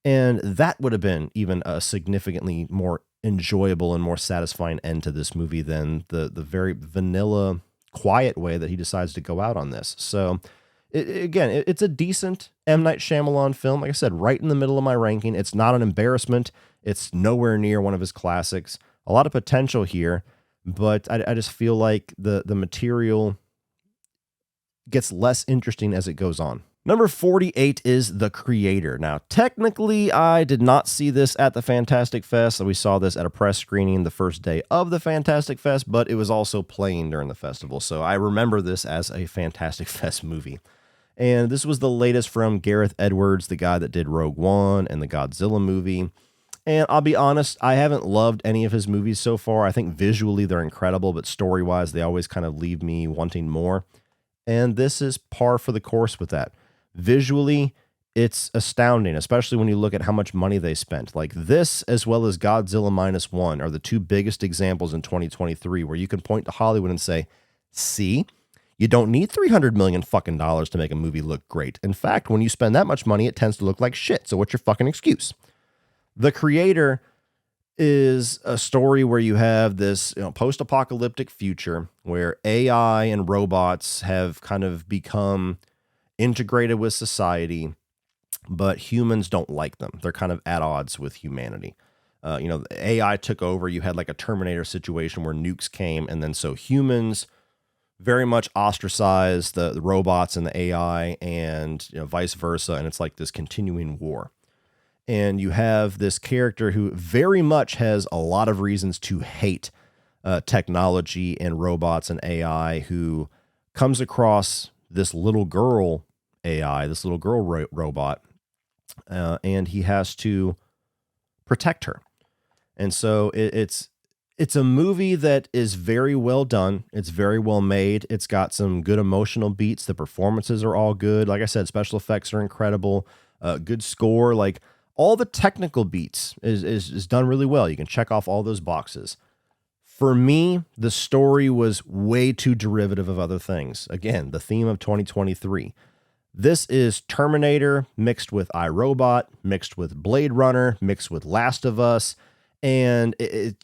And that would have been even a significantly more enjoyable and more satisfying end to this movie than the very vanilla, quiet way that he decides to go out on this. So, it's a decent M. Night Shyamalan film. Like I said, right in the middle of my ranking. It's not an embarrassment. It's nowhere near one of his classics. A lot of potential here, but I just feel like the material gets less interesting as it goes on. Number 48 is The Creator. Now, technically, I did not see this at the Fantastic Fest. We saw this at a press screening the first day of the Fantastic Fest, but it was also playing during the festival. So I remember this as a Fantastic Fest movie. And this was the latest from Gareth Edwards, the guy that did Rogue One and the Godzilla movie. And I'll be honest, I haven't loved any of his movies so far. I think visually they're incredible, but story-wise, they always kind of leave me wanting more. And this is par for the course with that. Visually, it's astounding, especially when you look at how much money they spent. This, as well as Godzilla Minus One, are the 2 biggest examples in 2023 where you can point to Hollywood and say, see, you don't need $300 million fucking dollars to make a movie look great. In fact, when you spend that much money, it tends to look like shit. So what's your fucking excuse? The Creator is a story where you have this post-apocalyptic future where AI and robots have kind of become integrated with society, but humans don't like them. They're kind of at odds with humanity. AI took over. You had a Terminator situation where nukes came, and then so humans very much ostracized the robots and the AI, and vice versa, and it's this continuing war. And you have this character who very much has a lot of reasons to hate technology and robots and AI, who comes across this little girl AI, this little girl robot, and he has to protect her. And so it's a movie that is very well done. It's very well made. It's got some good emotional beats. The performances are all good. Like I said, special effects are incredible. Good score. all the technical beats is done really well. You can check off all those boxes. For me, the story was way too derivative of other things. Again, the theme of 2023. This is Terminator mixed with iRobot, mixed with Blade Runner, mixed with Last of Us, and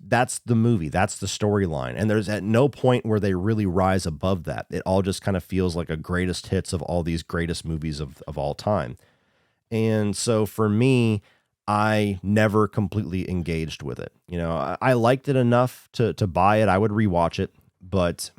that's the movie. That's the storyline. And there's at no point where they really rise above that. It all just kind of feels like a greatest hits of all these greatest movies of all time. And so for me, I never completely engaged with it. You know, I liked it enough to buy it. I would rewatch it, but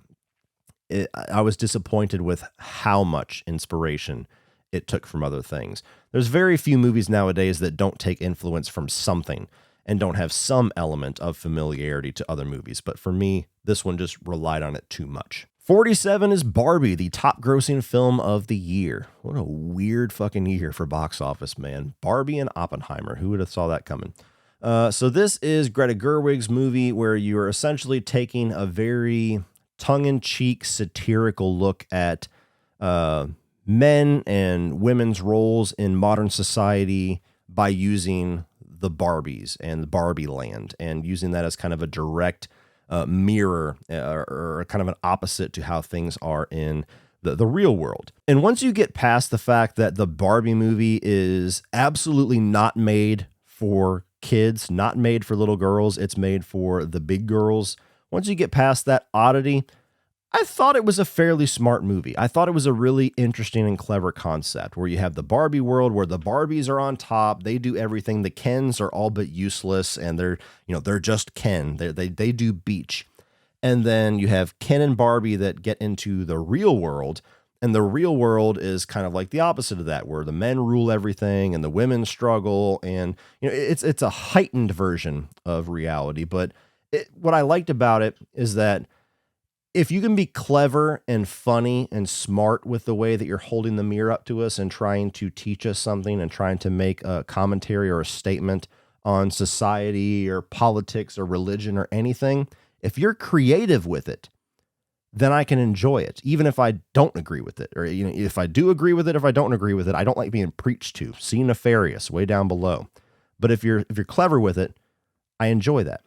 I was disappointed with how much inspiration it took from other things. There's very few movies nowadays that don't take influence from something and don't have some element of familiarity to other movies. But for me, this one just relied on it too much. 47 is Barbie, the top grossing film of the year. What a weird fucking year for box office, man. Barbie and Oppenheimer. Who would have saw that coming? So this is Greta Gerwig's movie where you are essentially taking a very tongue-in-cheek satirical look at men and women's roles in modern society by using the Barbies and the Barbie land and using that as kind of a direct mirror or kind of an opposite to how things are in the real world. And once you get past the fact that the Barbie movie is absolutely not made for kids, not made for little girls, it's made for the big girls. Once you get past that oddity, I thought it was a fairly smart movie. I thought it was a really interesting and clever concept where you have the Barbie world where the Barbies are on top. They do everything. The Kens are all but useless and they're just Ken. They do beach. And then you have Ken and Barbie that get into the real world. And the real world is kind of like the opposite of that, where the men rule everything and the women struggle. And it's a heightened version of reality. But what I liked about it is that if you can be clever and funny and smart with the way that you're holding the mirror up to us and trying to teach us something and trying to make a commentary or a statement on society or politics or religion or anything, if you're creative with it, then I can enjoy it, even if I don't agree with it. Or if I do agree with it, if I don't agree with it, I don't like being preached to. See nefarious way down below. But if you're clever with it, I enjoy that.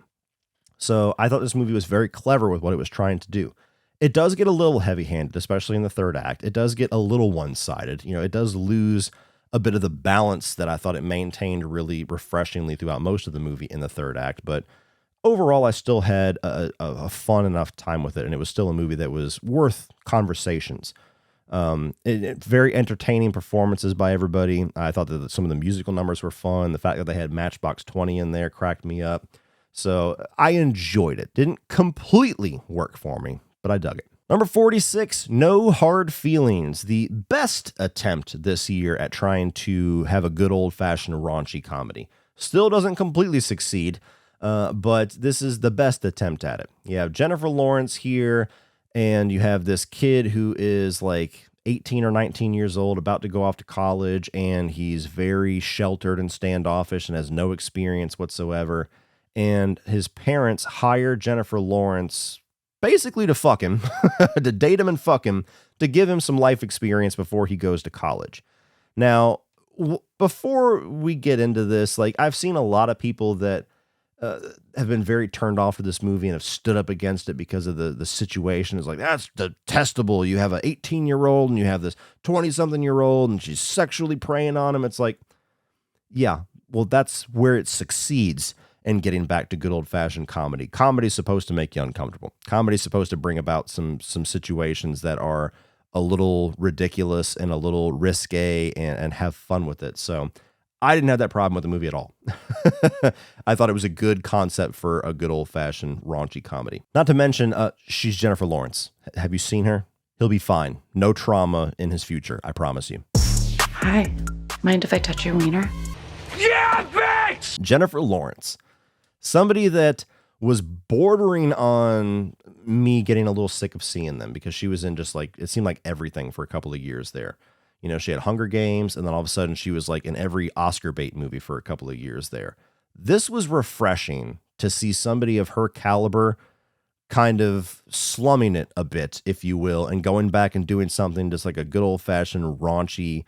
So I thought this movie was very clever with what it was trying to do. It does get a little heavy-handed, especially in the third act. It does get a little one-sided. It does lose a bit of the balance that I thought it maintained really refreshingly throughout most of the movie in the third act. But overall, I still had a fun enough time with it, and it was still a movie that was worth conversations. Very entertaining performances by everybody. I thought that some of the musical numbers were fun. The fact that they had Matchbox 20 in there cracked me up. So I enjoyed it. Didn't completely work for me, but I dug it. Number 46, No Hard Feelings, the best attempt this year at trying to have a good old-fashioned raunchy comedy. Still doesn't completely succeed, but this is the best attempt at it. You have Jennifer Lawrence here, and you have this kid who is like 18 or 19 years old, about to go off to college, and he's very sheltered and standoffish and has no experience whatsoever. And his parents hire Jennifer Lawrence basically to fuck him, to date him and fuck him, to give him some life experience before he goes to college. Now, before we get into this, like I've seen a lot of people that have been very turned off of this movie and have stood up against it because of the situation. It's like, that's detestable. You have an 18-year-old and you have this 20-something-year-old and she's sexually preying on him. It's like, yeah, well, that's where it succeeds. And getting back to good old-fashioned comedy. Comedy is supposed to make you uncomfortable. Comedy is supposed to bring about some situations that are a little ridiculous and a little risque and have fun with it. So I didn't have that problem with the movie at all. I thought it was a good concept for a good old-fashioned raunchy comedy. Not to mention, she's Jennifer Lawrence. Have you seen her? He'll be fine. No trauma in his future, I promise you. Hi. Mind if I touch your wiener? Yeah, bitch! Jennifer Lawrence. Somebody that was bordering on me getting a little sick of seeing them because she was in just like, it seemed like everything for a couple of years there. She had Hunger Games, and then all of a sudden she was like in every Oscar bait movie for a couple of years there. This was refreshing to see somebody of her caliber kind of slumming it a bit, if you will, and going back and doing something just like a good old fashioned raunchy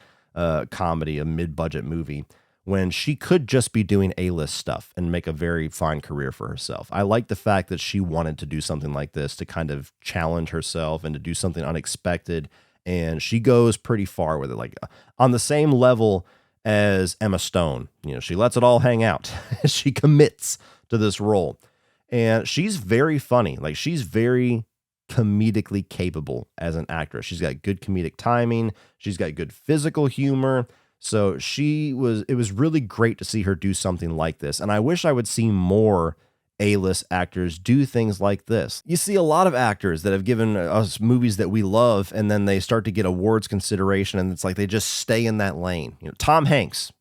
comedy, a mid-budget movie, when she could just be doing A-list stuff and make a very fine career for herself. I like the fact that she wanted to do something like this to kind of challenge herself and to do something unexpected. And she goes pretty far with it, like on the same level as Emma Stone. You know, she lets it all hang out. She commits to this role. And she's very funny. Like, she's very comedically capable as an actress. She's got good comedic timing. She's got good physical humor. So it was really great to see her do something like this. And I wish I would see more A-list actors do things like this. You see a lot of actors that have given us movies that we love, and then they start to get awards consideration, and it's like they just stay in that lane. You know, Tom Hanks,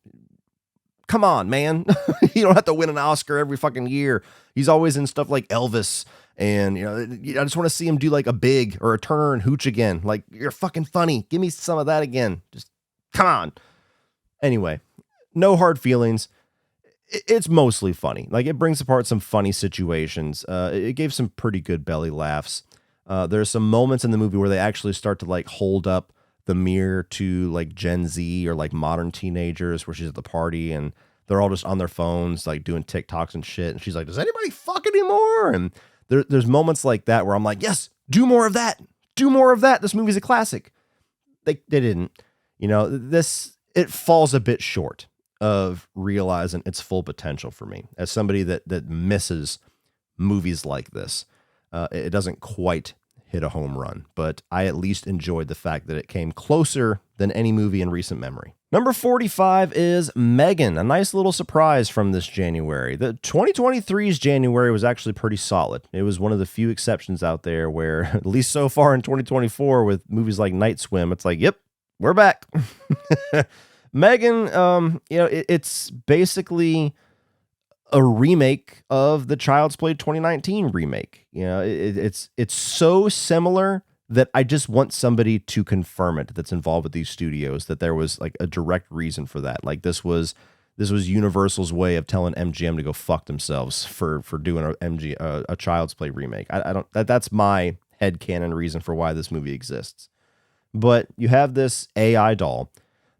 come on, man. You don't have to win an Oscar every fucking year. He's always in stuff like Elvis, and you know, I just want to see him do like a Big or a Turner and Hooch again. Like, you're fucking funny. Give me some of that again. Just come on. Anyway, no hard feelings. It's mostly funny. Like, it brings apart some funny situations. It gave some pretty good belly laughs. There's some moments in the movie where they actually start to like hold up the mirror to like Gen Z or like modern teenagers, where she's at the party and they're all just on their phones, like doing TikToks and shit. And she's like, does anybody fuck anymore? And there's moments like that where I'm like, yes, do more of that. Do more of that. This movie's a classic. They didn't. You know, it falls a bit short of realizing its full potential for me as somebody that misses movies like this. It doesn't quite hit a home run, but I at least enjoyed the fact that it came closer than any movie in recent memory. Number 45 is Megan, a nice little surprise from this January. The 2023's January was actually pretty solid. It was one of the few exceptions out there where, at least so far in 2024, with movies like Night Swim, it's like, yep, we're back. Megan, you know, it's basically a remake of the Child's Play 2019 remake. You know, it's so similar that I just want somebody to confirm it that's involved with these studios, that there was like a direct reason for that. Like, this was Universal's way of telling MGM to go fuck themselves for doing a Child's Play remake. That's my headcanon reason for why this movie exists. But you have this AI doll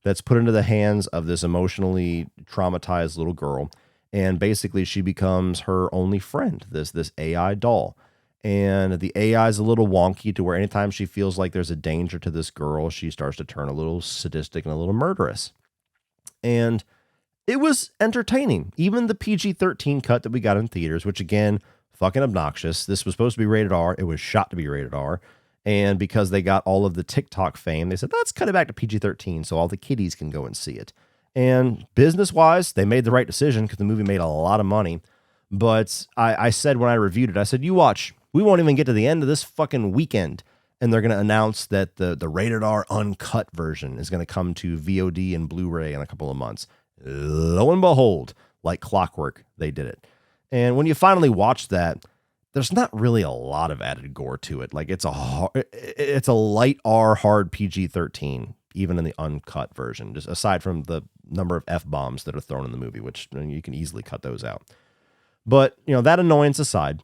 that's put into the hands of this emotionally traumatized little girl, and basically she becomes her only friend, this AI doll. And the AI is a little wonky to where anytime she feels like there's a danger to this girl, she starts to turn a little sadistic and a little murderous. And it was entertaining. Even the PG-13 cut that we got in theaters, which again, fucking obnoxious. This was supposed to be rated R. It was shot to be rated R. And because they got all of the TikTok fame, they said, let's cut it back to PG-13 so all the kiddies can go and see it. And business-wise, they made the right decision because the movie made a lot of money. But I said when I reviewed it, I said, you watch, we won't even get to the end of this fucking weekend, and they're going to announce that the rated R uncut version is going to come to VOD and Blu-ray in a couple of months. Lo and behold, like clockwork, they did it. And when you finally watch that, there's not really a lot of added gore to it. Like, it's a light R, hard PG-13, even in the uncut version, just aside from the number of F-bombs that are thrown in the movie, which you can easily cut those out. But, you know, that annoyance aside,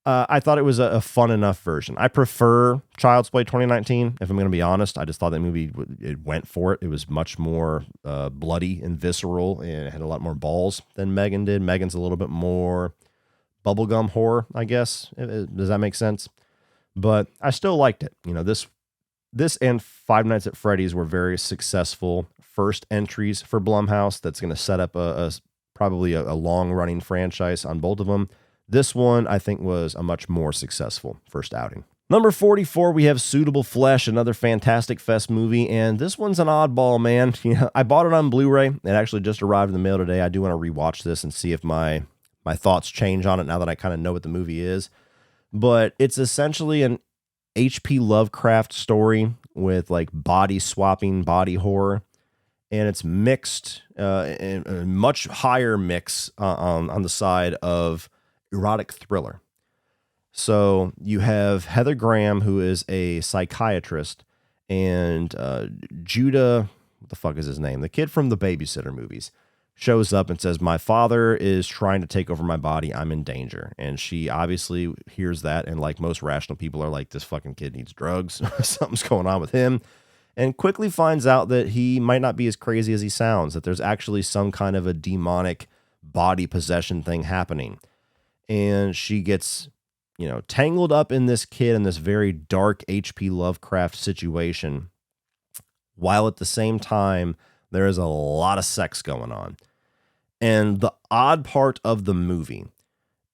I thought it was a fun enough version. I prefer Child's Play 2019, if I'm going to be honest. I just thought that movie, it went for it. It was much more bloody and visceral, and it had a lot more balls than Megan did. Megan's a little bit more bubblegum horror, I guess. Does that make sense? But I still liked it. You know, this and Five Nights at Freddy's were very successful first entries for Blumhouse. That's going to set up probably a long-running franchise on both of them. This one, I think, was a much more successful first outing. Number 44, we have Suitable Flesh, another Fantastic Fest movie, and this one's an oddball, man. You know, I bought it on Blu-ray. It actually just arrived in the mail today. I do want to rewatch this and see if my thoughts change on it now that I kind of know what the movie is. But it's essentially an H.P. Lovecraft story with like body swapping, body horror. And it's mixed, in a much higher mix on the side of erotic thriller. So you have Heather Graham, who is a psychiatrist, and Judah, what the fuck is his name? The kid from the Babysitter movies shows up and says, my father is trying to take over my body. I'm in danger. And she obviously hears that. And like most rational people are like, this fucking kid needs drugs. Something's going on with him. and quickly finds out that he might not be as crazy as he sounds, that there's actually some kind of a demonic body possession thing happening. And she gets, tangled up in this kid in this very dark H.P. Lovecraft situation, while at the same time, there is a lot of sex going on. And the odd part of the movie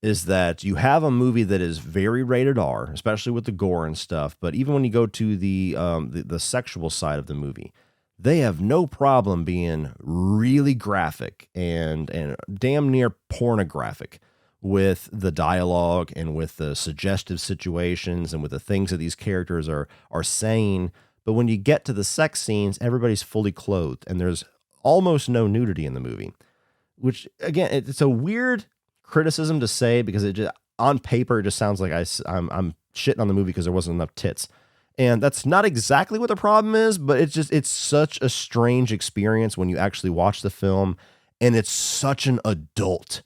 is that you have a movie that is very rated R, especially with the gore and stuff. But even when you go to the sexual side of the movie, they have no problem being really graphic and damn near pornographic with the dialogue and with the suggestive situations and with the things that these characters are saying. But when you get to the sex scenes, everybody's fully clothed and there's almost no nudity in the movie, which again, it's a weird criticism to say because it just, on paper, it just sounds like I'm shitting on the movie because there wasn't enough tits. And that's not exactly what the problem is, but it's such a strange experience when you actually watch the film, and it's such an adult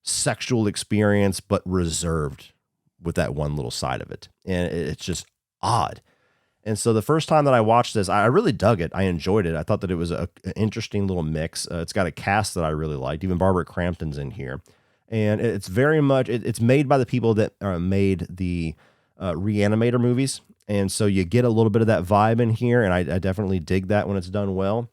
sexual experience, but reserved with that one little side of it. And it's just odd. And so the first time that I watched this, I really dug it. I enjoyed it. I thought that it was an interesting little mix. It's got a cast that I really liked. Even Barbara Crampton's in here. And it's very much, it's made by the people that made the Reanimator movies. And so you get a little bit of that vibe in here. And I definitely dig that when it's done well.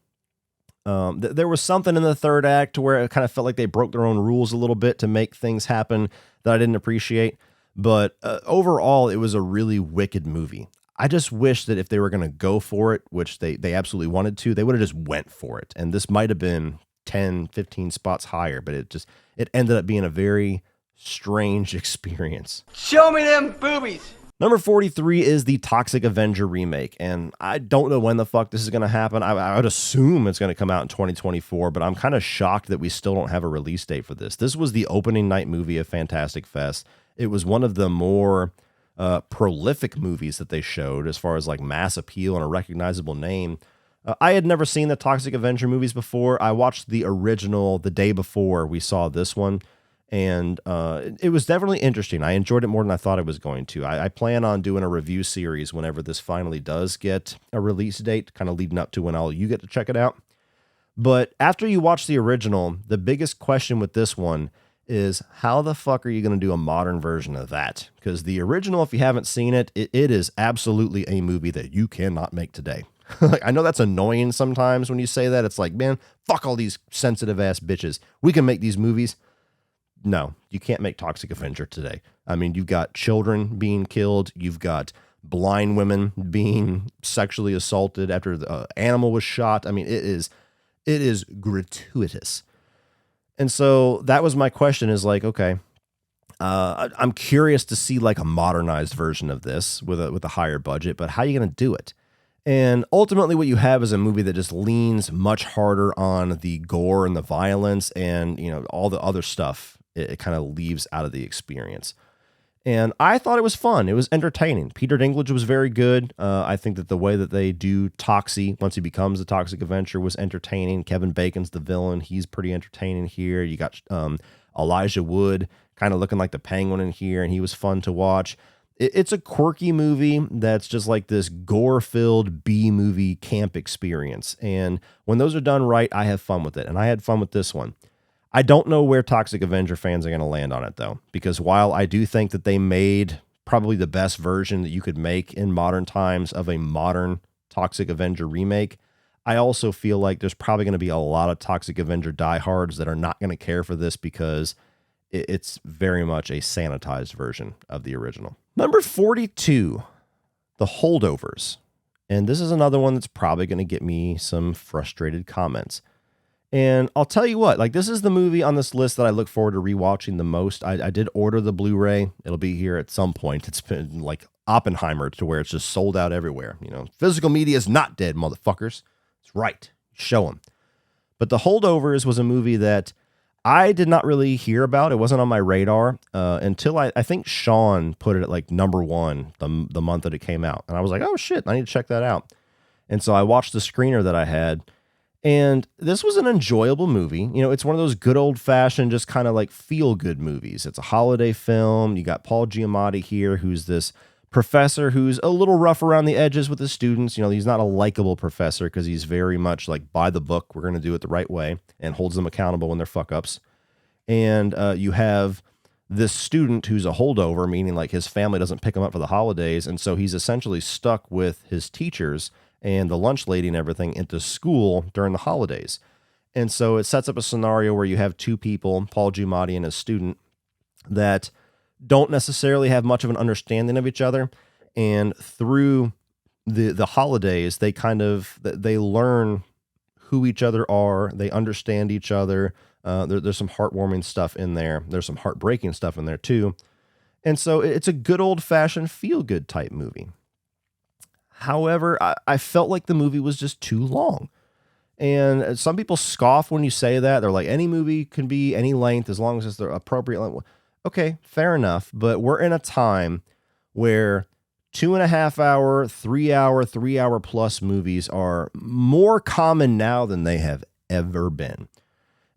There was something in the third act to where it kind of felt like they broke their own rules a little bit to make things happen that I didn't appreciate. But overall, it was a really wicked movie. I just wish that if they were going to go for it, which they absolutely wanted to, they would have just went for it. And this might have been 10, 15 spots higher, but it ended up being a very strange experience. Show me them boobies. Number 43 is the Toxic Avenger remake, and I don't know when the fuck this is going to happen. I would assume it's going to come out in 2024, but I'm kind of shocked that we still don't have a release date for this. This was the opening night movie of Fantastic Fest. It was one of the more prolific movies that they showed as far as like mass appeal and a recognizable name. I had never seen the Toxic Avenger movies before. I watched the original the day before we saw this one, and it was definitely interesting. I enjoyed it more than I thought I was going to. I plan on doing a review series whenever this finally does get a release date, kind of leading up to when you get to check it out. But after you watch the original, the biggest question with this one is how the fuck are you going to do a modern version of that? Because the original, if you haven't seen it, it is absolutely a movie that you cannot make today. Like, I know that's annoying sometimes when you say that. It's like, man, fuck all these sensitive ass bitches. We can make these movies. No, you can't make Toxic Avenger today. I mean, you've got children being killed. You've got blind women being sexually assaulted after the animal was shot. I mean, it is gratuitous. And so that was my question is like, okay, I'm curious to see like a modernized version of this with a higher budget, but how are you going to do it? And ultimately what you have is a movie that just leans much harder on the gore and the violence and, all the other stuff. It kind of leaves out of the experience. And I thought it was fun. It was entertaining. Peter Dinklage was very good. I think that the way that they do Toxie, once he becomes the Toxic Avenger, was entertaining. Kevin Bacon's the villain. He's pretty entertaining here. You got Elijah Wood kind of looking like the Penguin in here, and he was fun to watch. It's a quirky movie that's just like this gore-filled B-movie camp experience. And when those are done right, I have fun with it. And I had fun with this one. I don't know where Toxic Avenger fans are going to land on it, though, because while I do think that they made probably the best version that you could make in modern times of a modern Toxic Avenger remake, I also feel like there's probably going to be a lot of Toxic Avenger diehards that are not going to care for this because it's very much a sanitized version of the original. Number 42, The Holdovers. And this is another one that's probably going to get me some frustrated comments. And I'll tell you what, like, this is the movie on this list that I look forward to rewatching the most. I did order the Blu-ray. It'll be here at some point. It's been like Oppenheimer to where it's just sold out everywhere. Physical media is not dead, motherfuckers. It's right. Show them. But The Holdovers was a movie that I did not really hear about. It wasn't on my radar until I think Sean put it at like number one the month that it came out. And I was like, oh shit, I need to check that out. And so I watched the screener that I had. And this was an enjoyable movie. It's one of those good old fashioned, just kind of like feel good movies. It's a holiday film. You got Paul Giamatti here, who's this professor who's a little rough around the edges with his students. You know, he's not a likable professor because he's very much like by the book. We're going to do it the right way, and holds them accountable when they're fuck ups. And you have this student who's a holdover, meaning like his family doesn't pick him up for the holidays. And so he's essentially stuck with his teachers and the lunch lady and everything into school during the holidays. And so it sets up a scenario where you have two people, Paul Giamatti and his student, that don't necessarily have much of an understanding of each other. And through the holidays, they learn who each other are. They understand each other. There's some heartwarming stuff in there. There's some heartbreaking stuff in there too. And so it's a good old fashioned feel good type movie. However, I felt like the movie was just too long. And some people scoff when you say that. They're like, any movie can be any length as long as it's the appropriate length. Okay, fair enough. But we're in a time where 2.5 hour, 3 hour plus movies are more common now than they have ever been.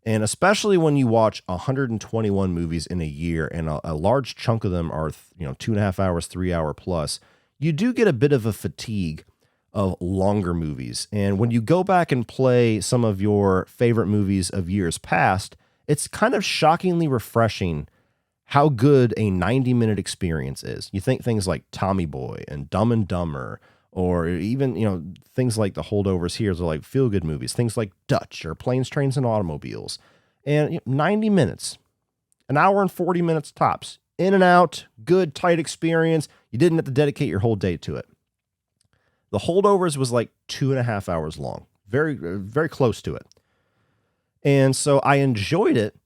And especially when you watch 121 movies in a year and a large chunk of them are, 2.5 hours, 3 hour plus, you do get a bit of a fatigue of longer movies. And when you go back and play some of your favorite movies of years past, it's kind of shockingly refreshing how good a 90-minute experience is. You think things like Tommy Boy and Dumb and Dumber, or even, things like the holdovers here are like feel-good movies, things like Dutch or Planes, Trains, and Automobiles. And 90 minutes, an hour and 40 minutes tops, in and out, good, tight experience. You didn't have to dedicate your whole day to it. The holdovers was like 2.5 hours long, very, very close to it. And so I enjoyed it,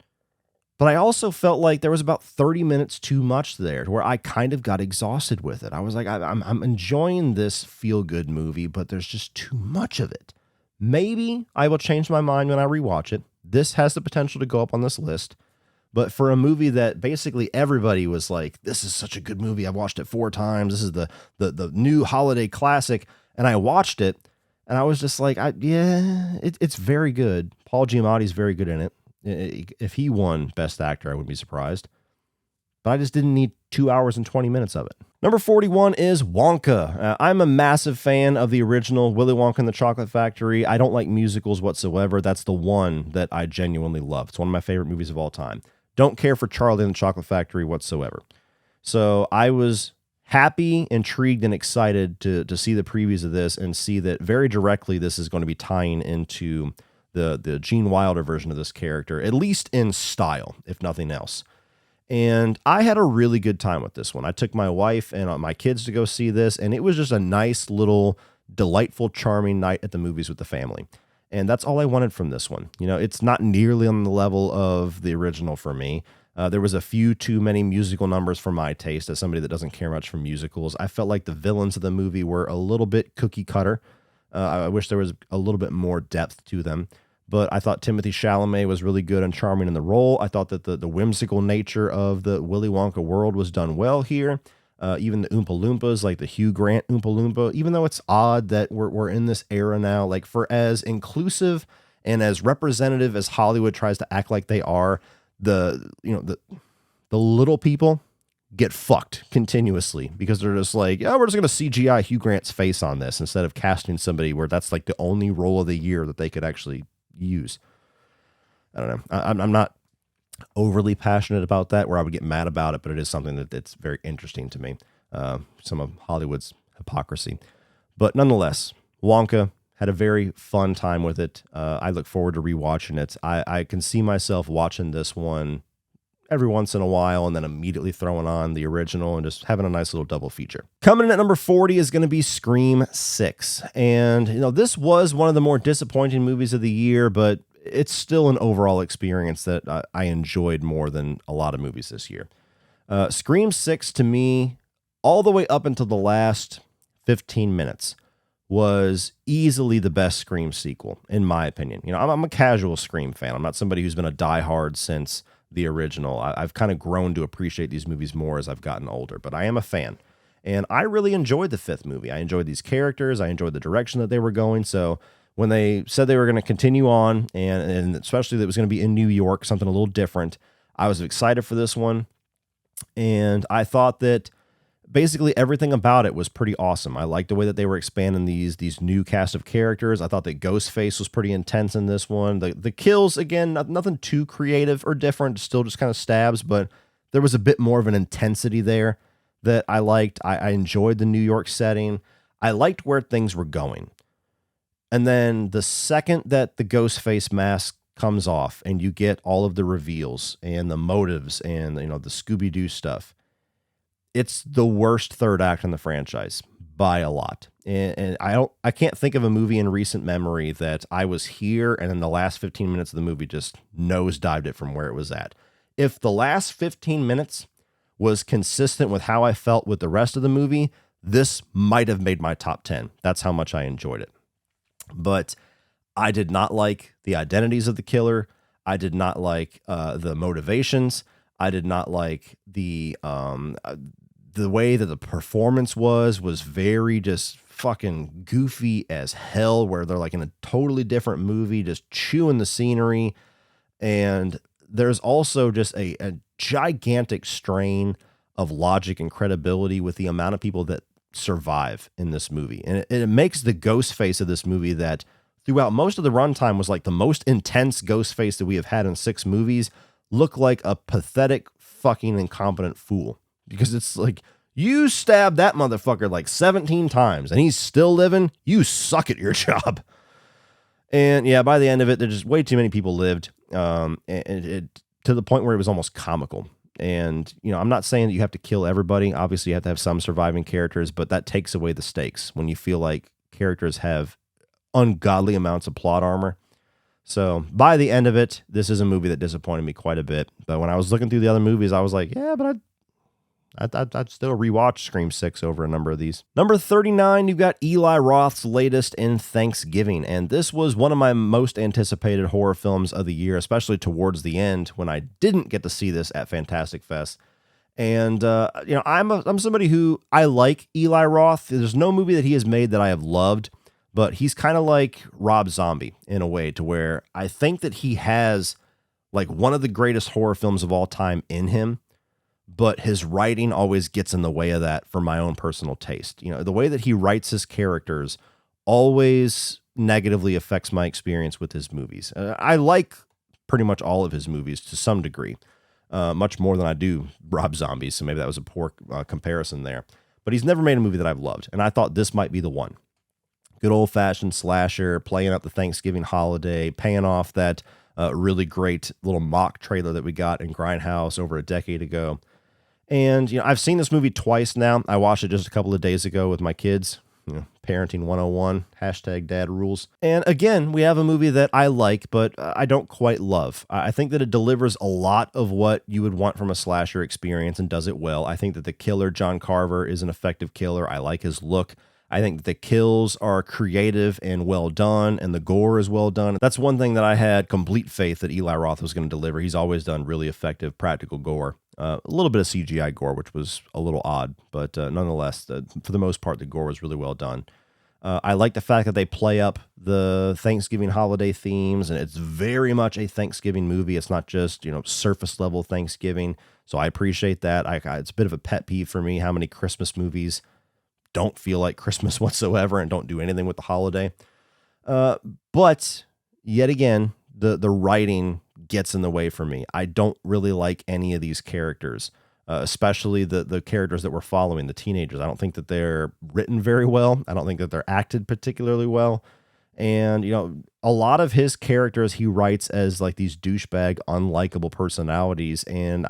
but I also felt like there was about 30 minutes too much there to where I kind of got exhausted with it. I was like, I'm enjoying this feel-good movie, but there's just too much of it. Maybe I will change my mind when I rewatch it. This has the potential to go up on this list. But for a movie that basically everybody was like, this is such a good movie. I've watched it 4 times. This is the new holiday classic. And I watched it and I was just like, it's very good. Paul Giamatti's very good in it. If he won Best Actor, I wouldn't be surprised. But I just didn't need 2 hours and 20 minutes of it. Number 41 is Wonka. I'm a massive fan of the original Willy Wonka and the Chocolate Factory. I don't like musicals whatsoever. That's the one that I genuinely love. It's one of my favorite movies of all time. Don't care for Charlie and the Chocolate Factory whatsoever. So I was happy, intrigued, and excited to see the previews of this and see that very directly this is going to be tying into the Gene Wilder version of this character, at least in style, if nothing else. And I had a really good time with this one. I took my wife and my kids to go see this, and it was just a nice little, delightful, charming night at the movies with the family. And that's all I wanted from this one. It's not nearly on the level of the original for me. There was a few too many musical numbers for my taste as somebody that doesn't care much for musicals. I felt like the villains of the movie were a little bit cookie cutter. I wish there was a little bit more depth to them. But I thought Timothée Chalamet was really good and charming in the role. I thought that the whimsical nature of the Willy Wonka world was done well here. Even the Oompa Loompas, like the Hugh Grant Oompa Loompa, even though it's odd that we're in this era now, like for as inclusive and as representative as Hollywood tries to act like they are, the little people get fucked continuously because they're just like, oh, we're just going to CGI Hugh Grant's face on this instead of casting somebody where that's like the only role of the year that they could actually use. I don't know. I'm not overly passionate about that where I would get mad about it, but it is something that's very interesting to me. Some of Hollywood's hypocrisy. But nonetheless, Wonka, had a very fun time with it. I look forward to rewatching it. I can see myself watching this one every once in a while and then immediately throwing on the original and just having a nice little double feature. Coming in at number 40 is going to be Scream 6. And, this was one of the more disappointing movies of the year, but it's still an overall experience that I enjoyed more than a lot of movies this year. Scream 6 to me, all the way up until the last 15 minutes, was easily the best Scream sequel, in my opinion. I'm a casual Scream fan. I'm not somebody who's been a diehard since the original. I've kind of grown to appreciate these movies more as I've gotten older, but I am a fan. And I really enjoyed the 5th movie. I enjoyed these characters. I enjoyed the direction that they were going. So when they said they were going to continue on, and especially that it was going to be in New York, something a little different, I was excited for this one. And I thought that Basically, everything about it was pretty awesome. I liked the way that they were expanding these new cast of characters. I thought that Ghostface was pretty intense in this one. The kills, again, nothing too creative or different, still just kind of stabs, but there was a bit more of an intensity there that I liked. I enjoyed the New York setting. I liked where things were going. And then the second that the Ghostface mask comes off and you get all of the reveals and the motives and, you know, the Scooby-Doo stuff, it's the worst third act in the franchise by a lot. And I can't think of a movie in recent memory that I was here and in the last 15 minutes of the movie just nosedived it from where it was at. If the last 15 minutes was consistent with how I felt with the rest of the movie, this might have made my top 10. That's how much I enjoyed it. But I did not like the identities of the killer. I did not like the motivations. I did not like the way that the performance was very just fucking goofy as hell, where they're like in a totally different movie, just chewing the scenery. And there's also just a gigantic strain of logic and credibility with the amount of people that survive in this movie. And it makes the ghost face of this movie that throughout most of the runtime was like the most intense ghost face that we have had in 6 movies look like a pathetic fucking incompetent fool. Because it's like, you stabbed that motherfucker like 17 times and he's still living. You suck at your job. And yeah, by the end of it, there's just way too many people lived. And it to the point where it was almost comical. And, you know, I'm not saying that you have to kill everybody. Obviously, you have to have some surviving characters, but that takes away the stakes when you feel like characters have ungodly amounts of plot armor. So by the end of it, this is a movie that disappointed me quite a bit. But when I was looking through the other movies, I was like, yeah, but I'd still rewatch Scream 6 over a number of these. Number 39, you've got Eli Roth's latest in Thanksgiving. And this was one of my most anticipated horror films of the year, especially towards the end when I didn't get to see this at Fantastic Fest. And, you know, I'm somebody who I like Eli Roth. There's no movie that he has made that I have loved, but he's kind of like Rob Zombie in a way, to where I think that he has like one of the greatest horror films of all time in him. But his writing always gets in the way of that for my own personal taste. You know, the way that he writes his characters always negatively affects my experience with his movies. I like pretty much all of his movies to some degree, much more than I do Rob Zombie. So maybe that was a poor comparison there. But he's never made a movie that I've loved. And I thought this might be the one. Good old-fashioned slasher, playing up the Thanksgiving holiday, paying off that really great little mock trailer that we got in Grindhouse over a decade ago. And, you know, I've seen this movie twice now. I watched it just a couple of days ago with my kids. You know, parenting 101, hashtag dad rules. And again, we have a movie that I like, but I don't quite love. I think that it delivers a lot of what you would want from a slasher experience and does it well. I think that the killer, John Carver, is an effective killer. I like his look. I think the kills are creative and well done, and the gore is well done. That's one thing that I had complete faith that Eli Roth was going to deliver. He's always done really effective practical gore. A little bit of CGI gore, which was a little odd, but nonetheless, for the most part, the gore was really well done. I like the fact that they play up the Thanksgiving holiday themes, and it's very much a Thanksgiving movie. It's not just, you know, surface level Thanksgiving. So I appreciate that. It's a bit of a pet peeve for me how many Christmas movies don't feel like Christmas whatsoever and don't do anything with the holiday. But yet again, the writing gets in the way for me. I don't really like any of these characters, especially the characters that we're following, the teenagers. I don't think that they're written very well. I don't think that they're acted particularly well. And, you know, a lot of his characters he writes as like these douchebag, unlikable personalities. And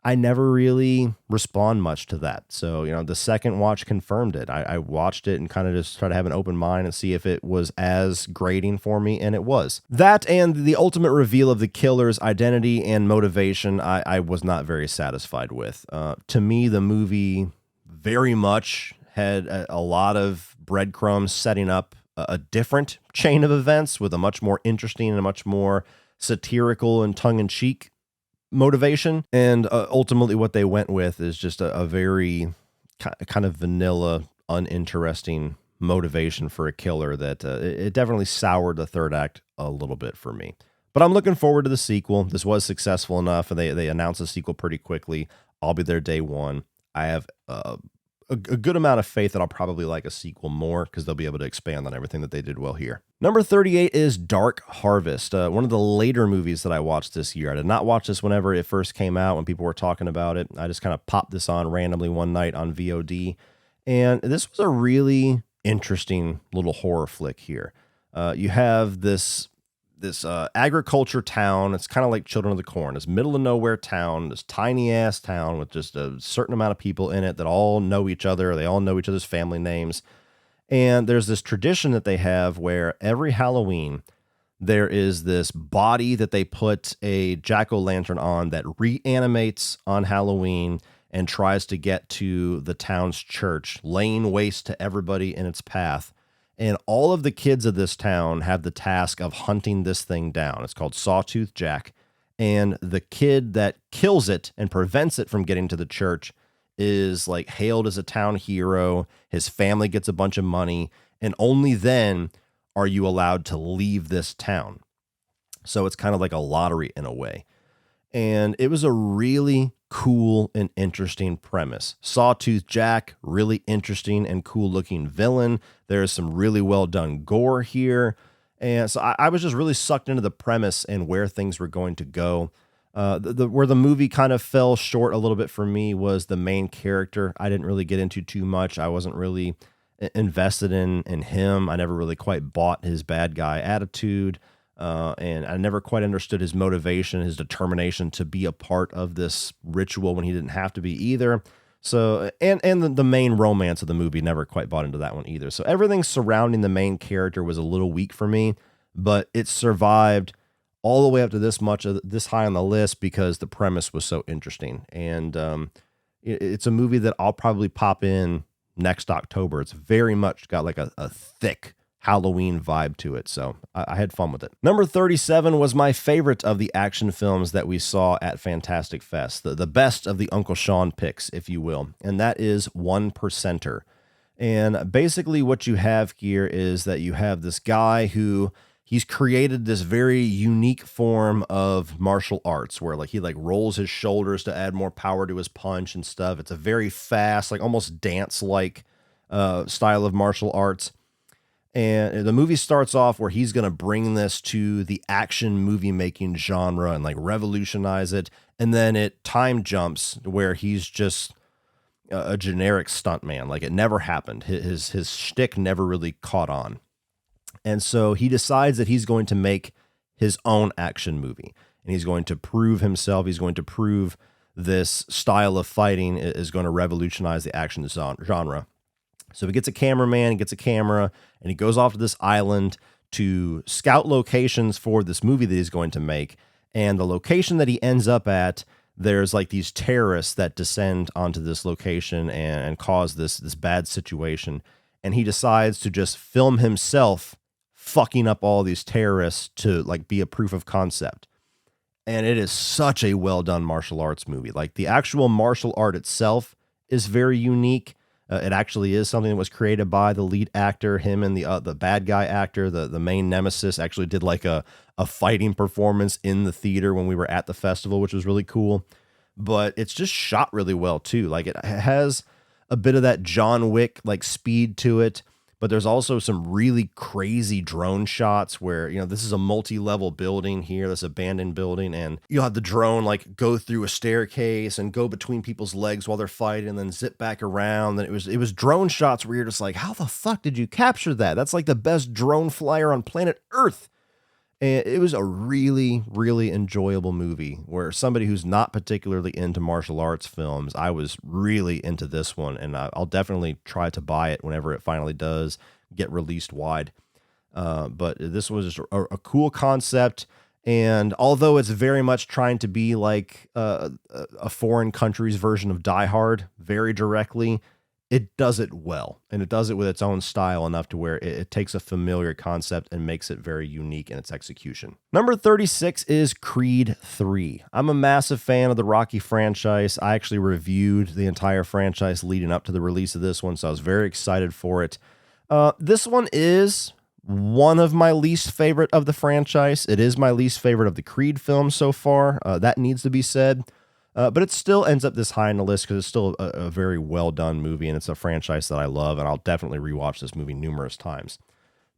I never really respond much to that. So, you know, the second watch confirmed it. I watched it and kind of just try to have an open mind and see if it was as grating for me, and it was. That and the ultimate reveal of the killer's identity and motivation, I was not very satisfied with. To me, the movie very much had a lot of breadcrumbs setting up a different chain of events with a much more interesting and a much more satirical and tongue-in-cheek motivation. And ultimately what they went with is just a very kind of vanilla, uninteresting motivation for a killer that it definitely soured the third act a little bit for me. But I'm looking forward to the sequel. This was successful enough, and they announced the sequel pretty quickly. I'll be there day one. I have a good amount of faith that I'll probably like a sequel more because they'll be able to expand on everything that they did well here. Number 38 is Dark Harvest, one of the later movies that I watched this year. I did not watch this whenever it first came out, when people were talking about it. I just kind of popped this on randomly one night on VOD, and this was a really interesting little horror flick here. You have this agriculture town. It's kind of like Children of the Corn. This middle of nowhere town, this tiny ass town with just a certain amount of people in it that all know each other. They all know each other's family names. And there's this tradition that they have where every Halloween there is this body that they put a jack-o'-lantern on that reanimates on Halloween and tries to get to the town's church, laying waste to everybody in its path. And all of the kids of this town have the task of hunting this thing down. It's called Sawtooth Jack. And the kid that kills it and prevents it from getting to the church is like hailed as a town hero. His family gets a bunch of money, and only then are you allowed to leave this town. So it's kind of like a lottery in a way. And it was a really cool and interesting premise. Sawtooth Jack, really interesting and cool looking villain. There's some really well done gore here. And so I was just really sucked into the premise and where things were going to go. Where the movie kind of fell short a little bit for me was the main character. I didn't really get into too much. I wasn't really invested in him. I never really quite bought his bad guy attitude. And I never quite understood his motivation, his determination to be a part of this ritual when he didn't have to be either. So, and the main romance of the movie, never quite bought into that one either. So everything surrounding the main character was a little weak for me, but it survived all the way up to this high on the list because the premise was so interesting. And it's a movie that I'll probably pop in next October. It's very much got like a thick Halloween vibe to it. So I had fun with it. Number 37 was my favorite of the action films that we saw at Fantastic Fest, the best of the Uncle Sean picks, if you will. And that is One Percenter. And basically what you have here is that you have this guy who he's created this very unique form of martial arts where like he like rolls his shoulders to add more power to his punch and stuff. It's a very fast, like almost dance-like style of martial arts. And the movie starts off where he's going to bring this to the action movie making genre and like revolutionize it. And then it time jumps where he's just a generic stuntman. Like it never happened. His shtick never really caught on. And so he decides that he's going to make his own action movie and he's going to prove himself. He's going to prove this style of fighting is going to revolutionize the action genre. So he gets a cameraman, he gets a camera, and he goes off to this island to scout locations for this movie that he's going to make. And the location that he ends up at, there's like these terrorists that descend onto this location and cause this bad situation. And he decides to just film himself fucking up all these terrorists to like be a proof of concept. And it is such a well done martial arts movie. Like the actual martial art itself is very unique. It actually is something that was created by the lead actor. Him and the bad guy actor, the main nemesis, actually did like a fighting performance in the theater when we were at the festival, which was really cool. But it's just shot really well too. Like it has a bit of that John Wick like speed to it. But there's also some really crazy drone shots where, you know, this is a multi-level building here, this abandoned building, and you'll have the drone like go through a staircase and go between people's legs while they're fighting and then zip back around. And it was drone shots where you're just like, how the fuck did you capture that? That's like the best drone flyer on planet Earth. And it was a really, really enjoyable movie where somebody who's not particularly into martial arts films, I was really into this one, and I'll definitely try to buy it whenever it finally does get released wide. But this was a cool concept, and although it's very much trying to be like a foreign country's version of Die Hard very directly, it does it well, and it does it with its own style enough to where it takes a familiar concept and makes it very unique in its execution. Number 36 is Creed 3. I'm a massive fan of the Rocky franchise. I actually reviewed the entire franchise leading up to the release of this one, so I was very excited for it. This one is one of my least favorite of the franchise. It is my least favorite of the Creed films so far. That needs to be said. But it still ends up this high on the list because it's still a very well done movie, and it's a franchise that I love, and I'll definitely rewatch this movie numerous times.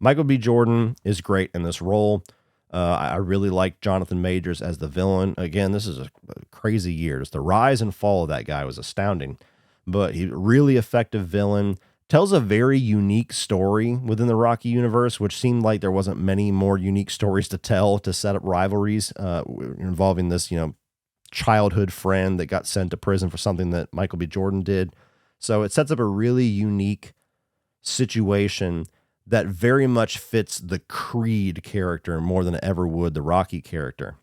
Michael B. Jordan is great in this role. I really like Jonathan Majors as the villain. Again, this is a crazy year. Just the rise and fall of that guy was astounding. But he's a really effective villain. Tells a very unique story within the Rocky universe, which seemed like there wasn't many more unique stories to tell to set up rivalries involving this, childhood friend that got sent to prison for something that Michael B. Jordan did. So it sets up a really unique situation that very much fits the Creed character more than it ever would the Rocky character.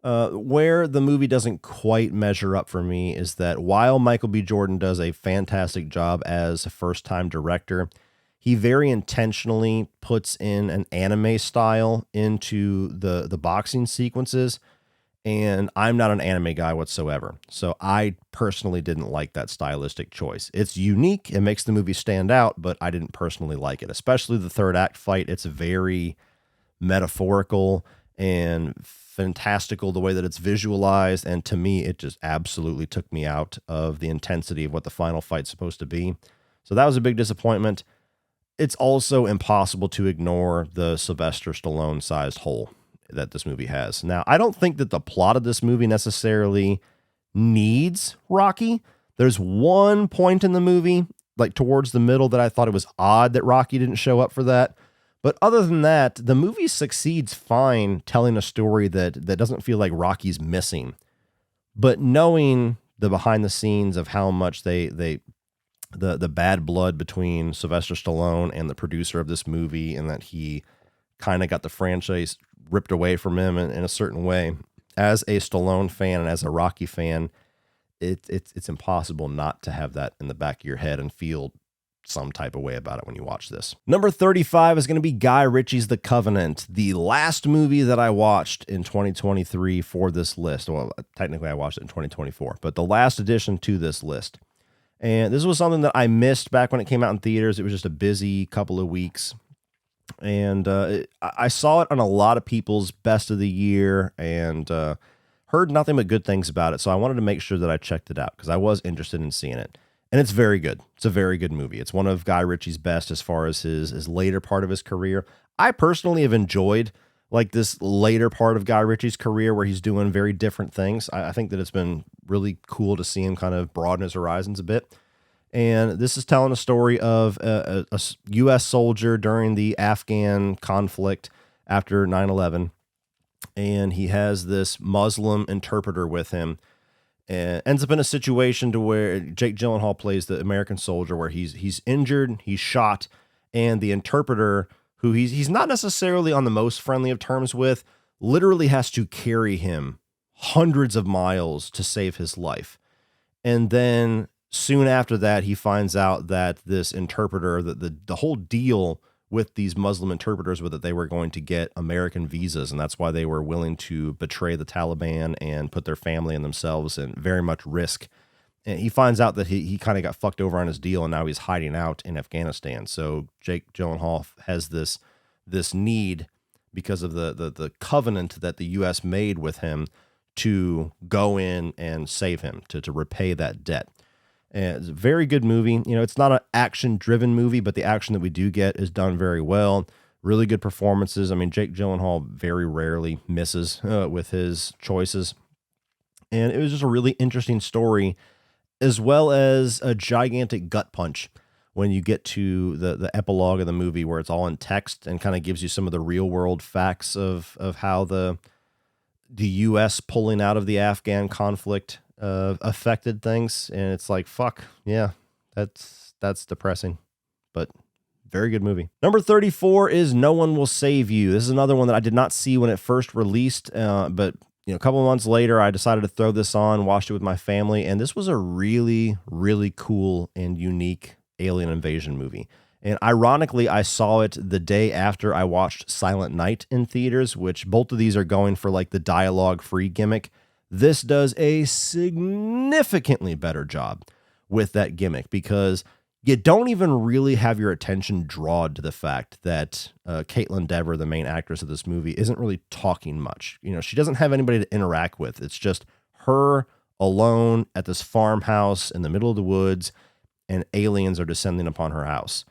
Where the movie doesn't quite measure up for me is that while Michael B. Jordan does a fantastic job as a first-time director, he very intentionally puts in an anime style into the boxing sequences, and I'm not an anime guy whatsoever. So I personally didn't like that stylistic choice. It's unique. It makes the movie stand out, but I didn't personally like it, especially the third act fight. It's very metaphorical and fantastical the way that it's visualized. And to me, it just absolutely took me out of the intensity of what the final fight's supposed to be. So that was a big disappointment. It's also impossible to ignore the Sylvester Stallone sized hole that this movie has. Now, I don't think that the plot of this movie necessarily needs Rocky. There's one point in the movie, like towards the middle, that I thought it was odd that Rocky didn't show up for that. But other than that, the movie succeeds fine telling a story that doesn't feel like Rocky's missing. But knowing the behind the scenes of how much the bad blood between Sylvester Stallone and the producer of this movie, and that he kind of got the franchise ripped away from him in a certain way. As a Stallone fan and as a Rocky fan, it's impossible not to have that in the back of your head and feel some type of way about it when you watch this. Number 35 is going to be Guy Ritchie's The Covenant, the last movie that I watched in 2023 for this list. Well, technically I watched it in 2024, but the last addition to this list. And this was something that I missed back when it came out in theaters. It was just a busy couple of weeks. And I saw it on a lot of people's best of the year and heard nothing but good things about it. So I wanted to make sure that I checked it out because I was interested in seeing it. And it's very good. It's a very good movie. It's one of Guy Ritchie's best as far as his later part of his career. I personally have enjoyed like this later part of Guy Ritchie's career where he's doing very different things. I think that it's been really cool to see him kind of broaden his horizons a bit. And this is telling a story of a U.S. soldier during the Afghan conflict after 9/11. And he has this Muslim interpreter with him. And ends up in a situation to where Jake Gyllenhaal plays the American soldier where he's injured, he's shot, and the interpreter, who he's not necessarily on the most friendly of terms with, literally has to carry him hundreds of miles to save his life. And then soon after that, he finds out that this interpreter, the whole deal with these Muslim interpreters was that they were going to get American visas, and that's why they were willing to betray the Taliban and put their family and themselves in very much risk. And he finds out that he kind of got fucked over on his deal, and now he's hiding out in Afghanistan. So Jake Gyllenhaal has this need because of the covenant that the U.S. made with him to go in and save him, to repay that debt. And it's a very good movie. It's not an action-driven movie, but the action that we do get is done very well. Really good performances. I mean, Jake Gyllenhaal very rarely misses with his choices. And it was just a really interesting story, as well as a gigantic gut punch when you get to the epilogue of the movie where it's all in text and kind of gives you some of the real-world facts of how the U.S. pulling out of the Afghan conflict affected things. And it's like, fuck yeah, that's depressing, but very good movie. Number 34 is No One Will Save You. This is another one that I did not see when it first released, but a couple of months later I decided to throw this on, watched it with my family, and this was a really, really cool and unique alien invasion movie. And ironically, I saw it the day after I watched Silent Night in theaters, which both of these are going for like the dialogue-free gimmick. This does a significantly better job with that gimmick because you don't even really have your attention drawn to the fact that Caitlin Dever, the main actress of this movie, isn't really talking much. She doesn't have anybody to interact with. It's just her alone at this farmhouse in the middle of the woods, and aliens are descending upon her house.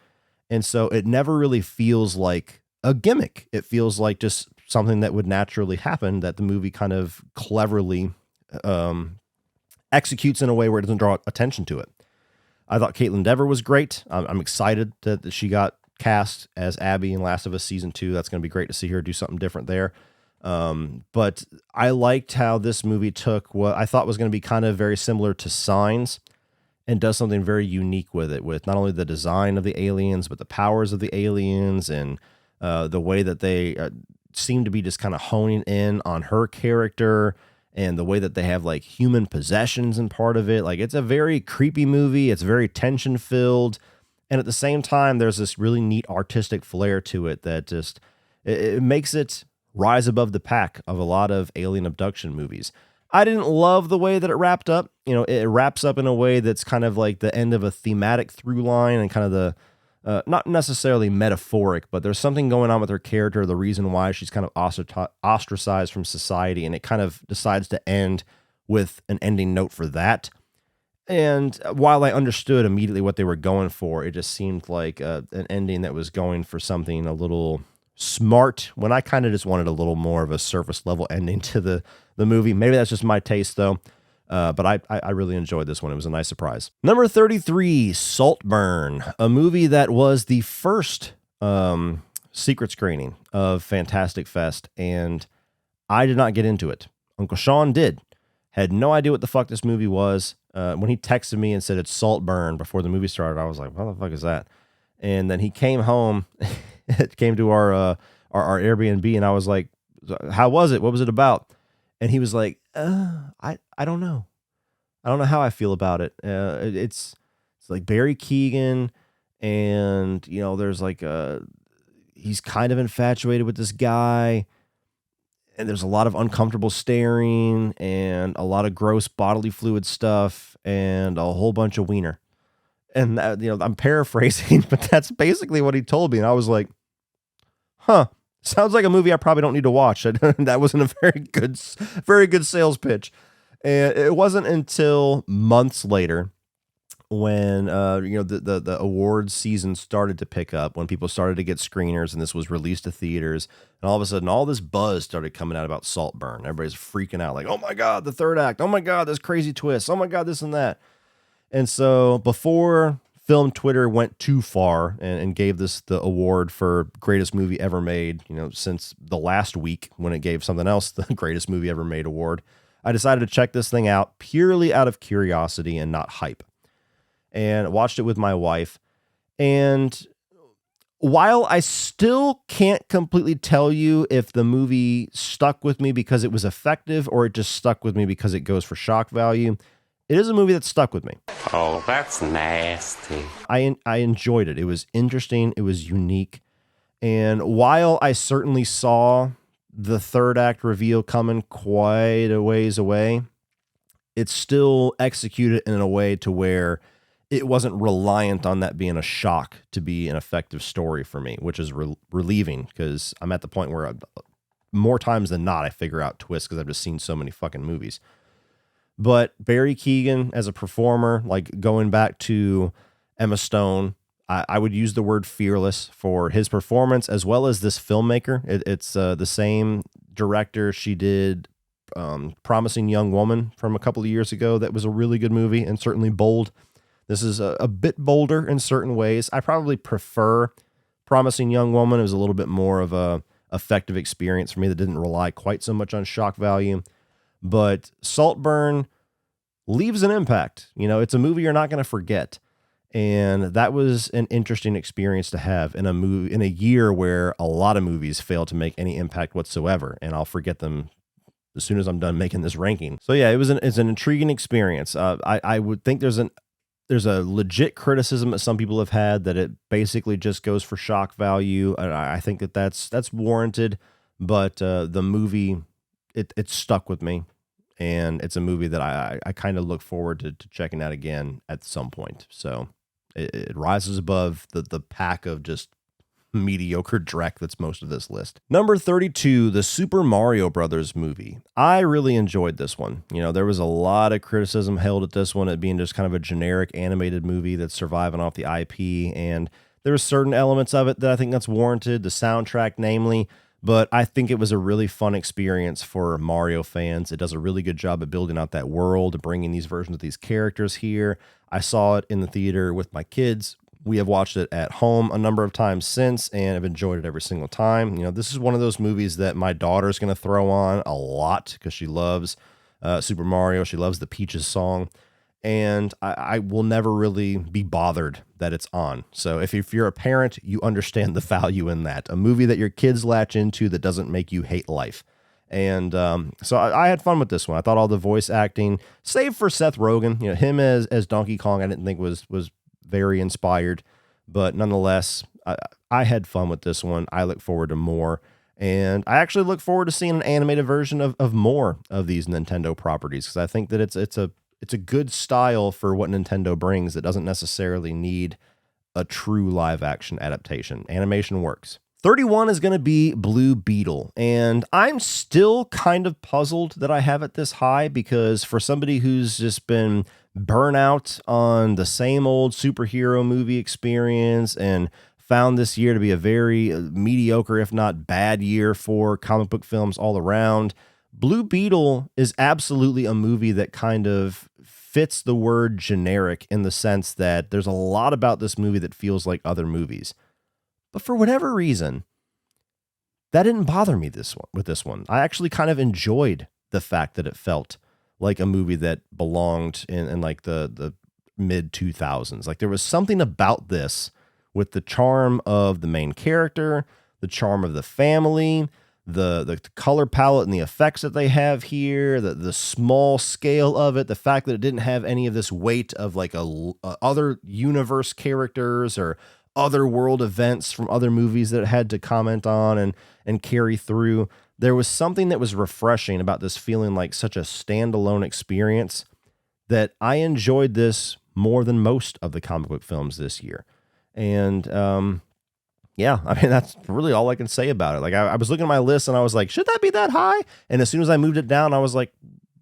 And so it never really feels like a gimmick. It feels like just something that would naturally happen, that the movie kind of cleverly executes in a way where it doesn't draw attention to it. I thought Caitlin Dever was great. I'm excited that she got cast as Abby in Last of Us Season 2. That's going to be great to see her do something different there. But I liked how this movie took what I thought was going to be kind of very similar to Signs and does something very unique with it, with not only the design of the aliens, but the powers of the aliens and the way that they seem to be just kind of honing in on her character and the way that they have like human possessions and part of it. Like, it's a very creepy movie. It's very tension filled. And at the same time, there's this really neat artistic flair to it that just, it makes it rise above the pack of a lot of alien abduction movies. I didn't love the way that it wrapped up. You know, it wraps up in a way that's kind of like the end of a thematic through line and kind of the, not necessarily metaphoric, but there's something going on with her character, the reason why she's kind of ostracized from society, and it kind of decides to end with an ending note for that. And while I understood immediately what they were going for, it just seemed like an ending that was going for something a little smart, when I kind of just wanted a little more of a surface level ending to the movie. Maybe that's just my taste, though. But I really enjoyed this one. It was a nice surprise. Number 33, Saltburn, a movie that was the first secret screening of Fantastic Fest, and I did not get into it. Uncle Sean did. Had no idea what the fuck this movie was. When he texted me and said it's Saltburn before the movie started, I was like, what the fuck is that? And then he came home, it came to our Airbnb, and I was like, how was it? What was it about? And he was like, I don't know. I don't know how I feel about it. It's like Barry Keoghan, and you know, there's like he's kind of infatuated with this guy, and there's a lot of uncomfortable staring and a lot of gross bodily fluid stuff and a whole bunch of wiener. And you know, I'm paraphrasing, but that's basically what he told me. And I was like, huh. Sounds like a movie I probably don't need to watch. That wasn't a very good sales pitch. And it wasn't until months later when you know, the awards season started to pick up, when people started to get screeners and this was released to theaters, and all of a sudden all this buzz started coming out about Saltburn. Everybody's freaking out like, oh my God, the third act. Oh my God, this crazy twist. Oh my God, this and that. And so before film Twitter went too far and gave this the award for greatest movie ever made, you know, since the last week when it gave something else the greatest movie ever made award, I decided to check this thing out purely out of curiosity and not hype. And watched it with my wife. And while I still can't completely tell you if the movie stuck with me because it was effective or it just stuck with me because it goes for shock value, it is a movie that stuck with me. Oh, that's nasty. I enjoyed it. It was interesting. It was unique. And while I certainly saw the third act reveal coming quite a ways away, it's still executed in a way to where it wasn't reliant on that being a shock to be an effective story for me, which is relieving, because I'm at the point where more times than not, I figure out twists because I've just seen so many fucking movies. But Barry Keoghan as a performer, like going back to Emma Stone, I would use the word fearless for his performance, as well as this filmmaker. It's the same director. She did Promising Young Woman from a couple of years ago. That was a really good movie and certainly bold. This is a bit bolder in certain ways. I probably prefer Promising Young Woman. It was a little bit more of a effective experience for me that didn't rely quite so much on shock value. But Saltburn leaves an impact. You know, it's a movie you're not going to forget. And that was an interesting experience to have in a year where a lot of movies fail to make any impact whatsoever. And I'll forget them as soon as I'm done making this ranking. So yeah, it's an intriguing experience. I would think there's a legit criticism that some people have had that it basically just goes for shock value. And I think that's warranted, but the movie, it stuck with me. And it's a movie that I kind of look forward to checking out again at some point. So it rises above the pack of just mediocre dreck that's most of this list. Number 32, the Super Mario Brothers movie. I really enjoyed this one. You know, there was a lot of criticism held at this one, it being just kind of a generic animated movie that's surviving off the IP, and there were certain elements of it that I think that's warranted, the soundtrack namely, but I think it was a really fun experience for Mario fans. It does a really good job at building out that world, bringing these versions of these characters here. I saw it in the theater with my kids. We have watched it at home a number of times since and have enjoyed it every single time. You know, this is one of those movies that my daughter's going to throw on a lot because she loves Super Mario. She loves the Peaches song. And I will never really be bothered that it's on. So if you're a parent, you understand the value in that. A movie that your kids latch into that doesn't make you hate life. And so I had fun with this one. I thought all the voice acting, save for Seth Rogen, you know, him as Donkey Kong, I didn't think was very inspired. But nonetheless, I had fun with this one. I look forward to more. And I actually look forward to seeing an animated version of more of these Nintendo properties, because I think that it's a good style for what Nintendo brings that doesn't necessarily need a true live action adaptation. Animation works. 31 is going to be Blue Beetle, and I'm still kind of puzzled that I have it this high, because for somebody who's just been burnout on the same old superhero movie experience and found this year to be a very mediocre, if not bad year for comic book films all around, Blue Beetle is absolutely a movie that kind of fits the word generic in the sense that there's a lot about this movie that feels like other movies. But for whatever reason, that didn't bother me with this one. I actually kind of enjoyed the fact that it felt like a movie that belonged in like the mid 2000s. Like there was something about this with the charm of the main character, the charm of the family, the color palette and the effects that they have here, the small scale of it, the fact that it didn't have any of this weight of like other universe characters or other world events from other movies that it had to comment on and carry through. There was something that was refreshing about this feeling like such a standalone experience that I enjoyed this more than most of the comic book films this year. And, yeah, I mean, that's really all I can say about it. Like I was looking at my list and I was like, should that be that high? And as soon as I moved it down, I was like,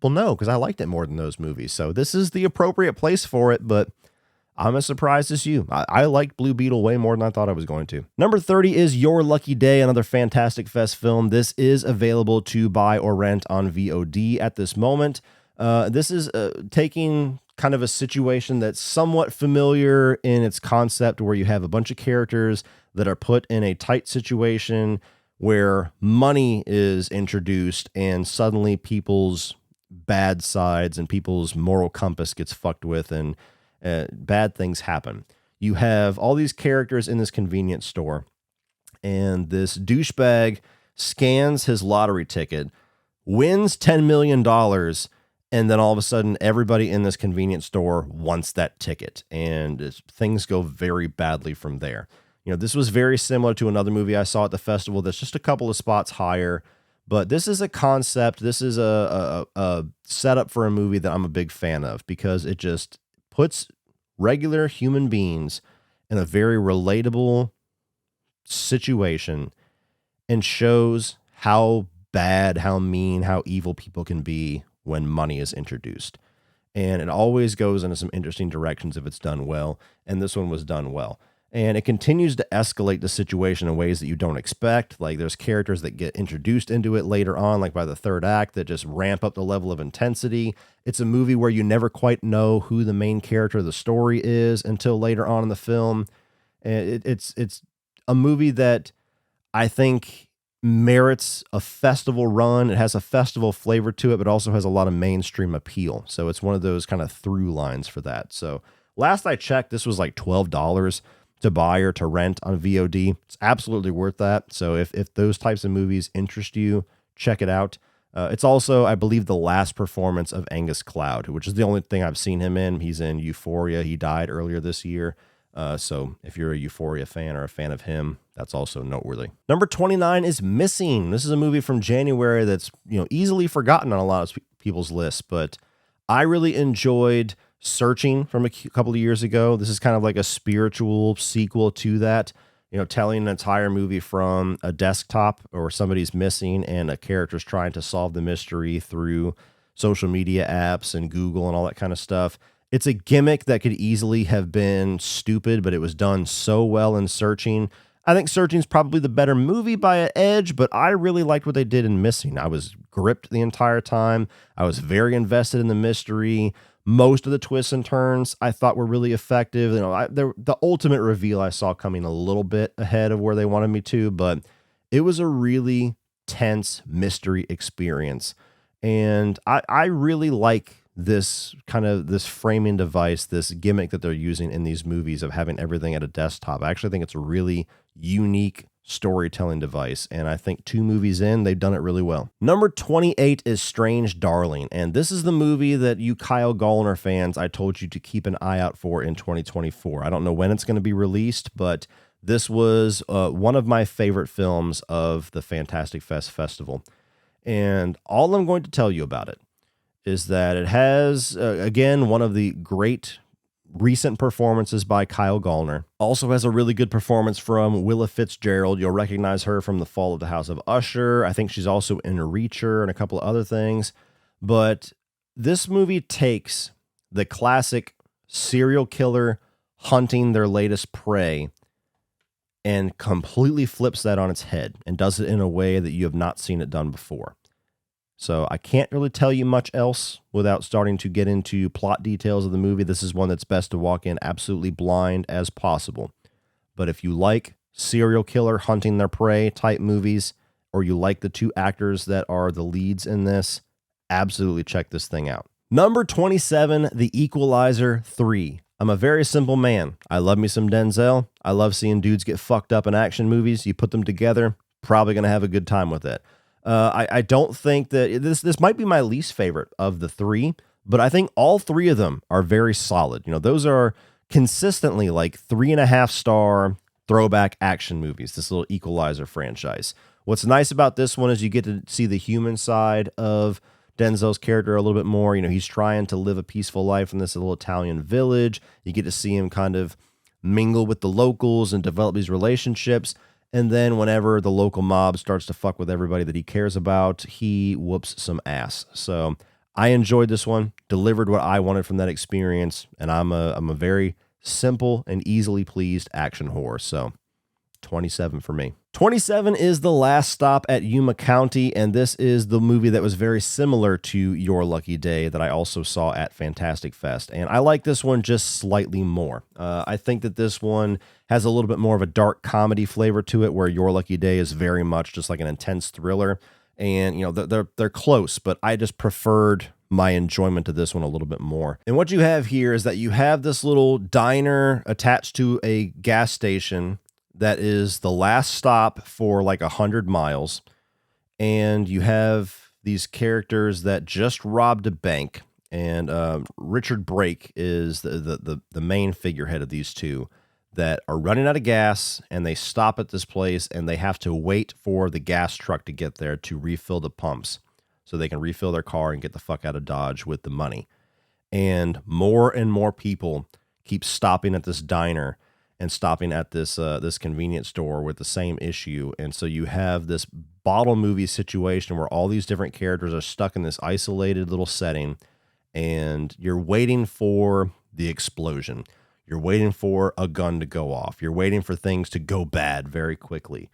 well, no, because I liked it more than those movies. So this is the appropriate place for it, but I'm as surprised as you. I liked Blue Beetle way more than I thought I was going to. Number 30 is Your Lucky Day, another Fantastic Fest film. This is available to buy or rent on VOD at this moment. This is taking kind of a situation that's somewhat familiar in its concept, where you have a bunch of characters that are put in a tight situation where money is introduced and suddenly people's bad sides and people's moral compass gets fucked with and bad things happen. You have all these characters in this convenience store, and this douchebag scans his lottery ticket, wins $10 million, and then all of a sudden everybody in this convenience store wants that ticket, and things go very badly from there. You know, this was very similar to another movie I saw at the festival that's just a couple of spots higher, but this is a concept. This is a setup for a movie that I'm a big fan of, because it just puts regular human beings in a very relatable situation and shows how bad, how mean, how evil people can be when money is introduced. And it always goes into some interesting directions if it's done well, and this one was done well. And it continues to escalate the situation in ways that you don't expect. Like there's characters that get introduced into it later on, like by the third act, that just ramp up the level of intensity. It's a movie where you never quite know who the main character of the story is until later on in the film. And it's a movie that I think merits a festival run. It has a festival flavor to it, but also has a lot of mainstream appeal. So it's one of those kind of through lines for that. So last I checked, this was like $12 to buy or to rent on VOD. It's absolutely worth that. So if those types of movies interest you, check it out. It's also, I believe, the last performance of Angus Cloud, which is the only thing I've seen him in. He's in Euphoria. He died earlier this year. So if you're a Euphoria fan or a fan of him, that's also noteworthy. Number 29 is Missing. This is a movie from January that's, you know, easily forgotten on a lot of people's lists, but I really enjoyed Searching from a couple of years ago. This is kind of like a spiritual sequel to that. telling an entire movie from a desktop or somebody's missing and a character's trying to solve the mystery through social media apps and Google and all that kind of stuff. It's a gimmick that could easily have been stupid, but it was done so well in Searching. I think Searching's probably the better movie by an edge, but I really liked what they did in Missing. I was gripped the entire time. I was very invested in the mystery. Most of the twists and turns I thought were really effective. The ultimate reveal I saw coming a little bit ahead of where they wanted me to, but it was a really tense mystery experience. And I really like this framing device, this gimmick that they're using in these movies of having everything at a desktop. I actually think it's a really unique storytelling device, and I think 2 movies in, they've done it really well. Number 28 is Strange Darling, and this is the movie that you Kyle Gallner fans, I told you to keep an eye out for in 2024. I don't know when it's going to be released, but this was one of my favorite films of the Fantastic Fest Festival, and all I'm going to tell you about it is that it has, again, one of the great recent performances by Kyle Gallner. Also has a really good performance from Willa Fitzgerald. You'll recognize her from The Fall of the House of Usher. I think she's also in Reacher and a couple of other things. But this movie takes the classic serial killer hunting their latest prey and completely flips that on its head and does it in a way that you have not seen it done before. So I can't really tell you much else without starting to get into plot details of the movie. This is one that's best to walk in absolutely blind as possible. But if you like serial killer hunting their prey type movies, or you like the 2 actors that are the leads in this, absolutely check this thing out. Number 27, The Equalizer 3. I'm a very simple man. I love me some Denzel. I love seeing dudes get fucked up in action movies. You put them together, probably going to have a good time with it. I don't think that this might be my least favorite of the 3, but I think all 3 of them are very solid. Those are consistently like 3.5 star throwback action movies, this little Equalizer franchise. What's nice about this one is you get to see the human side of Denzel's character a little bit more. He's trying to live a peaceful life in this little Italian village. You get to see him kind of mingle with the locals and develop these relationships. And then whenever the local mob starts to fuck with everybody that he cares about, he whoops some ass. So I enjoyed this one, delivered what I wanted from that experience, and I'm a very simple and easily pleased action horror. So 27 for me. 27 is The Last Stop at Yuma County, and this is the movie that was very similar to Your Lucky Day that I also saw at Fantastic Fest, and I like this one just slightly more. I think that this one has a little bit more of a dark comedy flavor to it, where Your Lucky Day is very much just like an intense thriller, and they're close, but I just preferred my enjoyment to this one a little bit more. And what you have here is that you have this little diner attached to a gas station that is the last stop for like 100 miles. And you have these characters that just robbed a bank. And Richard Brake is the main figurehead of these 2 that are running out of gas. And they stop at this place and they have to wait for the gas truck to get there to refill the pumps so they can refill their car and get the fuck out of Dodge with the money. And more people keep stopping at this diner and stopping at this convenience store with the same issue. And so you have this bottle movie situation where all these different characters are stuck in this isolated little setting, and you're waiting for the explosion. You're waiting for a gun to go off. You're waiting for things to go bad very quickly.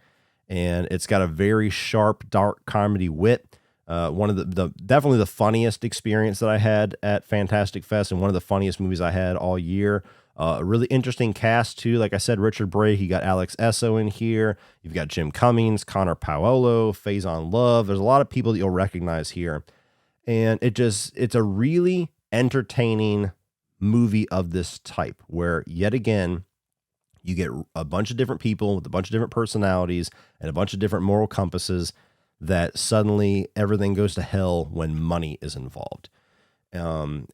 And it's got a very sharp, dark comedy wit. One of the definitely the funniest experience that I had at Fantastic Fest, and one of the funniest movies I had all year. A really interesting cast, too. Like I said, Richard Brake, you got Alex Esso in here. You've got Jim Cummings, Connor Paolo, Faison Love. There's a lot of people that you'll recognize here. And it's a really entertaining movie of this type, where, yet again, you get a bunch of different people with a bunch of different personalities and a bunch of different moral compasses that suddenly everything goes to hell when money is involved. And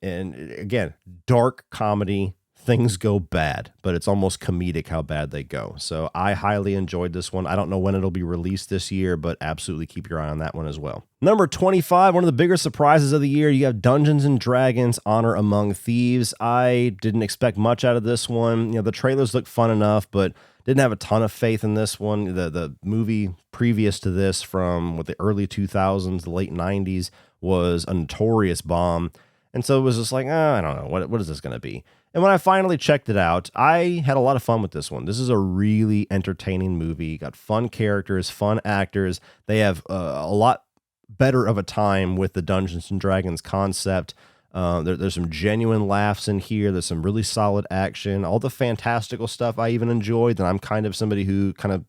again, dark comedy, things go bad, but it's almost comedic how bad they go. So I highly enjoyed this one. I don't know when it'll be released this year, but absolutely keep your eye on that one as well. Number 25, one of the bigger surprises of the year, you have Dungeons and Dragons Honor Among Thieves. I didn't expect much out of this one. The trailers look fun enough, but didn't have a ton of faith in this one. The movie previous to this from the early 2000s, the late 90s, was a notorious bomb. And so it was just like, I don't know, what is this going to be? And when I finally checked it out, I had a lot of fun with this one. This is a really entertaining movie. Got fun characters, fun actors. They have a lot better of a time with the Dungeons and Dragons concept. There's some genuine laughs in here. There's some really solid action. All the fantastical stuff I even enjoyed. And I'm kind of somebody who kind of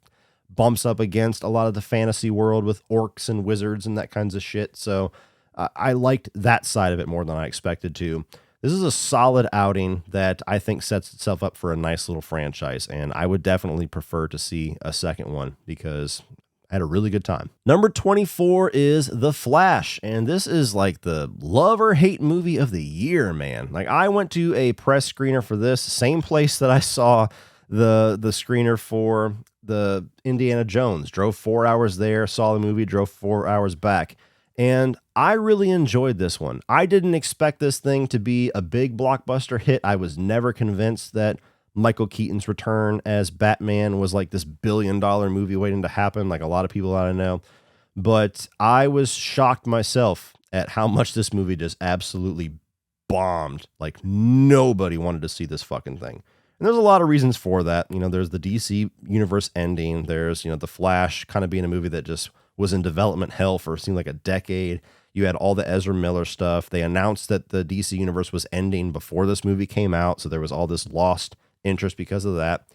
bumps up against a lot of the fantasy world with orcs and wizards and that kinds of shit. So I liked that side of it more than I expected to. This is a solid outing that I think sets itself up for a nice little franchise, and I would definitely prefer to see a second one because I had a really good time. Number 24 is The Flash, and this is like the love or hate movie of the year, man. Like, I went to a press screener for this, same place that I saw the screener for the Indiana Jones. Drove 4 hours there, saw the movie, drove 4 hours back. And I really enjoyed this one. I didn't expect this thing to be a big blockbuster hit. I was never convinced that Michael Keaton's return as Batman was like this $1 billion movie waiting to happen, like a lot of people I know. But I was shocked myself at how much this movie just absolutely bombed. Like, nobody wanted to see this fucking thing. And there's a lot of reasons for that. There's the DC universe ending. There's, The Flash kind of being a movie that just was in development hell for seemed like a decade. You had all the Ezra Miller stuff. They announced that the DC universe was ending before this movie came out, so there was all this lost interest because of that.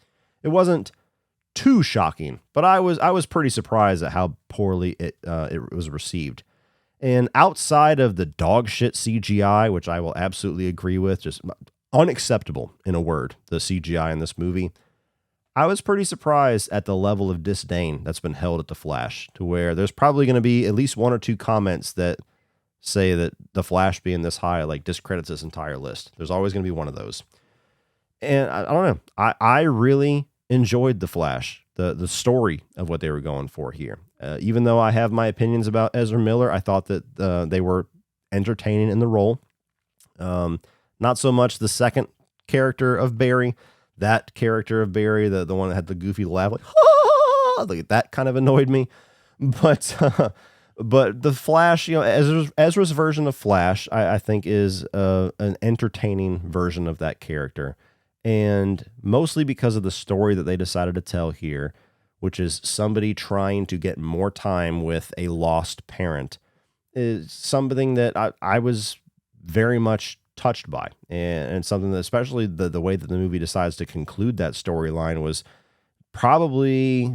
It wasn't too shocking, but I was pretty surprised at how poorly it was received. And outside of the dog shit CGI, which I will absolutely agree with, just unacceptable in a word, the CGI in this movie, I was pretty surprised at the level of disdain that's been held at The Flash, to where there's probably going to be at least one or two comments that say that The Flash being this high like discredits this entire list. There's always going to be one of those. And I don't know. I really enjoyed The Flash, the story of what they were going for here. Even though I have my opinions about Ezra Miller, I thought that they were entertaining in the role. Not so much the second character of Barry. That character of Barry, the one that had the goofy laugh, like that kind of annoyed me. But the Flash, Ezra's version of Flash, I think is an entertaining version of that character. And mostly because of the story that they decided to tell here, which is somebody trying to get more time with a lost parent, is something that I was very much touched by, and something that, especially the way that the movie decides to conclude that storyline, was probably,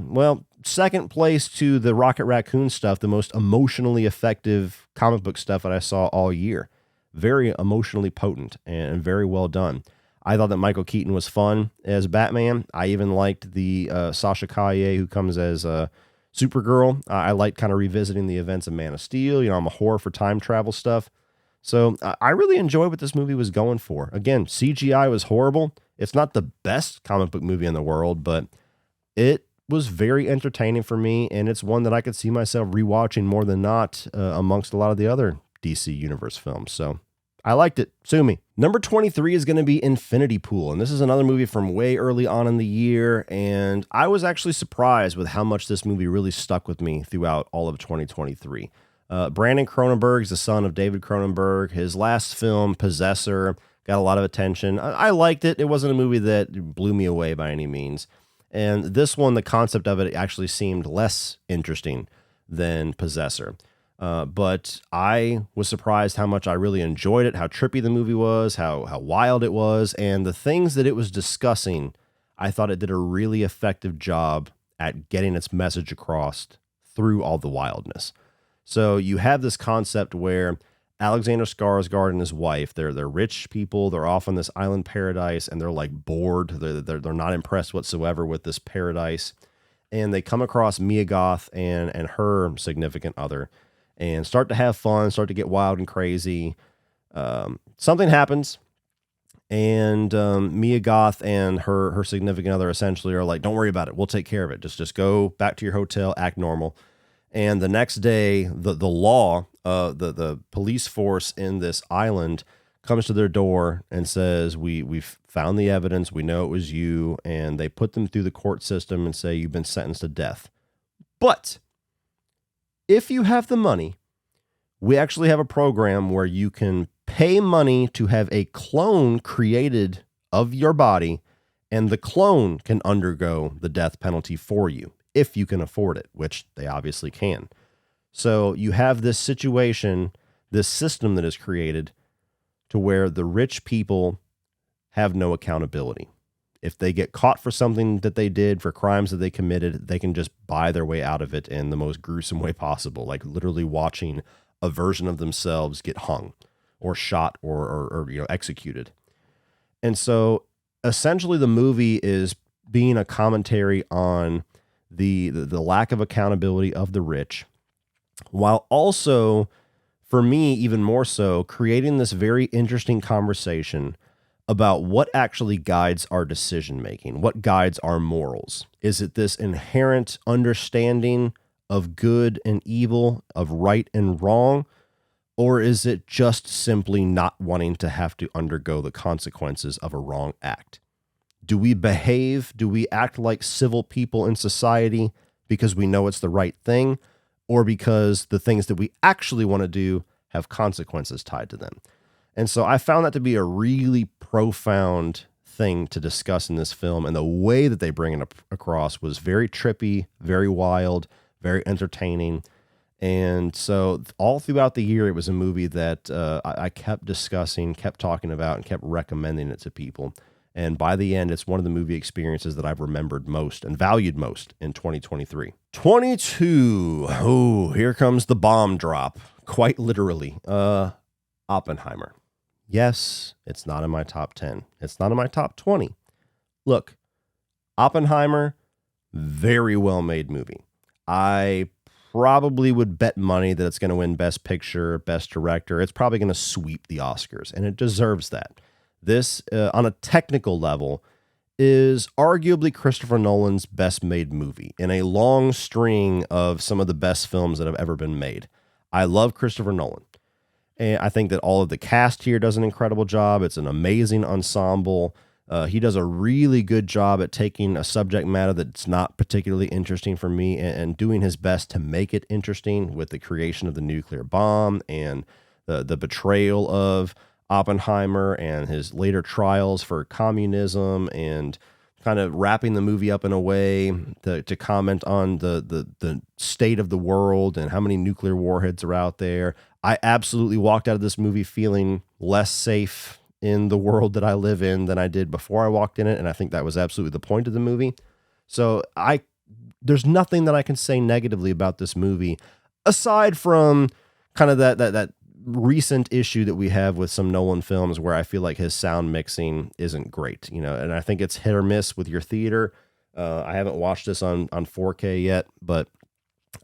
second place to the Rocket Raccoon stuff, the most emotionally effective comic book stuff that I saw all year. Very emotionally potent and very well done. I thought that Michael Keaton was fun as Batman. I even liked the Sasha Calle who comes as Supergirl. I like kind of revisiting the events of Man of Steel. I'm a whore for time travel stuff. So I really enjoyed what this movie was going for. Again, CGI was horrible. It's not the best comic book movie in the world, but it was very entertaining for me, and it's one that I could see myself rewatching more than not amongst a lot of the other DC Universe films. So I liked it. Sue me. Number 23 is going to be Infinity Pool, and this is another movie from way early on in the year, and I was actually surprised with how much this movie really stuck with me throughout all of 2023. Brandon Cronenberg is the son of David Cronenberg. His last film, Possessor, got a lot of attention. I liked it. It wasn't a movie that blew me away by any means. And this one, the concept of it actually seemed less interesting than Possessor. But I was surprised how much I really enjoyed it, how trippy the movie was, how wild it was, and the things that it was discussing. I thought it did a really effective job at getting its message across through all the wildness. So you have this concept where Alexander Skarsgård and his wife, they're rich people. They're off on this island paradise, and they're like bored. They're not impressed whatsoever with this paradise. And they come across Mia Goth and her significant other and start to have fun, start to get wild and crazy. Something happens, And Mia Goth and her significant other essentially are like, don't worry about it. We'll take care of it. Just go back to your hotel, act normal. And the next day, the police force in this island comes to their door and says, we've found the evidence. We know it was you. And they put them through the court system and say, you've been sentenced to death. But if you have the money, we actually have a program where you can pay money to have a clone created of your body, and the clone can undergo the death penalty for you if you can afford it, which they obviously can. So you have this situation, this system that is created to where the rich people have no accountability. If they get caught for something that they did, for crimes that they committed, they can just buy their way out of it in the most gruesome way possible, like literally watching a version of themselves get hung or shot or executed. And so essentially the movie is being a commentary on the lack of accountability of the rich, while also, for me, even more so, creating this very interesting conversation about what actually guides our decision making, what guides our morals. Is it this inherent understanding of good and evil, of right and wrong, or is it just simply not wanting to have to undergo the consequences of a wrong act? Do we behave? Do we act like civil people in society because we know it's the right thing, or because the things that we actually want to do have consequences tied to them? And so I found that to be a really profound thing to discuss in this film, and the way that they bring it across was very trippy, very wild, very entertaining. And so all throughout the year, it was a movie that I kept discussing, kept talking about, and kept recommending it to people. And by the end, it's one of the movie experiences that I've remembered most and valued most in 2023. 22. Oh, here comes the bomb drop. Quite literally. Oppenheimer. Yes, it's not in my top 10. It's not in my top 20. Look, Oppenheimer, very well made movie. I probably would bet money that it's going to win Best Picture, Best Director. It's probably going to sweep the Oscars, and it deserves that. This, on a technical level, is arguably Christopher Nolan's best made movie in a long string of some of the best films that have ever been made. I love Christopher Nolan. And I think that all of the cast here does an incredible job. It's an amazing ensemble. He does a really good job at taking a subject matter that's not particularly interesting for me and doing his best to make it interesting with the creation of the nuclear bomb and the betrayal of Oppenheimer and his later trials for communism, and kind of wrapping the movie up in a way to comment on the state of the world and how many nuclear warheads are out there. I absolutely walked out of this movie feeling less safe in the world that I live in than I did before I walked in it, and I think that was absolutely the point of the movie. So there's nothing that I can say negatively about this movie, aside from kind of that recent issue that we have with some Nolan films where I feel like his sound mixing isn't great, and I think it's hit or miss with your theater. I haven't watched this on 4K yet, but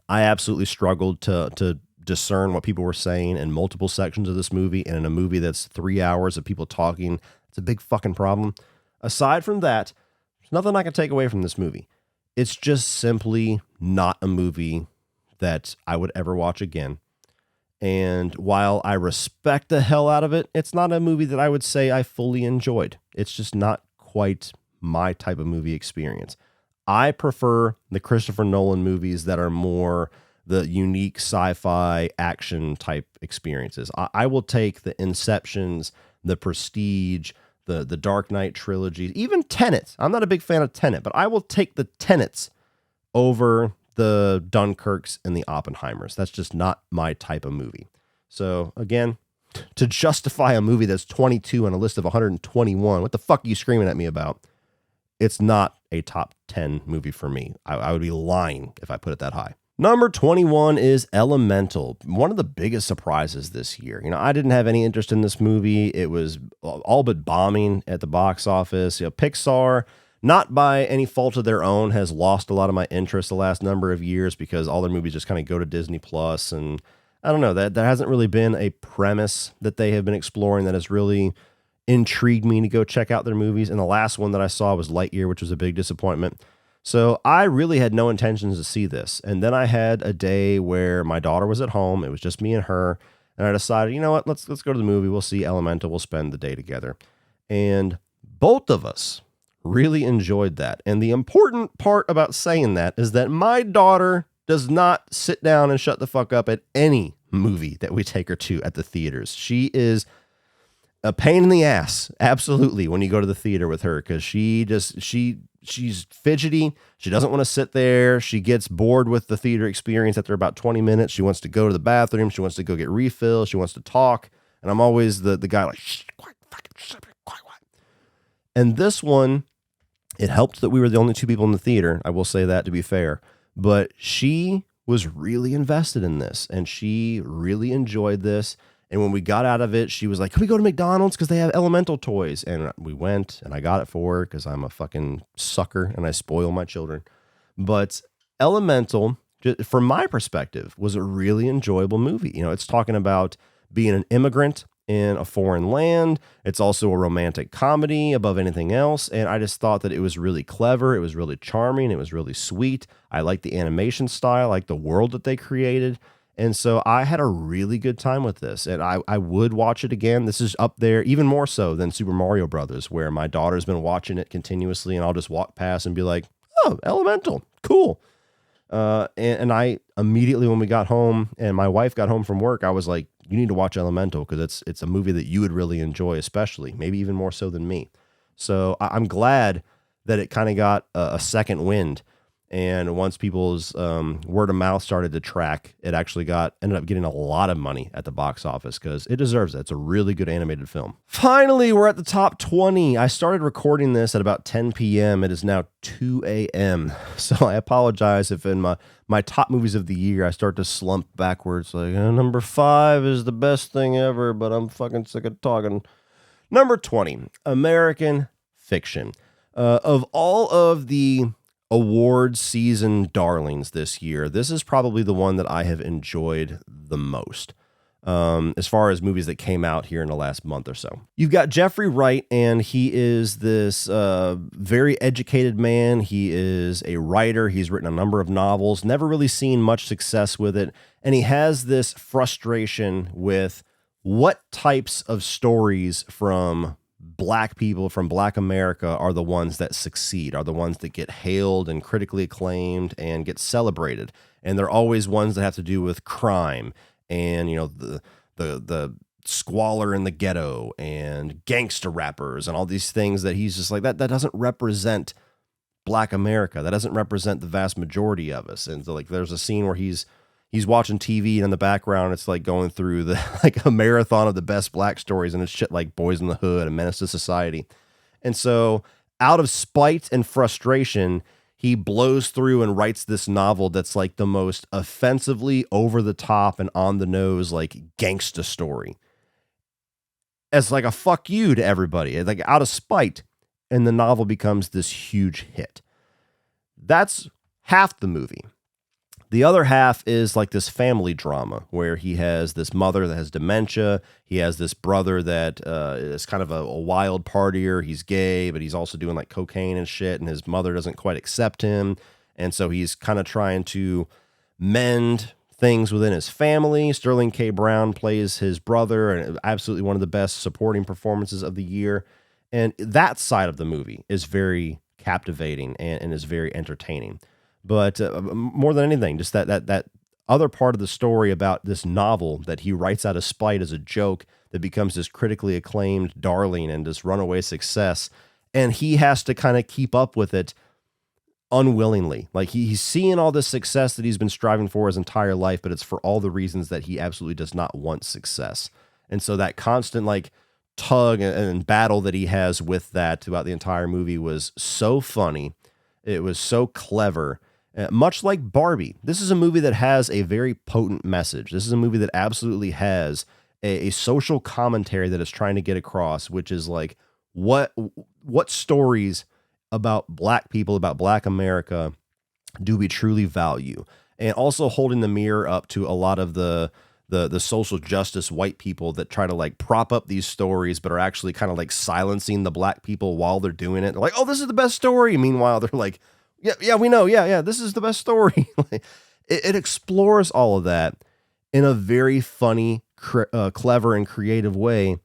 I absolutely struggled to discern what people were saying in multiple sections of this movie, and in a movie that's 3 hours of people talking. It's a big fucking problem. Aside from that, there's nothing I can take away from this movie. It's just simply not a movie that I would ever watch again. And while I respect the hell out of it, it's not a movie that I would say I fully enjoyed. It's just not quite my type of movie experience. I prefer the Christopher Nolan movies that are more the unique sci-fi action type experiences. I will take the Inceptions, the Prestige, the Dark Knight trilogy, even Tenet. I'm not a big fan of Tenet, but I will take the Tenets over the Dunkirks and the Oppenheimers. That's just not my type of movie. So again, to justify a movie that's 22 on a list of 121, what the fuck are you screaming at me about? It's not a top 10 movie for me. I would be lying if I put it that high. Number 21 is Elemental, one of the biggest surprises this year. I didn't have any interest in this movie. It was all but bombing at the box office. Pixar, not by any fault of their own, has lost a lot of my interest the last number of years because all their movies just kind of go to Disney Plus, and I don't know, that there hasn't really been a premise that they have been exploring that has really intrigued me to go check out their movies. And the last one that I saw was Lightyear, which was a big disappointment. So I really had no intentions to see this. And then I had a day where my daughter was at home. It was just me and her. And I decided, you know what, let's go to the movie. We'll see Elemental. We'll spend the day together. And both of us really enjoyed that. And the important part about saying that is that my daughter does not sit down and shut the fuck up at any movie that we take her to at the theaters. She is a pain in the ass, absolutely, when you go to the theater with her, because she's fidgety. She doesn't want to sit there. She gets bored with the theater experience after about 20 minutes. She wants to go to the bathroom. She wants to go get refills. She wants to talk. And I'm always the guy like, shh, quiet, fucking shut up, quiet. And this one, it helped that we were the only two people in the theater. I will say that, to be fair. But she was really invested in this, and she really enjoyed this. And when we got out of it, she was like, can we go to McDonald's because they have Elemental toys? And we went, and I got it for her because I'm a fucking sucker and I spoil my children. But Elemental, from my perspective, was a really enjoyable movie. You know, it's talking about being an immigrant in a foreign land. It's also a romantic comedy above anything else. And I just thought that it was really clever. It was really charming. It was really sweet. I liked the animation style, I liked the world that they created. And so I had a really good time with this, and I would watch it again. This is up there even more so than Super Mario Brothers, where my daughter's been watching it continuously, and I'll just walk past and be like, oh, Elemental, cool. And I immediately, when we got home and my wife got home from work, I was like, you need to watch Elemental because it's a movie that you would really enjoy, especially, maybe even more so than me. So I'm glad that it kind of got a second wind. And once people's word of mouth started to track, it actually ended up getting a lot of money at the box office because it deserves it. It's a really good animated film. Finally, we're at the top 20. I started recording this at about 10 p.m. It is now 2 a.m. So I apologize if in my top movies of the year, I start to slump backwards. Like, number 5 is the best thing ever, but I'm fucking sick of talking. Number 20, American Fiction. Of all of the award season darlings this year, this is probably the one that I have enjoyed the most as far as movies that came out here in the last month or so. You've got Jeffrey Wright, and he is this very educated man. He is a writer. He's written a number of novels, never really seen much success with it. And he has this frustration with what types of stories from Black people, from Black America, are the ones that succeed, are the ones that get hailed and critically acclaimed and get celebrated. And they're always ones that have to do with crime and, you know, the squalor in the ghetto and gangster rappers and all these things that he's just like, that doesn't represent Black America. That doesn't represent the vast majority of us. And so, like, there's a scene where he's watching TV, and in the background, it's like going through a marathon of the best Black stories, and it's shit like Boys in the Hood and Menace to Society. And so out of spite and frustration, he blows through and writes this novel that's like the most offensively over the top and on the nose, like gangsta story, as like a fuck you to everybody, like out of spite. And the novel becomes this huge hit. That's half the movie. The other half is like this family drama where he has this mother that has dementia. He has this brother that is kind of a wild partier. He's gay, but he's also doing like cocaine and shit. And his mother doesn't quite accept him. And so he's kind of trying to mend things within his family. Sterling K. Brown plays his brother, and absolutely one of the best supporting performances of the year. And that side of the movie is very captivating and is very entertaining. But more than anything, just that other part of the story about this novel that he writes out of spite as a joke that becomes this critically acclaimed darling and this runaway success. And he has to kind of keep up with it unwillingly. Like he's seeing all this success that he's been striving for his entire life, but it's for all the reasons that he absolutely does not want success. And so that constant like tug and battle that he has with that throughout the entire movie was so funny. It was so clever. Much like Barbie, this is a movie that has a very potent message. This is a movie that absolutely has a social commentary that it's trying to get across, which is like what stories about Black people, about Black America, do we truly value? And also holding the mirror up to a lot of the the social justice white people that try to like prop up these stories, but are actually kind of like silencing the black people while they're doing it. They're like, oh, this is the best story. Meanwhile, they're like, yeah, we know. Yeah, this is the best story. It explores all of that in a very funny, clever, and creative way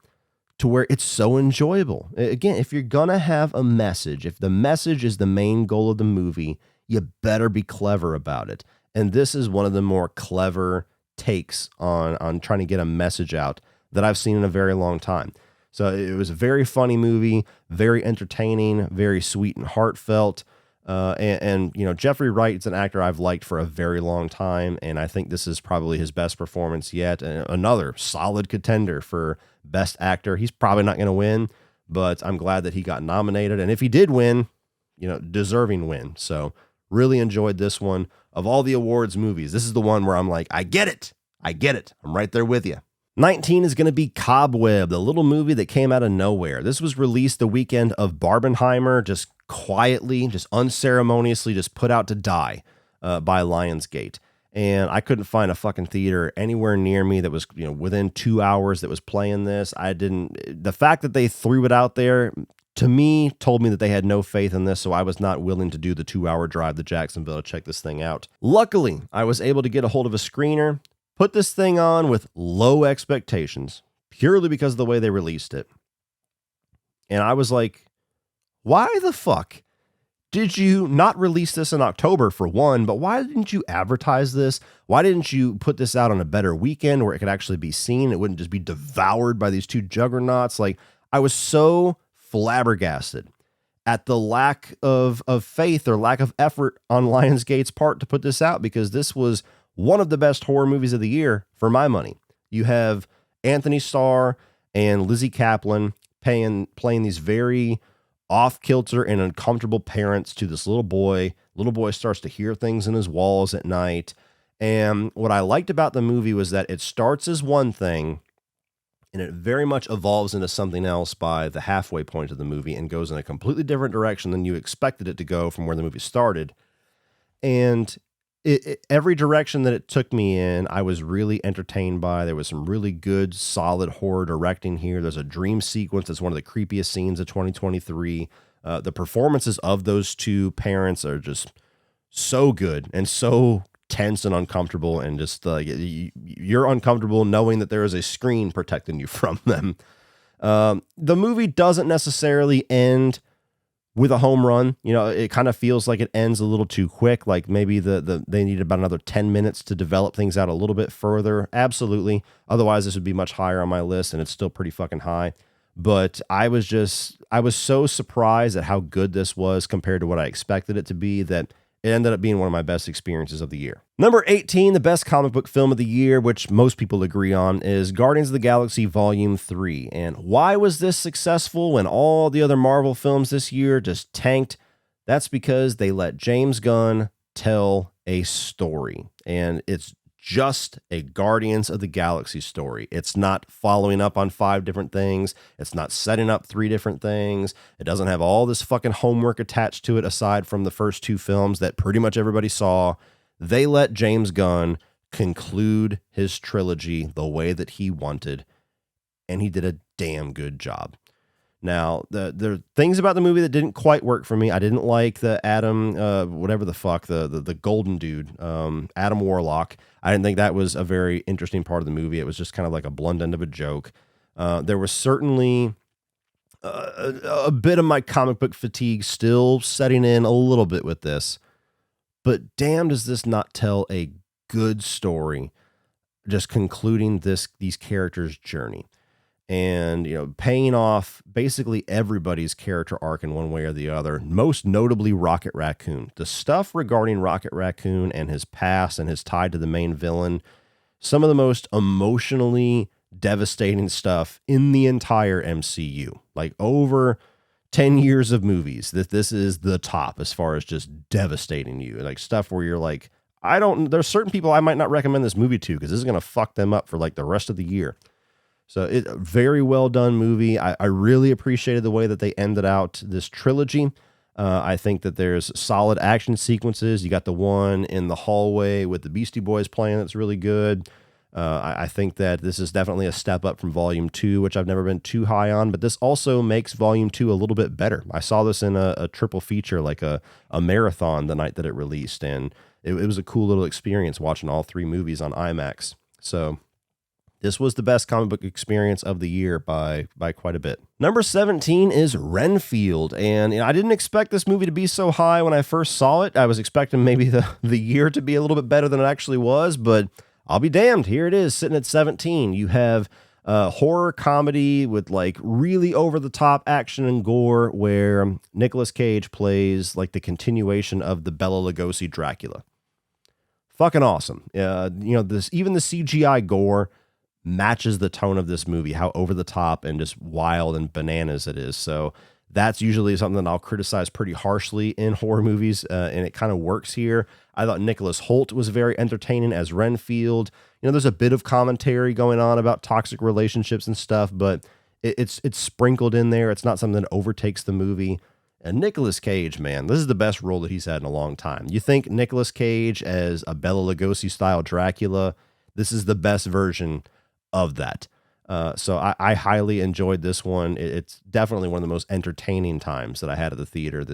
to where it's so enjoyable. Again, if you're going to have a message, if the message is the main goal of the movie, you better be clever about it. And this is one of the more clever takes on trying to get a message out that I've seen in a very long time. So it was a very funny movie, very entertaining, very sweet and heartfelt. And you know, Jeffrey Wright is an actor I've liked for a very long time, and I think this is probably his best performance yet. And another solid contender for Best Actor. He's probably not going to win, but I'm glad that he got nominated. And if he did win, you know, deserving win. So really enjoyed this one. Of all the awards movies, this is the one where I'm like, I get it. I'm right there with you. 19 is going to be Cobweb, the little movie that came out of nowhere. This was released the weekend of Barbenheimer, just quietly, just unceremoniously, just put out to die by Lionsgate. And I couldn't find a fucking theater anywhere near me that was, you know, within 2 hours that was playing this. The fact that they threw it out there, to me, told me that they had no faith in this, so I was not willing to do the 2-hour drive to Jacksonville to check this thing out. Luckily, I was able to get a hold of a screener, put this thing on with low expectations, purely because of the way they released it. And I was like, why the fuck did you not release this in October, for one, but why didn't you advertise this? Why didn't you put this out on a better weekend where it could actually be seen? It wouldn't just be devoured by these two juggernauts. Like, I was so flabbergasted at the lack of faith or lack of effort on Lionsgate's part to put this out, because this was one of the best horror movies of the year for my money. You have Anthony Starr and Lizzie Kaplan playing these very off-kilter and uncomfortable parents to this little boy. Little boy starts to hear things in his walls at night. And what I liked about the movie was that it starts as one thing and it very much evolves into something else by the halfway point of the movie and goes in a completely different direction than you expected it to go from where the movie started. And every direction that it took me in, I was really entertained by. There was some really good, solid horror directing here. There's a dream sequence that's one of the creepiest scenes of 2023. The performances of those two parents are just so good and so tense and uncomfortable, and just you're uncomfortable knowing that there is a screen protecting you from them. The movie doesn't necessarily end with a home run. You know, it kind of feels like it ends a little too quick. Like maybe they need about another 10 minutes to develop things out a little bit further. Absolutely. Otherwise, this would be much higher on my list, and it's still pretty fucking high. But I was so surprised at how good this was compared to what I expected it to be, that it ended up being one of my best experiences of the year. Number 18, the best comic book film of the year, which most people agree on, is Guardians of the Galaxy Volume 3. And why was this successful when all the other Marvel films this year just tanked? That's because they let James Gunn tell a story. And it's just a Guardians of the Galaxy story. It's not following up on 5 different things. It's not setting up 3 different things. It doesn't have all this fucking homework attached to it aside from the first 2 films that pretty much everybody saw. They let James Gunn conclude his trilogy the way that he wanted, and he did a damn good job. Now, there are things about the movie that didn't quite work for me. I didn't like the Adam, whatever the fuck, the golden dude, Adam Warlock. I didn't think that was a very interesting part of the movie. It was just kind of like a blunt end of a joke. There was certainly a bit of my comic book fatigue still setting in a little bit with this. But damn, does this not tell a good story, just concluding these characters' journey. And, you know, paying off basically everybody's character arc in one way or the other, most notably Rocket Raccoon. The stuff regarding Rocket Raccoon and his past and his tie to the main villain, some of the most emotionally devastating stuff in the entire MCU. Like, over 10 years of movies, that this is the top as far as just devastating you. Like, stuff where you're like, there's certain people I might not recommend this movie to because this is going to fuck them up for like the rest of the year. So a very well done movie. I really appreciated the way that they ended out this trilogy. I think that there's solid action sequences. You got the one in the hallway with the Beastie Boys playing that's really good. I think that this is definitely a step up from Volume 2, which I've never been too high on, but this also makes Volume 2 a little bit better. I saw this in a triple feature, like a marathon the night that it released, and it was a cool little experience watching all 3 movies on IMAX. So this was the best comic book experience of the year by quite a bit. Number 17 is Renfield, and I didn't expect this movie to be so high when I first saw it. I was expecting maybe the year to be a little bit better than it actually was, but I'll be damned. Here it is, sitting at 17. You have horror comedy with like really over-the-top action and gore where Nicolas Cage plays like the continuation of the Bela Lugosi Dracula. Fucking awesome. This even the CGI gore matches the tone of this movie, how over the top and just wild and bananas it is. So that's usually something that I'll criticize pretty harshly in horror movies, and it kind of works here. I thought Nicholas Hoult was very entertaining as Renfield. There's a bit of commentary going on about toxic relationships and stuff, but it's sprinkled in there. It's not something that overtakes the movie. And Nicolas Cage, man, this is the best role that he's had in a long time. You think Nicolas Cage as a Bela Lugosi-style Dracula, this is the best version of that. So I highly enjoyed this one. It's definitely one of the most entertaining times that I had at the theater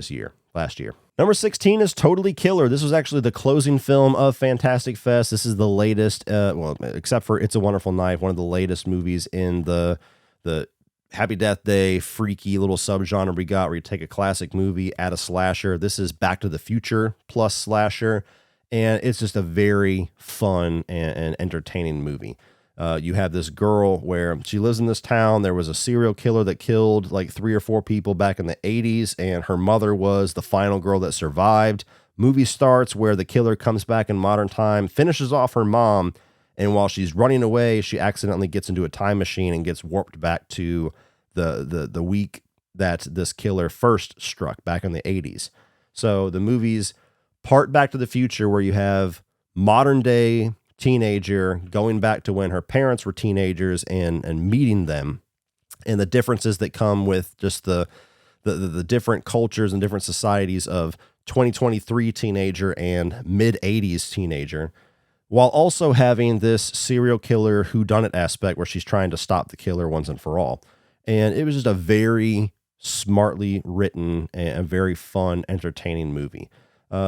last year. Number 16 is Totally Killer. This was actually the closing film of Fantastic Fest. This is the latest, except for It's a Wonderful Knife, one of the latest movies in the Happy Death Day freaky little subgenre we got, where you take a classic movie, add a slasher. This is Back to the Future plus slasher, and it's just a very fun and entertaining movie. You have this girl where she lives in this town. There was a serial killer that killed like 3 or 4 people back in the 80s, and her mother was the final girl that survived. Movie starts where the killer comes back in modern time, finishes off her mom, and while she's running away, she accidentally gets into a time machine and gets warped back to the week that this killer first struck back in the 80s. So the movie's part Back to the Future, where you have modern day teenager going back to when her parents were teenagers and meeting them, and the differences that come with just the different cultures and different societies of 2023 teenager and mid 80s teenager, while also having this serial killer whodunit aspect where she's trying to stop the killer once and for all. And it was just a very smartly written and very fun, entertaining movie.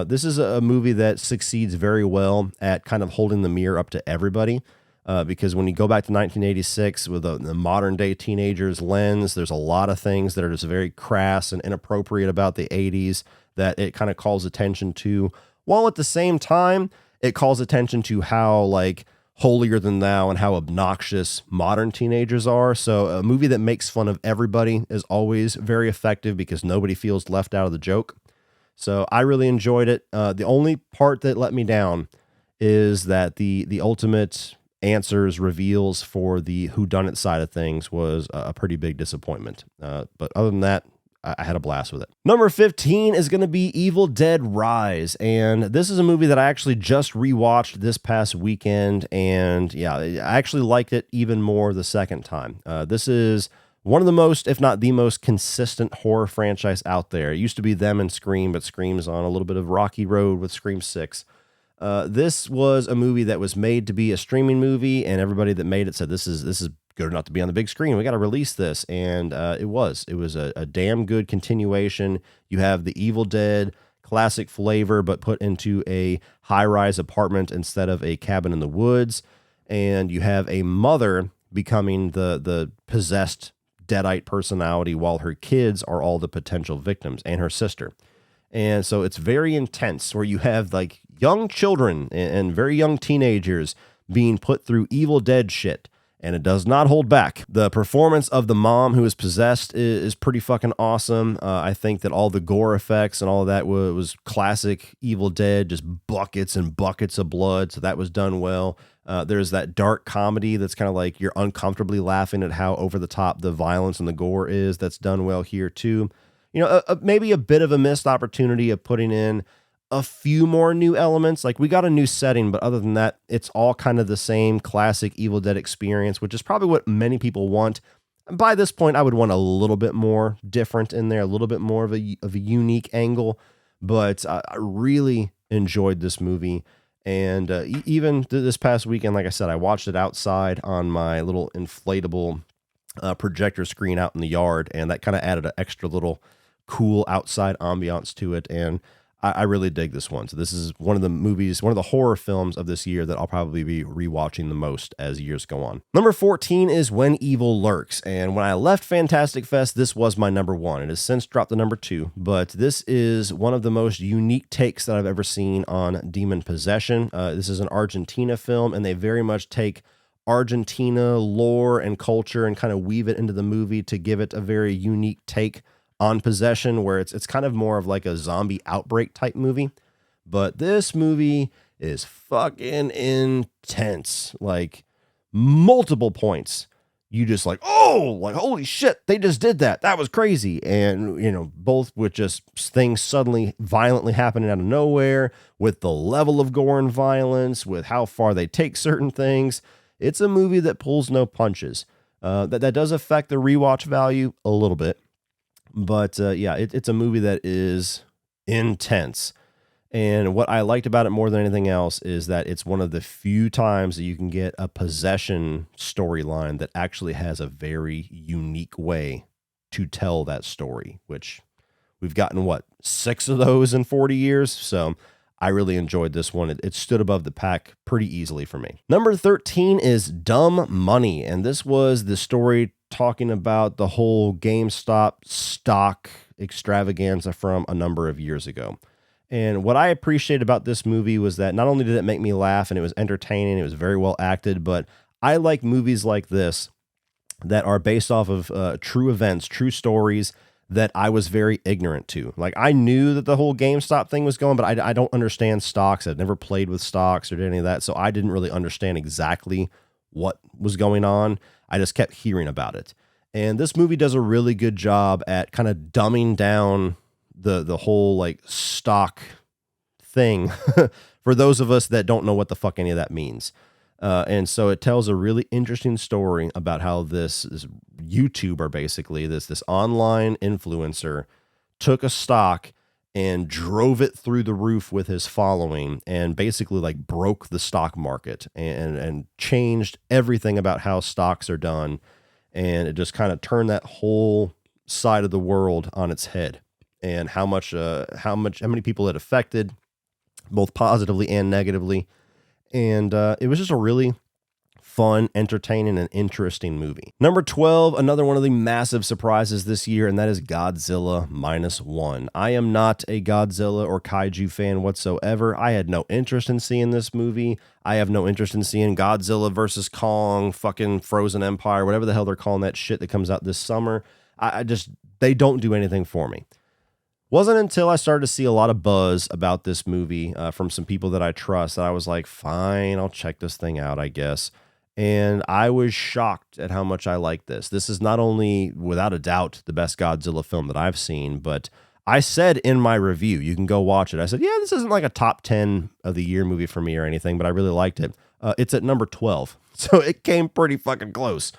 This is a movie that succeeds very well at kind of holding the mirror up to everybody, because when you go back to 1986 with the modern day teenager's lens, there's a lot of things that are just very crass and inappropriate about the 80s that it kind of calls attention to, while at the same time, it calls attention to how like holier than thou and how obnoxious modern teenagers are. So a movie that makes fun of everybody is always very effective because nobody feels left out of the joke. So I really enjoyed it. The only part that let me down is that the ultimate answers reveals for the whodunit side of things was a pretty big disappointment. But other than that, I had a blast with it. Number 15 is going to be Evil Dead Rise. And this is a movie that I actually just rewatched this past weekend. And yeah, I actually liked it even more the second time. This is one of the most, if not the most consistent horror franchise out there. It used to be them and Scream, but Scream's on a little bit of rocky road with Scream 6. This was a movie that was made to be a streaming movie, and everybody that made it said, this is good enough to be on the big screen. We got to release this. And it was a damn good continuation. You have the Evil Dead classic flavor, but put into a high-rise apartment instead of a cabin in the woods. And you have a mother becoming the possessed Deadite personality, while her kids are all the potential victims, and her sister. And so it's very intense, where you have like young children and very young teenagers being put through Evil Dead shit, and it does not hold back. The performance of the mom who is possessed is pretty fucking awesome. I think that all the gore effects and all of that was classic Evil Dead, just buckets and buckets of blood, so that was done well. There's that dark comedy that's kind of like you're uncomfortably laughing at how over the top the violence and the gore is. That's done well here too. Maybe a bit of a missed opportunity of putting in a few more new elements. Like we got a new setting, but other than that, it's all kind of the same classic Evil Dead experience, which is probably what many people want. By this point, I would want a little bit more different in there, a little bit more of a unique angle, but I really enjoyed this movie. And even this past weekend, like I said, I watched it outside on my little inflatable projector screen out in the yard, and that kind of added an extra little cool outside ambiance to it. And I really dig this one. So this is one of the horror films of this year that I'll probably be rewatching the most as years go on. Number 14 is When Evil Lurks. And when I left Fantastic Fest, this was my number 1. It has since dropped to number 2, but this is one of the most unique takes that I've ever seen on demon possession. This is an Argentina film, and they very much take Argentina lore and culture and kind of weave it into the movie to give it a very unique take on possession, where it's kind of more of like a zombie outbreak type movie. But this movie is fucking intense, like multiple points. You just like, oh, like, holy shit, they just did that. That was crazy. And, you know, both with just things suddenly violently happening out of nowhere, with the level of gore and violence, with how far they take certain things. It's a movie that pulls no punches. That does affect the rewatch value a little bit. But yeah, it's a movie that is intense. And what I liked about it more than anything else is that it's one of the few times that you can get a possession storyline that actually has a very unique way to tell that story, which we've gotten, 6 of those in 40 years? So I really enjoyed this one. It stood above the pack pretty easily for me. Number 13 is Dumb Money. And this was the story talking about the whole GameStop stock extravaganza from a number of years ago. And what I appreciate about this movie was that not only did it make me laugh and it was entertaining, it was very well acted, but I like movies like this that are based off of true events, true stories that I was very ignorant to. Like, I knew that the whole GameStop thing was going, but I don't understand stocks. I'd never played with stocks or did any of that, so I didn't really understand exactly what was going on. I just kept hearing about it. And this movie does a really good job at kind of dumbing down the whole like stock thing for those of us that don't know what the fuck any of that means. And so it tells a really interesting story about how this YouTuber, basically this online influencer, took a stock and drove it through the roof with his following and basically like broke the stock market and changed everything about how stocks are done. And it just kind of turned that whole side of the world on its head, and how many people it affected, both positively and negatively. And it was just a really fun, entertaining, and interesting movie. Number 12, another one of the massive surprises this year, and that is Godzilla -1. I am not a Godzilla or kaiju fan whatsoever. I had no interest in seeing this movie. I have no interest in seeing Godzilla versus Kong, fucking Frozen Empire, whatever the hell they're calling that shit that comes out this summer. They don't do anything for me. Wasn't until I started to see a lot of buzz about this movie from some people that I trust that I was like, fine, I'll check this thing out, I guess. And I was shocked at how much I like this. This is not only, without a doubt, the best Godzilla film that I've seen, but I said in my review, you can go watch it, I said, yeah, this isn't like a top 10 of the year movie for me or anything, but I really liked it. It's at number 12, so it came pretty fucking close.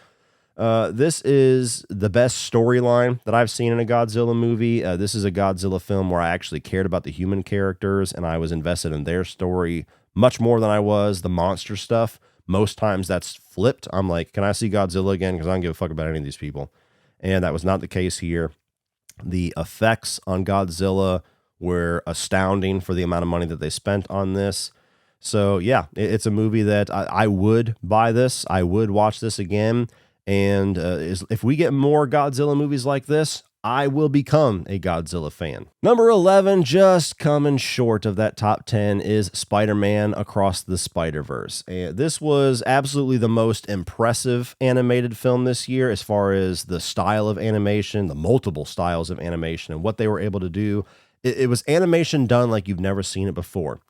This is the best storyline that I've seen in a Godzilla movie. This is a Godzilla film where I actually cared about the human characters and I was invested in their story much more than I was the monster stuff. Most times that's flipped. I'm like, can I see Godzilla again? Because I don't give a fuck about any of these people. And that was not the case here. The effects on Godzilla were astounding for the amount of money that they spent on this. So yeah, it's a movie that I would buy this. I would watch this again. And if we get more Godzilla movies like this, I will become a Godzilla fan. Number 11, just coming short of that top 10, is Spider-Man Across the Spider-Verse. And this was absolutely the most impressive animated film this year as far as the style of animation, the multiple styles of animation, and what they were able to do. It was animation done like you've never seen it before.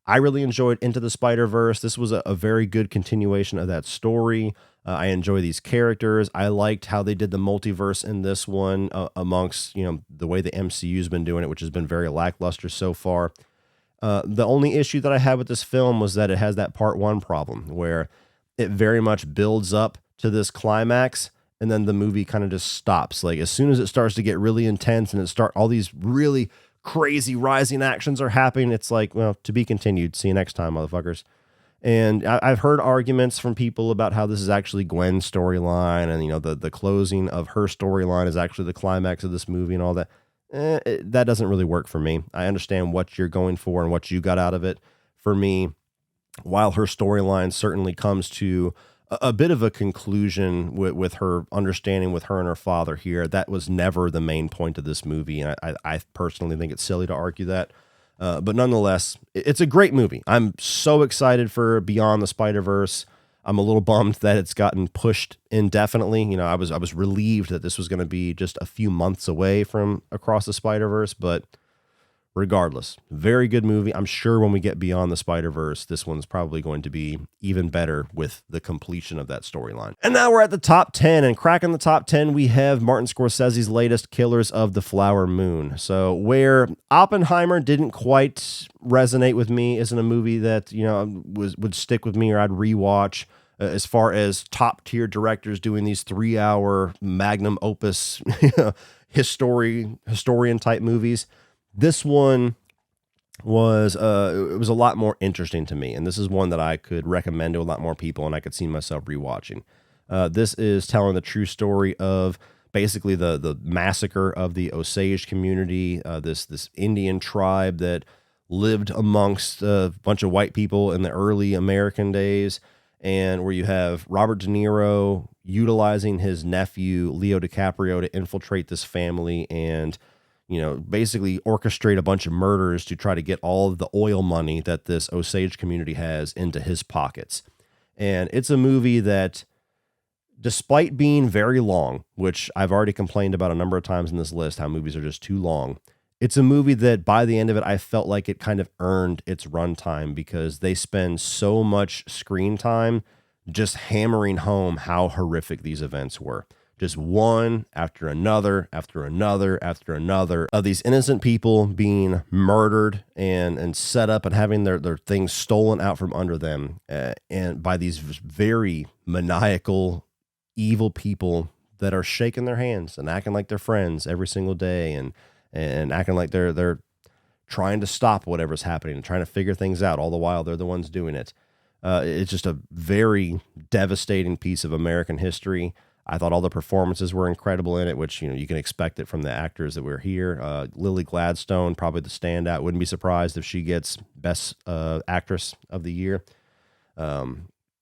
I really enjoyed Into the Spider-Verse. This was a very good continuation of that story. I enjoy these characters. I liked how they did the multiverse in this one amongst, the way the MCU's been doing it, which has been very lackluster so far. The only issue that I had with this film was that it has that part 1 problem where it very much builds up to this climax and then the movie kind of just stops. Like as soon as it starts to get really intense and all these really crazy rising actions are happening. It's like, well, to be continued. See you next time, motherfuckers. And I've heard arguments from people about how this is actually Gwen's storyline, and the closing of her storyline is actually the climax of this movie and all that. That doesn't really work for me. I understand what you're going for and what you got out of it. For me, while her storyline certainly comes to a bit of a conclusion with her understanding with her and her father here, that was never the main point of this movie. And I personally think it's silly to argue that. But nonetheless, it's a great movie. I'm so excited for Beyond the Spider-Verse. I'm a little bummed that it's gotten pushed indefinitely. I was relieved that this was going to be just a few months away from Across the Spider-Verse, but regardless, very good movie. I'm sure when we get Beyond the Spider-Verse, this one's probably going to be even better with the completion of that storyline. And now we're at the top 10, and cracking the top 10, we have Martin Scorsese's latest, Killers of the Flower Moon. So where Oppenheimer didn't quite resonate with me, isn't a movie that, would stick with me or I'd rewatch. As far as top tier directors doing these 3-hour magnum opus historian type movies, this one was it was a lot more interesting to me, and this is one that I could recommend to a lot more people, and I could see myself rewatching. This is telling the true story of basically the massacre of the Osage community, this Indian tribe that lived amongst a bunch of white people in the early American days, and where you have Robert De Niro utilizing his nephew Leo DiCaprio to infiltrate this family and basically orchestrate a bunch of murders to try to get all of the oil money that this Osage community has into his pockets. And it's a movie that, despite being very long, which I've already complained about a number of times in this list, how movies are just too long, it's a movie that by the end of it, I felt like it kind of earned its runtime because they spend so much screen time just hammering home how horrific these events were. Just one after another, after another, after another of these innocent people being murdered and set up and having their things stolen out from under them, and by these very maniacal, evil people that are shaking their hands and acting like they're friends every single day and acting like they're trying to stop whatever's happening and trying to figure things out all the while they're the ones doing it. It's just a very devastating piece of American history. I thought all the performances were incredible in it, which, you can expect it from the actors that were here. Lily Gladstone, probably the standout. Wouldn't be surprised if she gets Best Actress of the Year.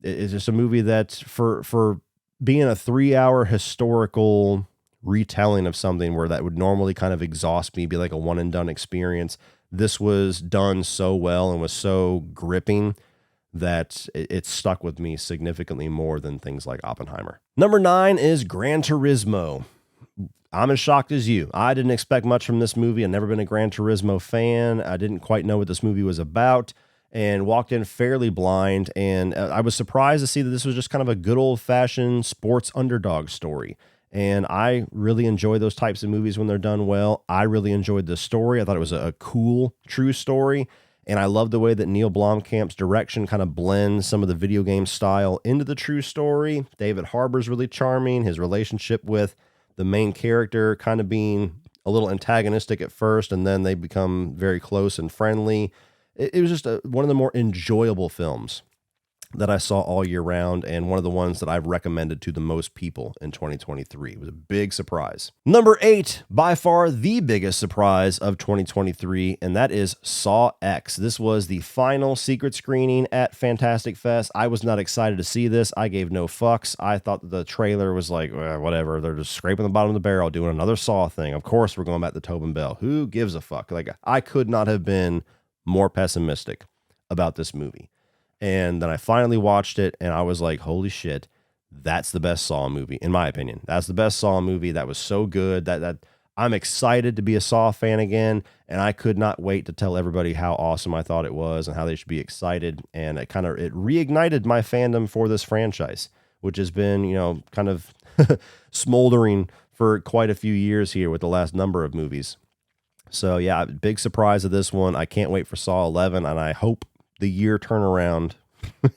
It's just a movie that for being a 3-hour historical retelling of something where that would normally kind of exhaust me, be like a one and done experience, this was done so well and was so gripping that it stuck with me significantly more than things like Oppenheimer. Number 9 is Gran Turismo. I'm as shocked as you. I didn't expect much from this movie. I've never been a Gran Turismo fan. I didn't quite know what this movie was about and walked in fairly blind. And I was surprised to see that this was just kind of a good old-fashioned sports underdog story. And I really enjoy those types of movies when they're done well. I really enjoyed the story. I thought it was a cool, true story. And I love the way that Neil Blomkamp's direction kind of blends some of the video game style into the true story. David Harbour's really charming. His relationship with the main character kind of being a little antagonistic at first, and then they become very close and friendly. It was just one of the more enjoyable films that I saw all year round, and one of the ones that I've recommended to the most people in 2023. It was a big surprise. Number 8, by far the biggest surprise of 2023, and that is Saw X. This was the final secret screening at Fantastic Fest. I was not excited to see this. I gave no fucks. I thought the trailer was like, whatever, they're just scraping the bottom of the barrel, doing another Saw thing. Of course, we're going back to Tobin Bell. Who gives a fuck? Like, I could not have been more pessimistic about this movie. And then I finally watched it, and I was like, holy shit, that's the best Saw movie, in my opinion. That's the best Saw movie. That was so good that I'm excited to be a Saw fan again, and I could not wait to tell everybody how awesome I thought it was and how they should be excited. And it reignited my fandom for this franchise, which has been, kind of smoldering for quite a few years here with the last number of movies. So yeah, big surprise of this one. I can't wait for Saw 11, and I hope the year turnaround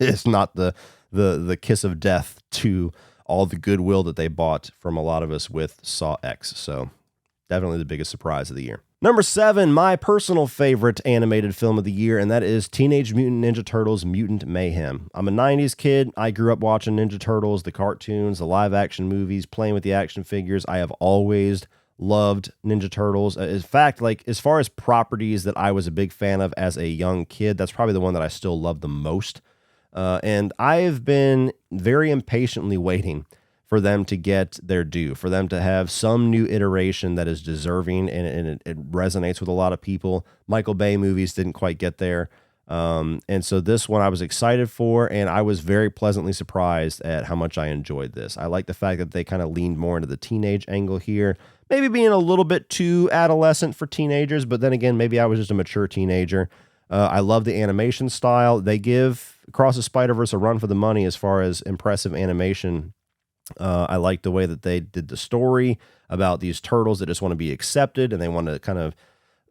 is not the kiss of death to all the goodwill that they bought from a lot of us with Saw X. So definitely the biggest surprise of the year. Number 7, my personal favorite animated film of the year, and that is Teenage Mutant Ninja Turtles Mutant Mayhem. I'm a 90s kid. I grew up watching Ninja Turtles, the cartoons, the live-action movies, playing with the action figures. I have always loved Ninja Turtles. In fact, like as far as properties that I was a big fan of as a young kid, that's probably the one that I still love the most. And I've been very impatiently waiting for them to get their due, for them to have some new iteration that is deserving and it resonates with a lot of people. Michael Bay movies didn't quite get there. And so this one I was excited for, and I was very pleasantly surprised at how much I enjoyed this. I like the fact that they kind of leaned more into the teenage angle here, maybe being a little bit too adolescent for teenagers, but then again, maybe I was just a mature teenager. I love the animation style. They give Across the Spider-Verse a run for the money as far as impressive animation. I like the way that they did the story about these turtles that just want to be accepted and they want to kind of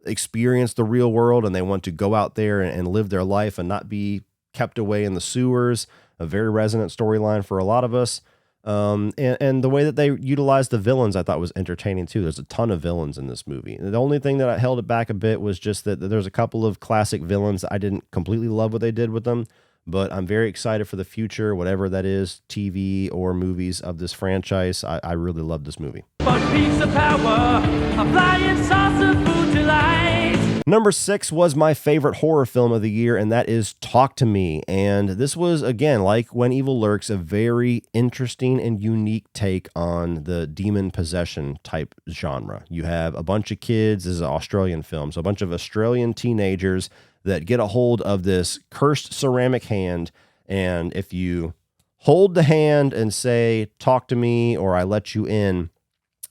experience the real world and they want to go out there and live their life and not be kept away in the sewers. A very resonant storyline for a lot of us. And the way that they utilized the villains I thought was entertaining too. There's a ton of villains in this movie. The only thing that I held it back a bit was just that there's a couple of classic villains that I didn't completely love what they did with them. But I'm very excited for the future, whatever that is, TV or movies of this franchise. I really love this movie. Piece of power, a flying saucer food delight. Number 6 was my favorite horror film of the year, and that is Talk to Me. And this was, again, like When Evil Lurks, a very interesting and unique take on the demon possession type genre. You have a bunch of kids, this is an Australian film, so a bunch of Australian teenagers that get a hold of this cursed ceramic hand, and if you hold the hand and say, talk to me, or I let you in,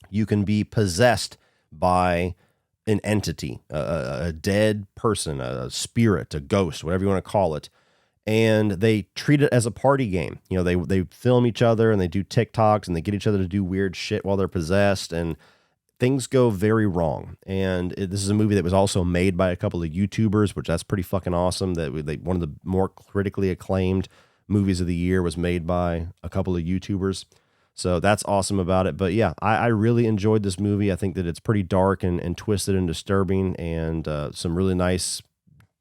you can be possessed by an entity, a dead person, a spirit, a ghost, whatever you want to call it. And they treat it as a party game. You know, they film each other and they do TikToks and they get each other to do weird shit while they're possessed, and things go very wrong. And this is a movie that was also made by a couple of YouTubers, which that's pretty fucking awesome. That one of the more critically acclaimed movies of the year was made by a couple of YouTubers. So that's awesome about it. But yeah, I really enjoyed this movie. I think that it's pretty dark and twisted and disturbing, and some really nice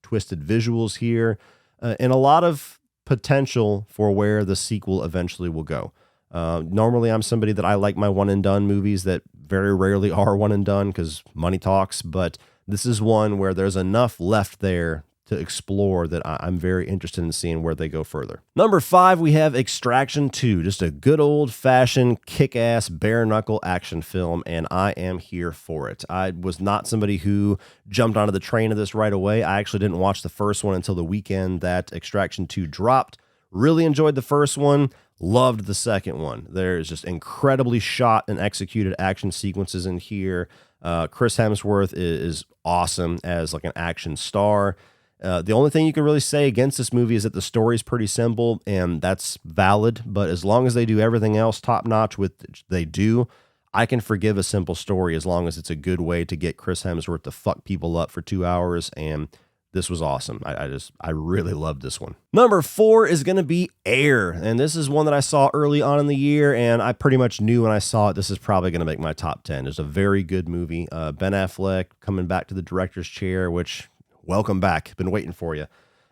twisted visuals here, and a lot of potential for where the sequel eventually will go. Normally I'm somebody that I like my one and done movies that very rarely are one and done because money talks, but this is one where there's enough left there to explore that I'm very interested in seeing where they go further. Number 5, we have Extraction 2, just a good old-fashioned kick-ass bare-knuckle action film, and I am here for it. I was not somebody who jumped onto the train of this right away. I actually didn't watch the first one until the weekend that Extraction 2 dropped. Really enjoyed the first one, loved the second one. There's just incredibly shot and executed action sequences in here. Chris Hemsworth is awesome as like an action star. The only thing you can really say against this movie is that the story is pretty simple, and that's valid. But as long as they do everything else top notch, they do, I can forgive a simple story as long as it's a good way to get Chris Hemsworth to fuck people up for 2 hours. And this was awesome. I really loved this one. Number 4 is going to be Air. And this is one that I saw early on in the year, and I pretty much knew when I saw it, this is probably going to make my top 10. It's a very good movie. Ben Affleck coming back to the director's chair, which, welcome back. Been waiting for you.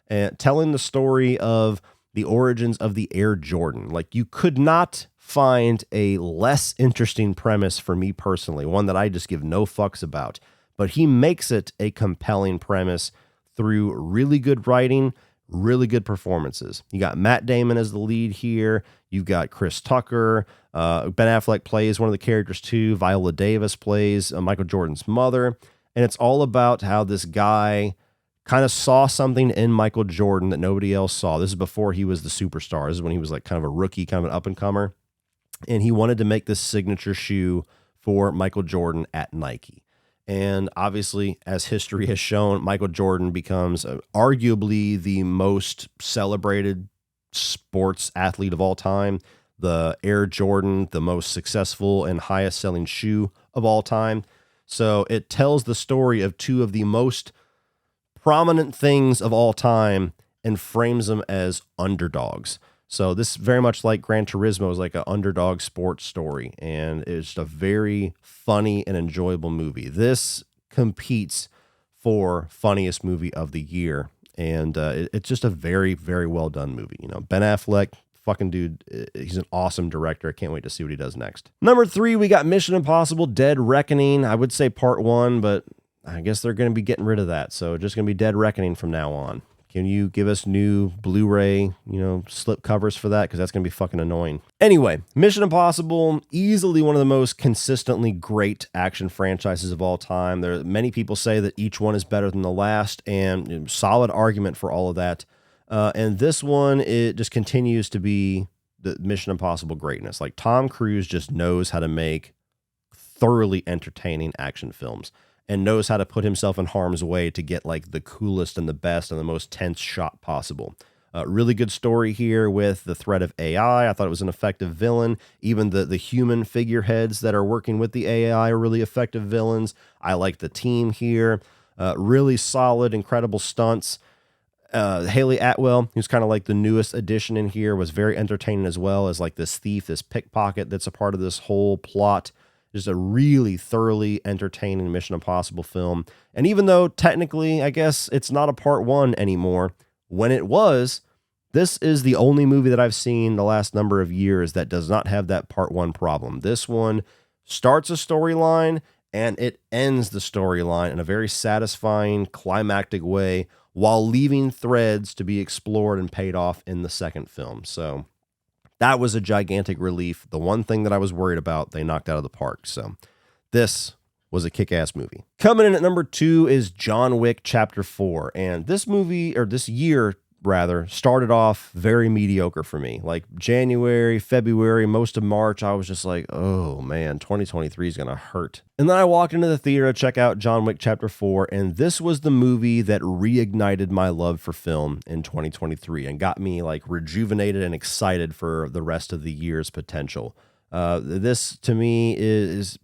And telling the story of the origins of the Air Jordan. Like, you could not find a less interesting premise for me personally, one that I just give no fucks about. But he makes it a compelling premise through really good writing, really good performances. You got Matt Damon as the lead here. You've got Chris Tucker. Ben Affleck plays one of the characters too. Viola Davis plays Michael Jordan's mother. And it's all about how this guy kind of saw something in Michael Jordan that nobody else saw. This is before he was the superstar. This is when he was like kind of a rookie, kind of an up-and-comer. And he wanted to make this signature shoe for Michael Jordan at Nike. And obviously, as history has shown, Michael Jordan becomes arguably the most celebrated sports athlete of all time. The Air Jordan, the most successful and highest selling shoe of all time. So it tells the story of two of the most prominent things of all time and frames them as underdogs. So this very much like Gran Turismo is like an underdog sports story, and it's a very funny and enjoyable movie. This competes for funniest movie of the year. And it's just a very, very well done movie. You know, Ben Affleck, fucking dude, he's an awesome director. I can't wait to see what he does next. Number 3, we got Mission Impossible Dead Reckoning. I would say part 1, but I guess they're going to be getting rid of that. So just going to be Dead Reckoning from now on. Can you give us new Blu-ray, slip covers for that? Because that's going to be fucking annoying. Anyway, Mission Impossible, easily one of the most consistently great action franchises of all time. Many people say that each one is better than the last, and solid argument for all of that. And this one, it just continues to be the Mission Impossible greatness. Like, Tom Cruise just knows how to make thoroughly entertaining action films, and knows how to put himself in harm's way to get like the coolest and the best and the most tense shot possible. Really good story here with the threat of AI. I thought it was an effective villain. Even the human figureheads that are working with the AI are really effective villains. I like the team here. Really solid, incredible stunts. Haley Atwell, who's kind of like the newest addition in here, was very entertaining as well as like this thief, this pickpocket that's a part of this whole plot. Just a really thoroughly entertaining Mission Impossible film. And even though technically, I guess it's not a part 1 anymore, when it was, this is the only movie that I've seen the last number of years that does not have that part 1 problem. This one starts a storyline and it ends the storyline in a very satisfying, climactic way while leaving threads to be explored and paid off in the second film. So that was a gigantic relief. The one thing that I was worried about, they knocked out of the park. So this was a kick-ass movie. Coming in at number 2 is John Wick Chapter 4. And this movie, or this year rather, started off very mediocre for me. Like January, February, most of March, I was just like, oh man, 2023 is going to hurt. And then I walked into the theater to check out John Wick Chapter 4, and this was the movie that reignited my love for film in 2023 and got me like rejuvenated and excited for the rest of the year's potential. This to me is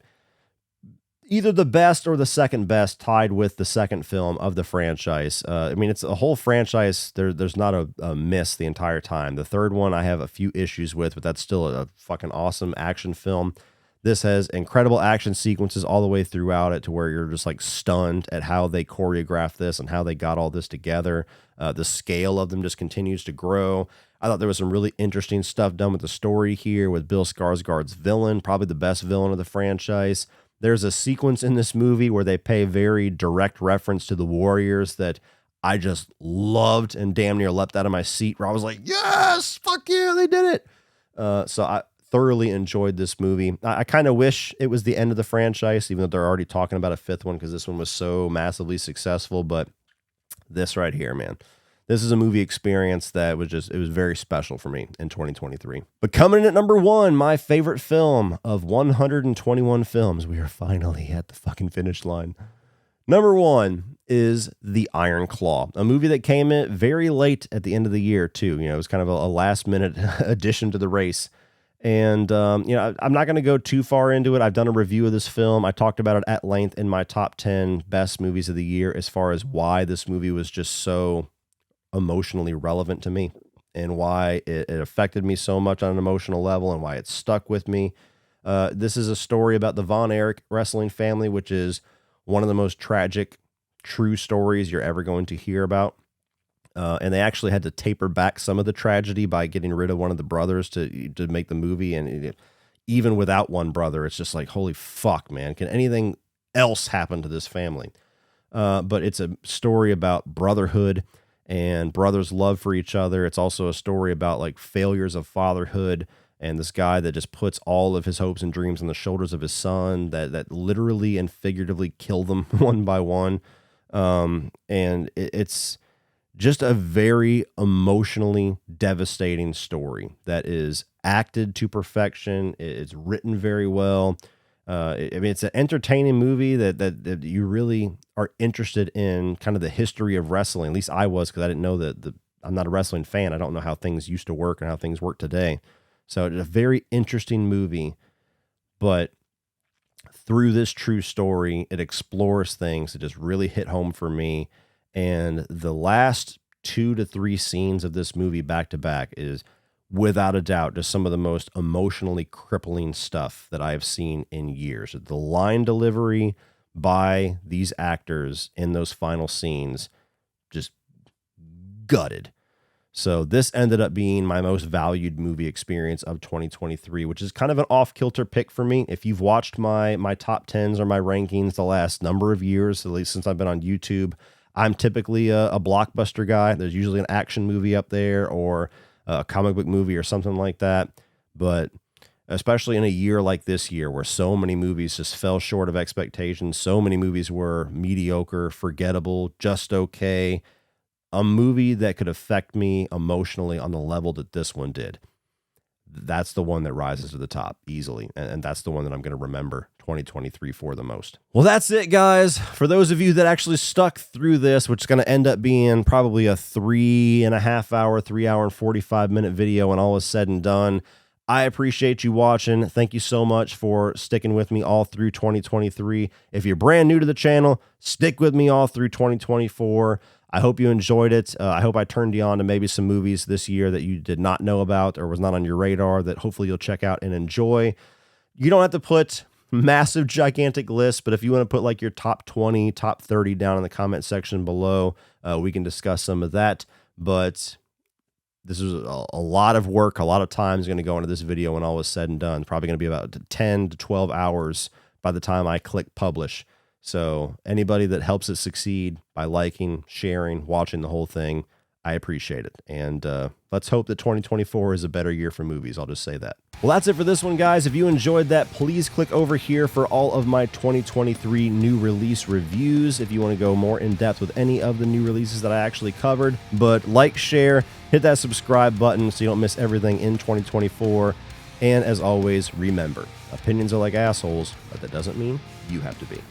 either the best or the second best, tied with the second film of the franchise. I mean, it's a whole franchise. There's not a miss the entire time. The third one I have a few issues with, but that's still a fucking awesome action film. This has incredible action sequences all the way throughout it to where you're just like stunned at how they choreographed this and how they got all this together. The scale of them just continues to grow. I thought there was some really interesting stuff done with the story here with Bill Skarsgård's villain, probably the best villain of the franchise. There's a sequence in this movie where they pay very direct reference to the Warriors that I just loved and damn near leapt out of my seat, where I was like, yes, fuck yeah, they did it. So I thoroughly enjoyed this movie. I kind of wish it was the end of the franchise, even though they're already talking about a fifth one because this one was so massively successful. But this right here, man, this is a movie experience that was it was very special for me in 2023. But coming in at number 1, my favorite film of 121 films. We are finally at the fucking finish line. Number 1 is The Iron Claw, a movie that came in very late at the end of the year too. You know, it was kind of a last minute addition to the race. And, I'm not going to go too far into it. I've done a review of this film. I talked about it at length in my top 10 best movies of the year as far as why this movie was just so emotionally relevant to me and why it affected me so much on an emotional level and why it stuck with me. This is a story about the Von Erich wrestling family, which is one of the most tragic, true stories you're ever going to hear about. And they actually had to taper back some of the tragedy by getting rid of one of the brothers to make the movie. And even without one brother, it's just like, holy fuck, man, can anything else happen to this family? But it's a story about brotherhood and brothers' love for each other. It's also a story about like failures of fatherhood and this guy that just puts all of his hopes and dreams on the shoulders of his son that literally and figuratively kill them one by one. And it's just a very emotionally devastating story that is acted to perfection. It's written very well. I mean, it's an entertaining movie that you really are interested in kind of the history of wrestling. At least I was, because I didn't know that I'm not a wrestling fan. I don't know how things used to work and how things work today. So it's a very interesting movie, but through this true story, it explores things that just really hit home for me. And the last 2 to 3 scenes of this movie back to back is without a doubt just some of the most emotionally crippling stuff that I have seen in years. The line delivery by these actors in those final scenes. Just gutted. So this ended up being my most valued movie experience of 2023, which is kind of an off-kilter pick for me. If you've watched my top 10s or my rankings the last number of years, at least since I've been on YouTube, I'm typically a blockbuster guy. There's usually an action movie up there or a comic book movie or something like that. But especially in a year like this year where so many movies just fell short of expectations, so many movies were mediocre, forgettable, just okay, a movie that could affect me emotionally on the level that this one did, that's the one that rises to the top easily. And that's the one that I'm going to remember 2023 for the most. Well, that's it, guys. For those of you that actually stuck through this, which is going to end up being probably a 3.5 hour, 3 hour and 45 minute video when all is said and done, I appreciate you watching. Thank you so much for sticking with me all through 2023. If you're brand new to the channel, stick with me all through 2024. I hope you enjoyed it. I hope I turned you on to maybe some movies this year that you did not know about or was not on your radar that hopefully you'll check out and enjoy. You don't have to put massive, gigantic lists, but if you want to put like your top 20, top 30 down in the comment section below, we can discuss some of that. But this is a lot of work, a lot of time is going to go into this video when all is said and done. Probably going to be about 10 to 12 hours by the time I click publish. So anybody that helps it succeed by liking, sharing, watching the whole thing, I appreciate it. And let's hope that 2024 is a better year for movies. I'll just say that. Well, that's it for this one, guys. If you enjoyed that, please click over here for all of my 2023 new release reviews if you want to go more in depth with any of the new releases that I actually covered. But like, share, hit that subscribe button so you don't miss everything in 2024. And as always, remember, opinions are like assholes, but that doesn't mean you have to be.